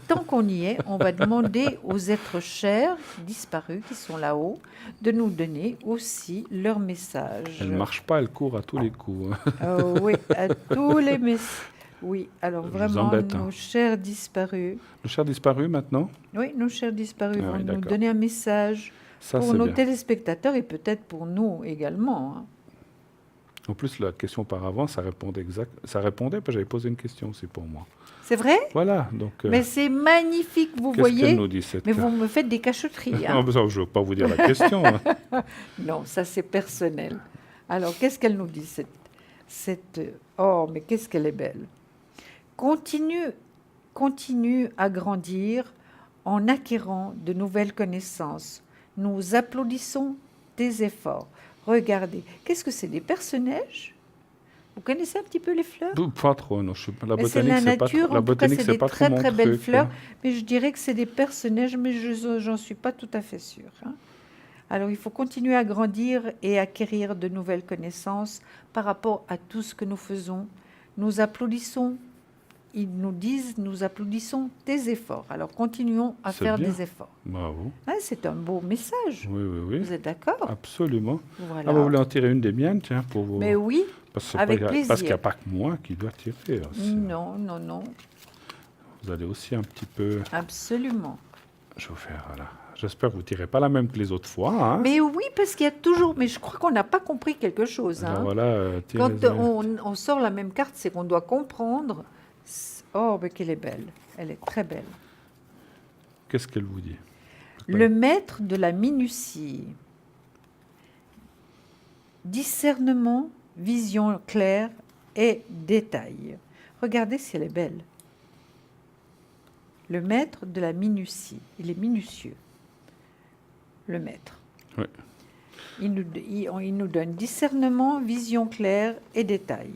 tant qu'on y est, on va demander aux êtres chers, disparus, qui sont là-haut, de nous donner aussi leur message. Elle ne marche pas, elle court à tous les coups. hein. Oui, à tous les messages. Oui, alors Je vous vraiment, embête, hein. nos chers disparus, Le cher disparu maintenant? oui, nos chers disparus Ah vont oui, nous d'accord. donner un message Ça, pour c'est nos bien. téléspectateurs et peut-être pour nous également. Hein. En plus, la question par avant, ça répondait ça répondait, parce que j'avais posé une question aussi pour moi. C'est vrai? Voilà, donc... Mais c'est magnifique, vous qu'est-ce qu'elle voyez. nous dit, cette Mais vous carte? me faites des cachotteries. Non, Hein. mais ça, je ne veux pas vous dire la question. hein. Non, ça c'est personnel. Alors, qu'est-ce qu'elle nous dit Oh, mais qu'est-ce qu'elle est belle. Continue à grandir en acquérant de nouvelles connaissances. Nous applaudissons tes efforts. Regardez, qu'est-ce que c'est, des perce-neige? Vous connaissez un petit peu les fleurs? Pas trop, non. La botanique, c'est la nature. La botanique, c'est pas trop mon truc. Très belles fleurs, mais je dirais que c'est des perce-neige, mais j'en suis pas tout à fait sûre. Hein. Alors, il faut continuer à grandir et acquérir de nouvelles connaissances par rapport à tout ce que nous faisons. Nous applaudissons. Ils nous disent, nous applaudissons tes efforts. Alors, continuons à faire des efforts. Bravo. Ah, c'est un beau message. Oui. Vous êtes d'accord? Absolument. Voilà. Ah, vous voulez en tirer une des miennes, tiens, pour vous... Mais oui, avec plaisir. Parce qu'il n'y a pas que moi qui dois tirer. Aussi. Non. Vous allez aussi un petit peu... Absolument. Je vais vous faire, voilà. J'espère que vous ne tirez pas la même que les autres fois. Hein. Mais oui, parce qu'il y a toujours... Mais je crois qu'on n'a pas compris quelque chose. Hein. Voilà, quand on sort la même carte, c'est qu'on doit comprendre... Oh, mais qu'elle est belle. Elle est très belle. Qu'est-ce qu'elle vous dit? Le maître de la minutie. Discernement, vision claire et détail. Regardez si elle est belle. Le maître de la minutie. Il est minutieux. Le maître. Oui. Il nous donne discernement, vision claire et détail.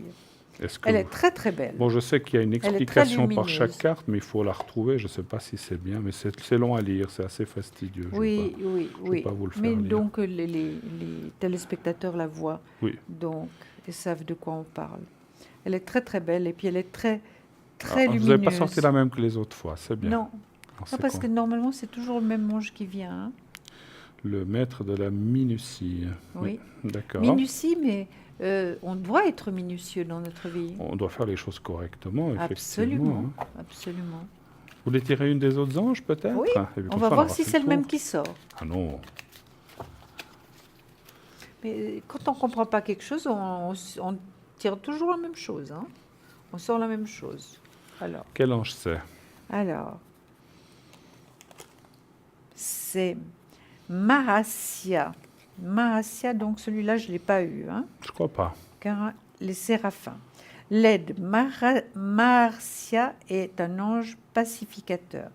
Elle est très très belle. Bon, je sais qu'il y a une explication par chaque carte, mais il faut la retrouver. Je ne sais pas si c'est bien, mais c'est long à lire, c'est assez fastidieux. Oui. Je vais pas vous le faire mais lire. Donc les téléspectateurs la voient, donc ils savent de quoi on parle. Elle est très très belle et puis elle est très lumineuse. Vous n'avez pas sorti la même que les autres fois, c'est bien. Non, parce que normalement c'est toujours le même ange qui vient. Hein. Le maître de la minutie. Oui. D'accord. Minutie, mais on doit être minutieux dans notre vie. On doit faire les choses correctement, effectivement. Absolument. Vous voulez tirer une des autres anges, peut-être? Oui, on va voir si c'est le même qui sort. Ah non. Mais quand on ne comprend pas quelque chose, on tire toujours la même chose. Hein. On sort la même chose. Alors. Quel ange c'est? Alors, c'est Mahasya. Mahasya, donc celui-là, je ne l'ai pas eu. Hein, je ne crois pas. Car les séraphins. L'aide Mahasya est un ange pacificateur.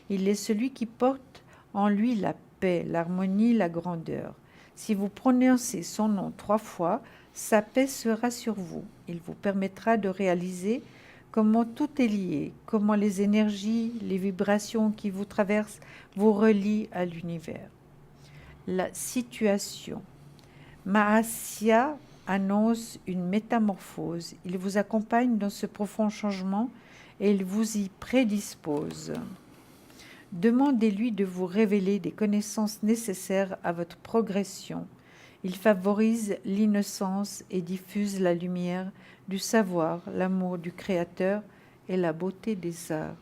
Il est celui qui porte en lui la paix, l'harmonie, la grandeur. Si vous prononcez son nom 3 fois, sa paix sera sur vous. Il vous permettra de réaliser comment tout est lié, comment les énergies, les vibrations qui vous traversent vous relient à l'univers. La situation. Mahasya annonce une métamorphose. Il vous accompagne dans ce profond changement et il vous y prédispose. Demandez-lui de vous révéler des connaissances nécessaires à votre progression. Il favorise l'innocence et diffuse la lumière du savoir, l'amour du Créateur et la beauté des arts.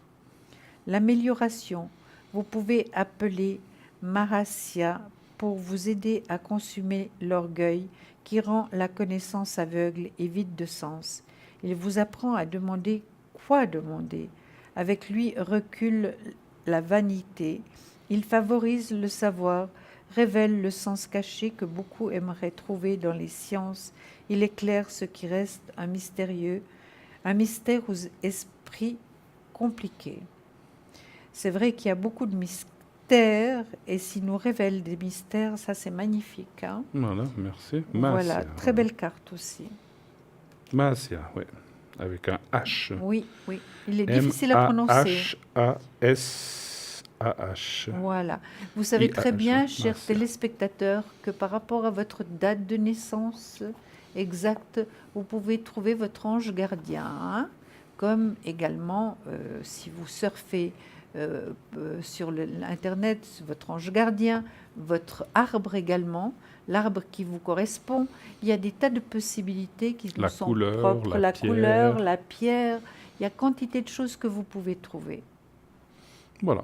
L'amélioration. Vous pouvez appeler Mahasya pour vous aider à consumer l'orgueil qui rend la connaissance aveugle et vide de sens. Il vous apprend à demander quoi demander. Avec lui recule la vanité. Il favorise le savoir, révèle le sens caché que beaucoup aimeraient trouver dans les sciences. Il éclaire ce qui reste un mystère aux esprits compliqués. C'est vrai qu'il y a beaucoup de mystères, et s'il nous révèle des mystères, ça c'est magnifique. Hein. Voilà, merci. Voilà, très belle carte aussi. Mahasya, oui, avec un H. Oui, il est difficile à prononcer. M-A-H-A-S-A-H. Voilà. Vous savez très bien, chers téléspectateurs, que par rapport à votre date de naissance exacte, vous pouvez trouver votre ange gardien. Hein, comme également, si vous surfez sur Internet, votre ange gardien, votre arbre également, l'arbre qui vous correspond. Il y a des tas de possibilités qui nous sont propres. La couleur, la pierre. Il y a quantité de choses que vous pouvez trouver. Voilà.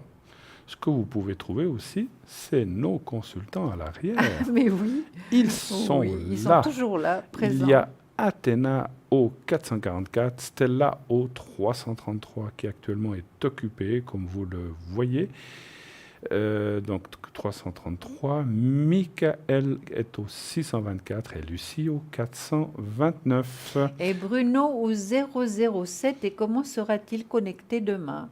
Ce que vous pouvez trouver aussi, c'est nos consultants à l'arrière. Mais oui. Ils sont ils là. sont toujours là, présents. Il y a Athéna au 444, Stella au 333 qui actuellement est occupée, comme vous le voyez. Donc 333, Michael est au 624 et Lucie au 429. Et Bruno au 007, et comment sera-t-il connecté demain?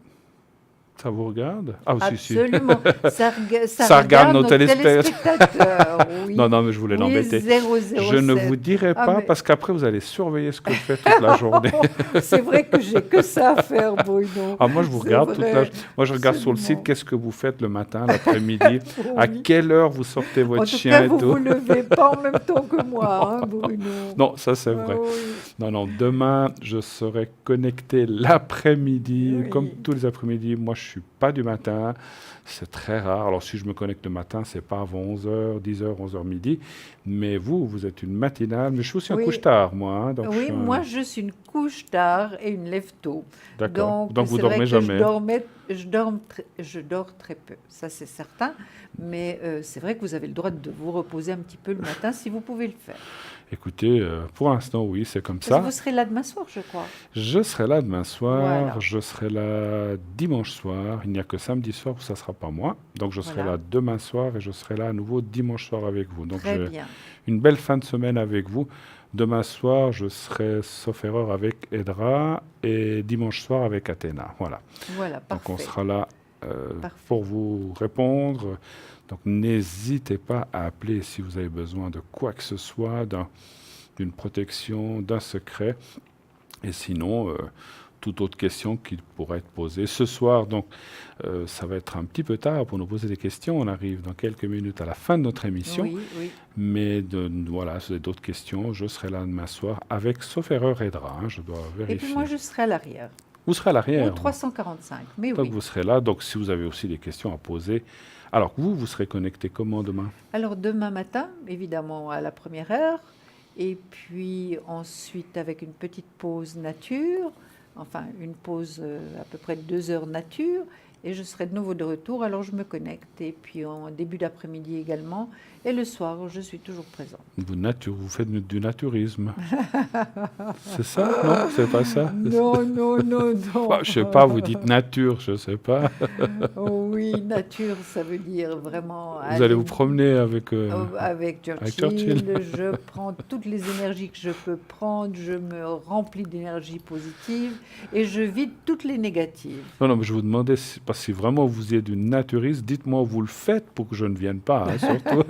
Ça vous regarde? Ah, Absolument. Ça regarde nos téléspectateurs. Oui. Non, mais je voulais l'embêter. 007. Je ne vous dirai pas parce qu'après, vous allez surveiller ce que je fais toute la journée. C'est vrai que j'ai que ça à faire, Bruno. Ah, moi, je vous regarde toute la journée. Moi, je regarde sur le site qu'est-ce que vous faites le matin, l'après-midi, à quelle heure vous sortez votre chien. En tout cas, vous ne vous levez pas en même temps que moi, hein, Bruno. Non, ça c'est vrai. Oui. Non, demain, je serai connecté l'après-midi, comme tous les après-midi. Moi, je ne suis pas du matin. C'est très rare. Alors, si je me connecte le matin, ce n'est pas avant 11h, 10h, 11h midi. Mais vous êtes une matinale. Mais je suis aussi un couche-tard, moi. Hein, donc moi, je suis une couche-tard et une lève-tôt. D'accord. Donc vous ne dormez jamais. Je dors très peu, ça c'est certain. Mais c'est vrai que vous avez le droit de vous reposer un petit peu le matin si vous pouvez le faire. Écoutez, pour l'instant, oui, c'est comme ça. Vous serez là demain soir, je crois. Je serai là demain soir. Voilà. Je serai là dimanche soir. Il n'y a que samedi soir où ça ne sera pas moi. Donc, je serai là demain soir et je serai là à nouveau dimanche soir avec vous. Donc, très bien. Une belle fin de semaine avec vous. Demain soir, je serai, sauf erreur, avec Edra et dimanche soir avec Athéna. Voilà. Parfait. Donc, on sera là pour vous répondre. Donc, n'hésitez pas à appeler si vous avez besoin de quoi que ce soit, d'une protection, d'un secret. Et sinon, toute autre question qui pourrait être posée. Ce soir, donc, ça va être un petit peu tard pour nous poser des questions. On arrive dans quelques minutes à la fin de notre émission. Oui. Mais voilà, si vous avez d'autres questions, je serai là demain soir avec, sauf erreur, Edra. Je dois vérifier. Et puis moi, je serai à l'arrière. Vous serez à l'arrière. Au 345, mais donc, vous serez là. Donc, si vous avez aussi des questions à poser... Alors, vous serez connecté comment demain? Alors, demain matin, évidemment, à la première heure. Et puis, ensuite, avec une petite pause nature. Enfin, une pause à peu près de 2 heures nature. Et je serai de nouveau de retour. Alors, je me connecte. Et puis, en début d'après-midi également. Et le soir, je suis toujours présente. Vous faites du naturisme. C'est ça? Non, c'est pas ça? Non. Bah, je sais pas, vous dites nature, je sais pas. Oh oui, nature, ça veut dire vraiment... Vous allez vous promener avec Churchill. Je prends toutes les énergies que je peux prendre, je me remplis d'énergie positive et je vide toutes les négatives. Non, mais je vous demandais, si vraiment vous êtes du naturisme, dites-moi où vous le faites pour que je ne vienne pas, hein, surtout.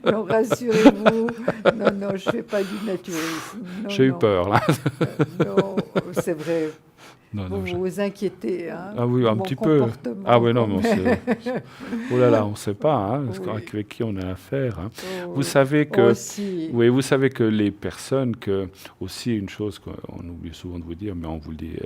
Non, rassurez-vous. Non, je ne fais pas du naturisme. J'ai eu peur, là. Non, c'est vrai. Non, vous inquiétez. Hein, ah oui, un petit peu. Ah oui, non, mais oh là là, on ne sait pas hein, avec qui on a affaire. Hein. Vous savez que, vous savez que les personnes, aussi une chose qu'on oublie souvent de vous dire, mais on vous le dit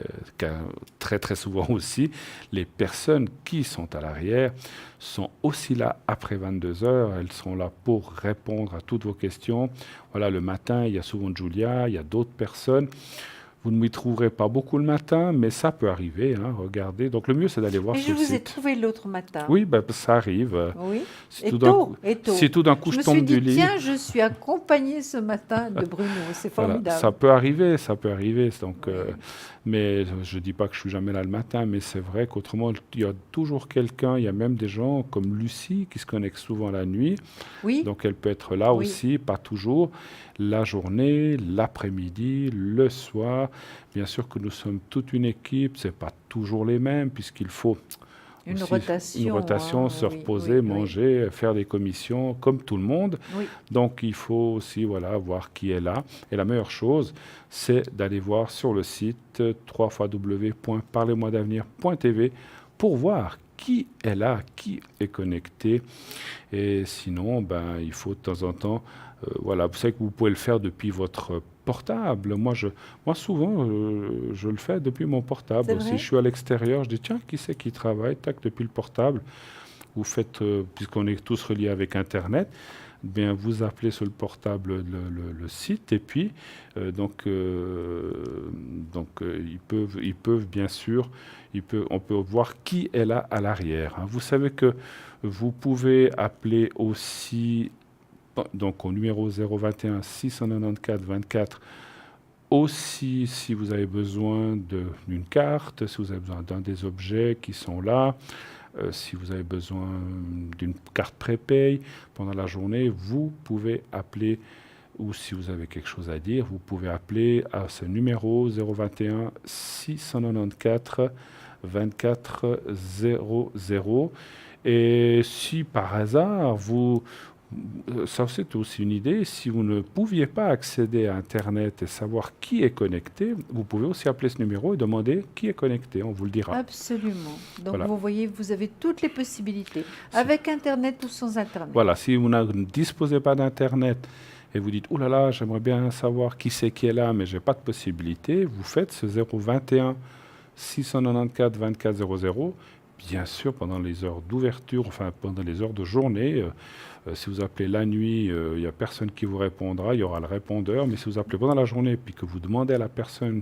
très très souvent aussi, les personnes qui sont à l'arrière sont aussi là après 22 heures. Elles sont là pour répondre à toutes vos questions. Voilà, le matin, il y a souvent Julia, il y a d'autres personnes. Vous ne m'y trouverez pas beaucoup le matin, mais ça peut arriver, hein, regardez. Donc le mieux, c'est d'aller voir sur le site. Je vous ai trouvé l'autre matin. Oui, ça arrive. Oui, et tôt. Si tout d'un coup je tombe du lit... Tiens, je suis accompagnée ce matin de Bruno, c'est formidable. Voilà, ça peut arriver. Donc, mais je ne dis pas que je suis jamais là le matin, mais c'est vrai qu'autrement, il y a toujours quelqu'un, il y a même des gens comme Lucie qui se connectent souvent la nuit. Oui. Donc elle peut être là aussi, pas toujours. La journée, l'après-midi, le soir. Bien sûr que nous sommes toute une équipe, ce n'est pas toujours les mêmes, puisqu'il faut une rotation, se reposer, manger, faire des commissions, comme tout le monde. Oui. Donc il faut aussi voir qui est là. Et la meilleure chose, c'est d'aller voir sur le site www.parlez-moi-d'avenir.tv pour voir qui est là, qui est connecté. Et sinon, il faut de temps en temps... vous savez que vous pouvez le faire depuis votre portable. Moi souvent, je le fais depuis mon portable. Si je suis à l'extérieur, je dis, tiens, qui c'est qui travaille? Tac, depuis le portable. Vous faites, puisqu'on est tous reliés avec Internet, bien, vous appelez sur le portable le site, et puis, ils peuvent, bien sûr, on peut voir qui est là à l'arrière. Hein. Vous savez que vous pouvez appeler aussi... Donc au numéro 021 694 24, aussi si vous avez besoin d'une carte, si vous avez besoin d'un des objets qui sont là, si vous avez besoin d'une carte prépay pendant la journée, vous pouvez appeler, ou si vous avez quelque chose à dire, vous pouvez appeler à ce numéro 021 694 24 00. Et si par hasard, ça c'est aussi une idée, si vous ne pouviez pas accéder à Internet et savoir qui est connecté, vous pouvez aussi appeler ce numéro et demander qui est connecté, on vous le dira. Absolument. Donc voilà. Vous voyez, vous avez toutes les possibilités, avec Internet ou sans Internet. Voilà, si vous ne disposez pas d'Internet et vous dites « Oh là là, j'aimerais bien savoir qui c'est qui est là, mais je n'ai pas de possibilité », vous faites ce 021 694 24 00. Bien sûr, pendant les heures d'ouverture, enfin pendant les heures de journée, si vous appelez la nuit, il n'y a personne qui vous répondra, il y aura le répondeur. Mais si vous appelez pendant la journée puis que vous demandez à la personne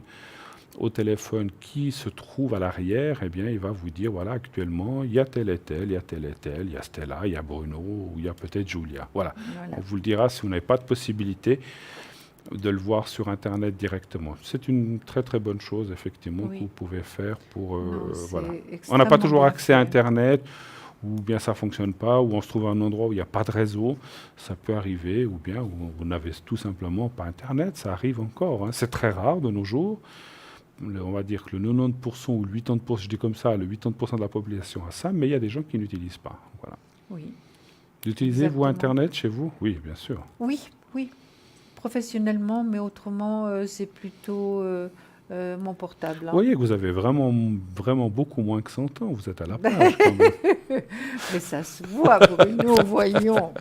au téléphone qui se trouve à l'arrière, eh bien, il va vous dire, voilà, actuellement, il y a tel et tel, il y a tel et tel, il y a Stella, il y a Bruno, ou il y a peut-être Julia. Voilà. On vous le dira si vous n'avez pas de possibilité de le voir sur Internet directement. C'est une très très bonne chose, effectivement, que vous pouvez faire pour... voilà. On n'a pas toujours accès à Internet, ou bien ça ne fonctionne pas, ou on se trouve à un endroit où il n'y a pas de réseau, ça peut arriver, ou bien vous n'avez tout simplement pas Internet, ça arrive encore. Hein. C'est très rare de nos jours. On va dire que le 90% ou le 80%, je dis comme ça, le 80% de la population a ça, mais il y a des gens qui n'utilisent pas. Voilà. Oui. Utilisez-vous Internet chez vous? Oui, bien sûr. Oui, oui. Professionnellement, mais autrement, c'est plutôt mon portable. Hein. Vous voyez que vous avez vraiment beaucoup moins que 100 ans. Vous êtes à la page quand même. Mais ça se voit, Bruno, voyons.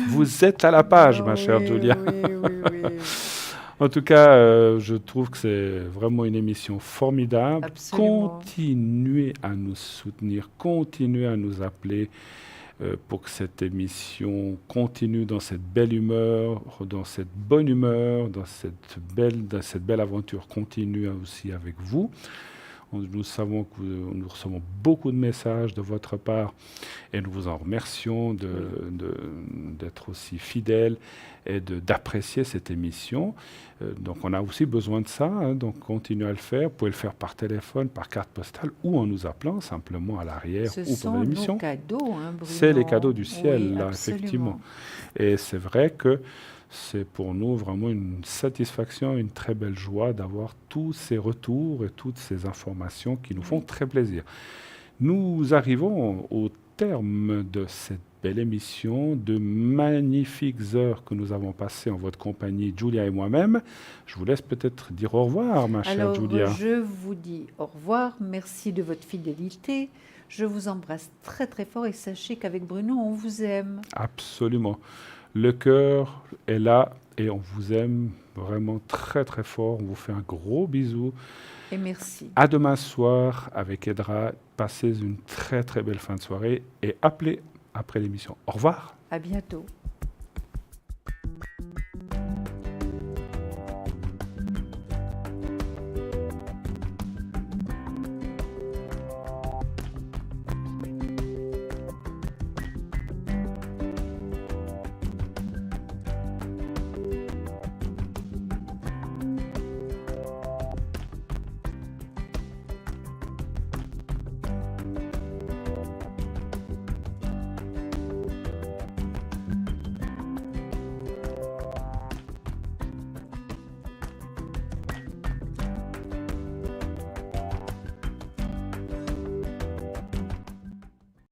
Vous êtes à la page, ma chère Julia. Oui. En tout cas, je trouve que c'est vraiment une émission formidable. Absolument. Continuez à nous soutenir, continuez à nous appeler pour que cette émission continue dans cette belle humeur, dans cette bonne humeur, dans cette belle aventure continue aussi avec vous. Nous savons que nous recevons beaucoup de messages de votre part et nous vous en remercions d'être aussi fidèles et d'apprécier cette émission. Donc on a aussi besoin de ça, hein, donc continuez à le faire. Vous pouvez le faire par téléphone, par carte postale ou en nous appelant simplement à l'arrière ou pendant l'émission. Ce sont nos cadeaux, hein, Bruno. C'est les cadeaux du ciel, oui, là, effectivement. Et c'est vrai que c'est pour nous vraiment une satisfaction, une très belle joie d'avoir tous ces retours et toutes ces informations qui nous font très plaisir. Nous arrivons au terme de cette belle émission, de magnifiques heures que nous avons passées en votre compagnie, Julia et moi-même. Je vous laisse peut-être dire au revoir, ma chère Julia. Je vous dis au revoir, merci de votre fidélité. Je vous embrasse très très fort et sachez qu'avec Bruno, on vous aime. Absolument. Le cœur est là et on vous aime vraiment très très fort. On vous fait un gros bisou. Et merci. À demain soir avec Edra. Passez une très très belle fin de soirée et appelez après l'émission. Au revoir. À bientôt.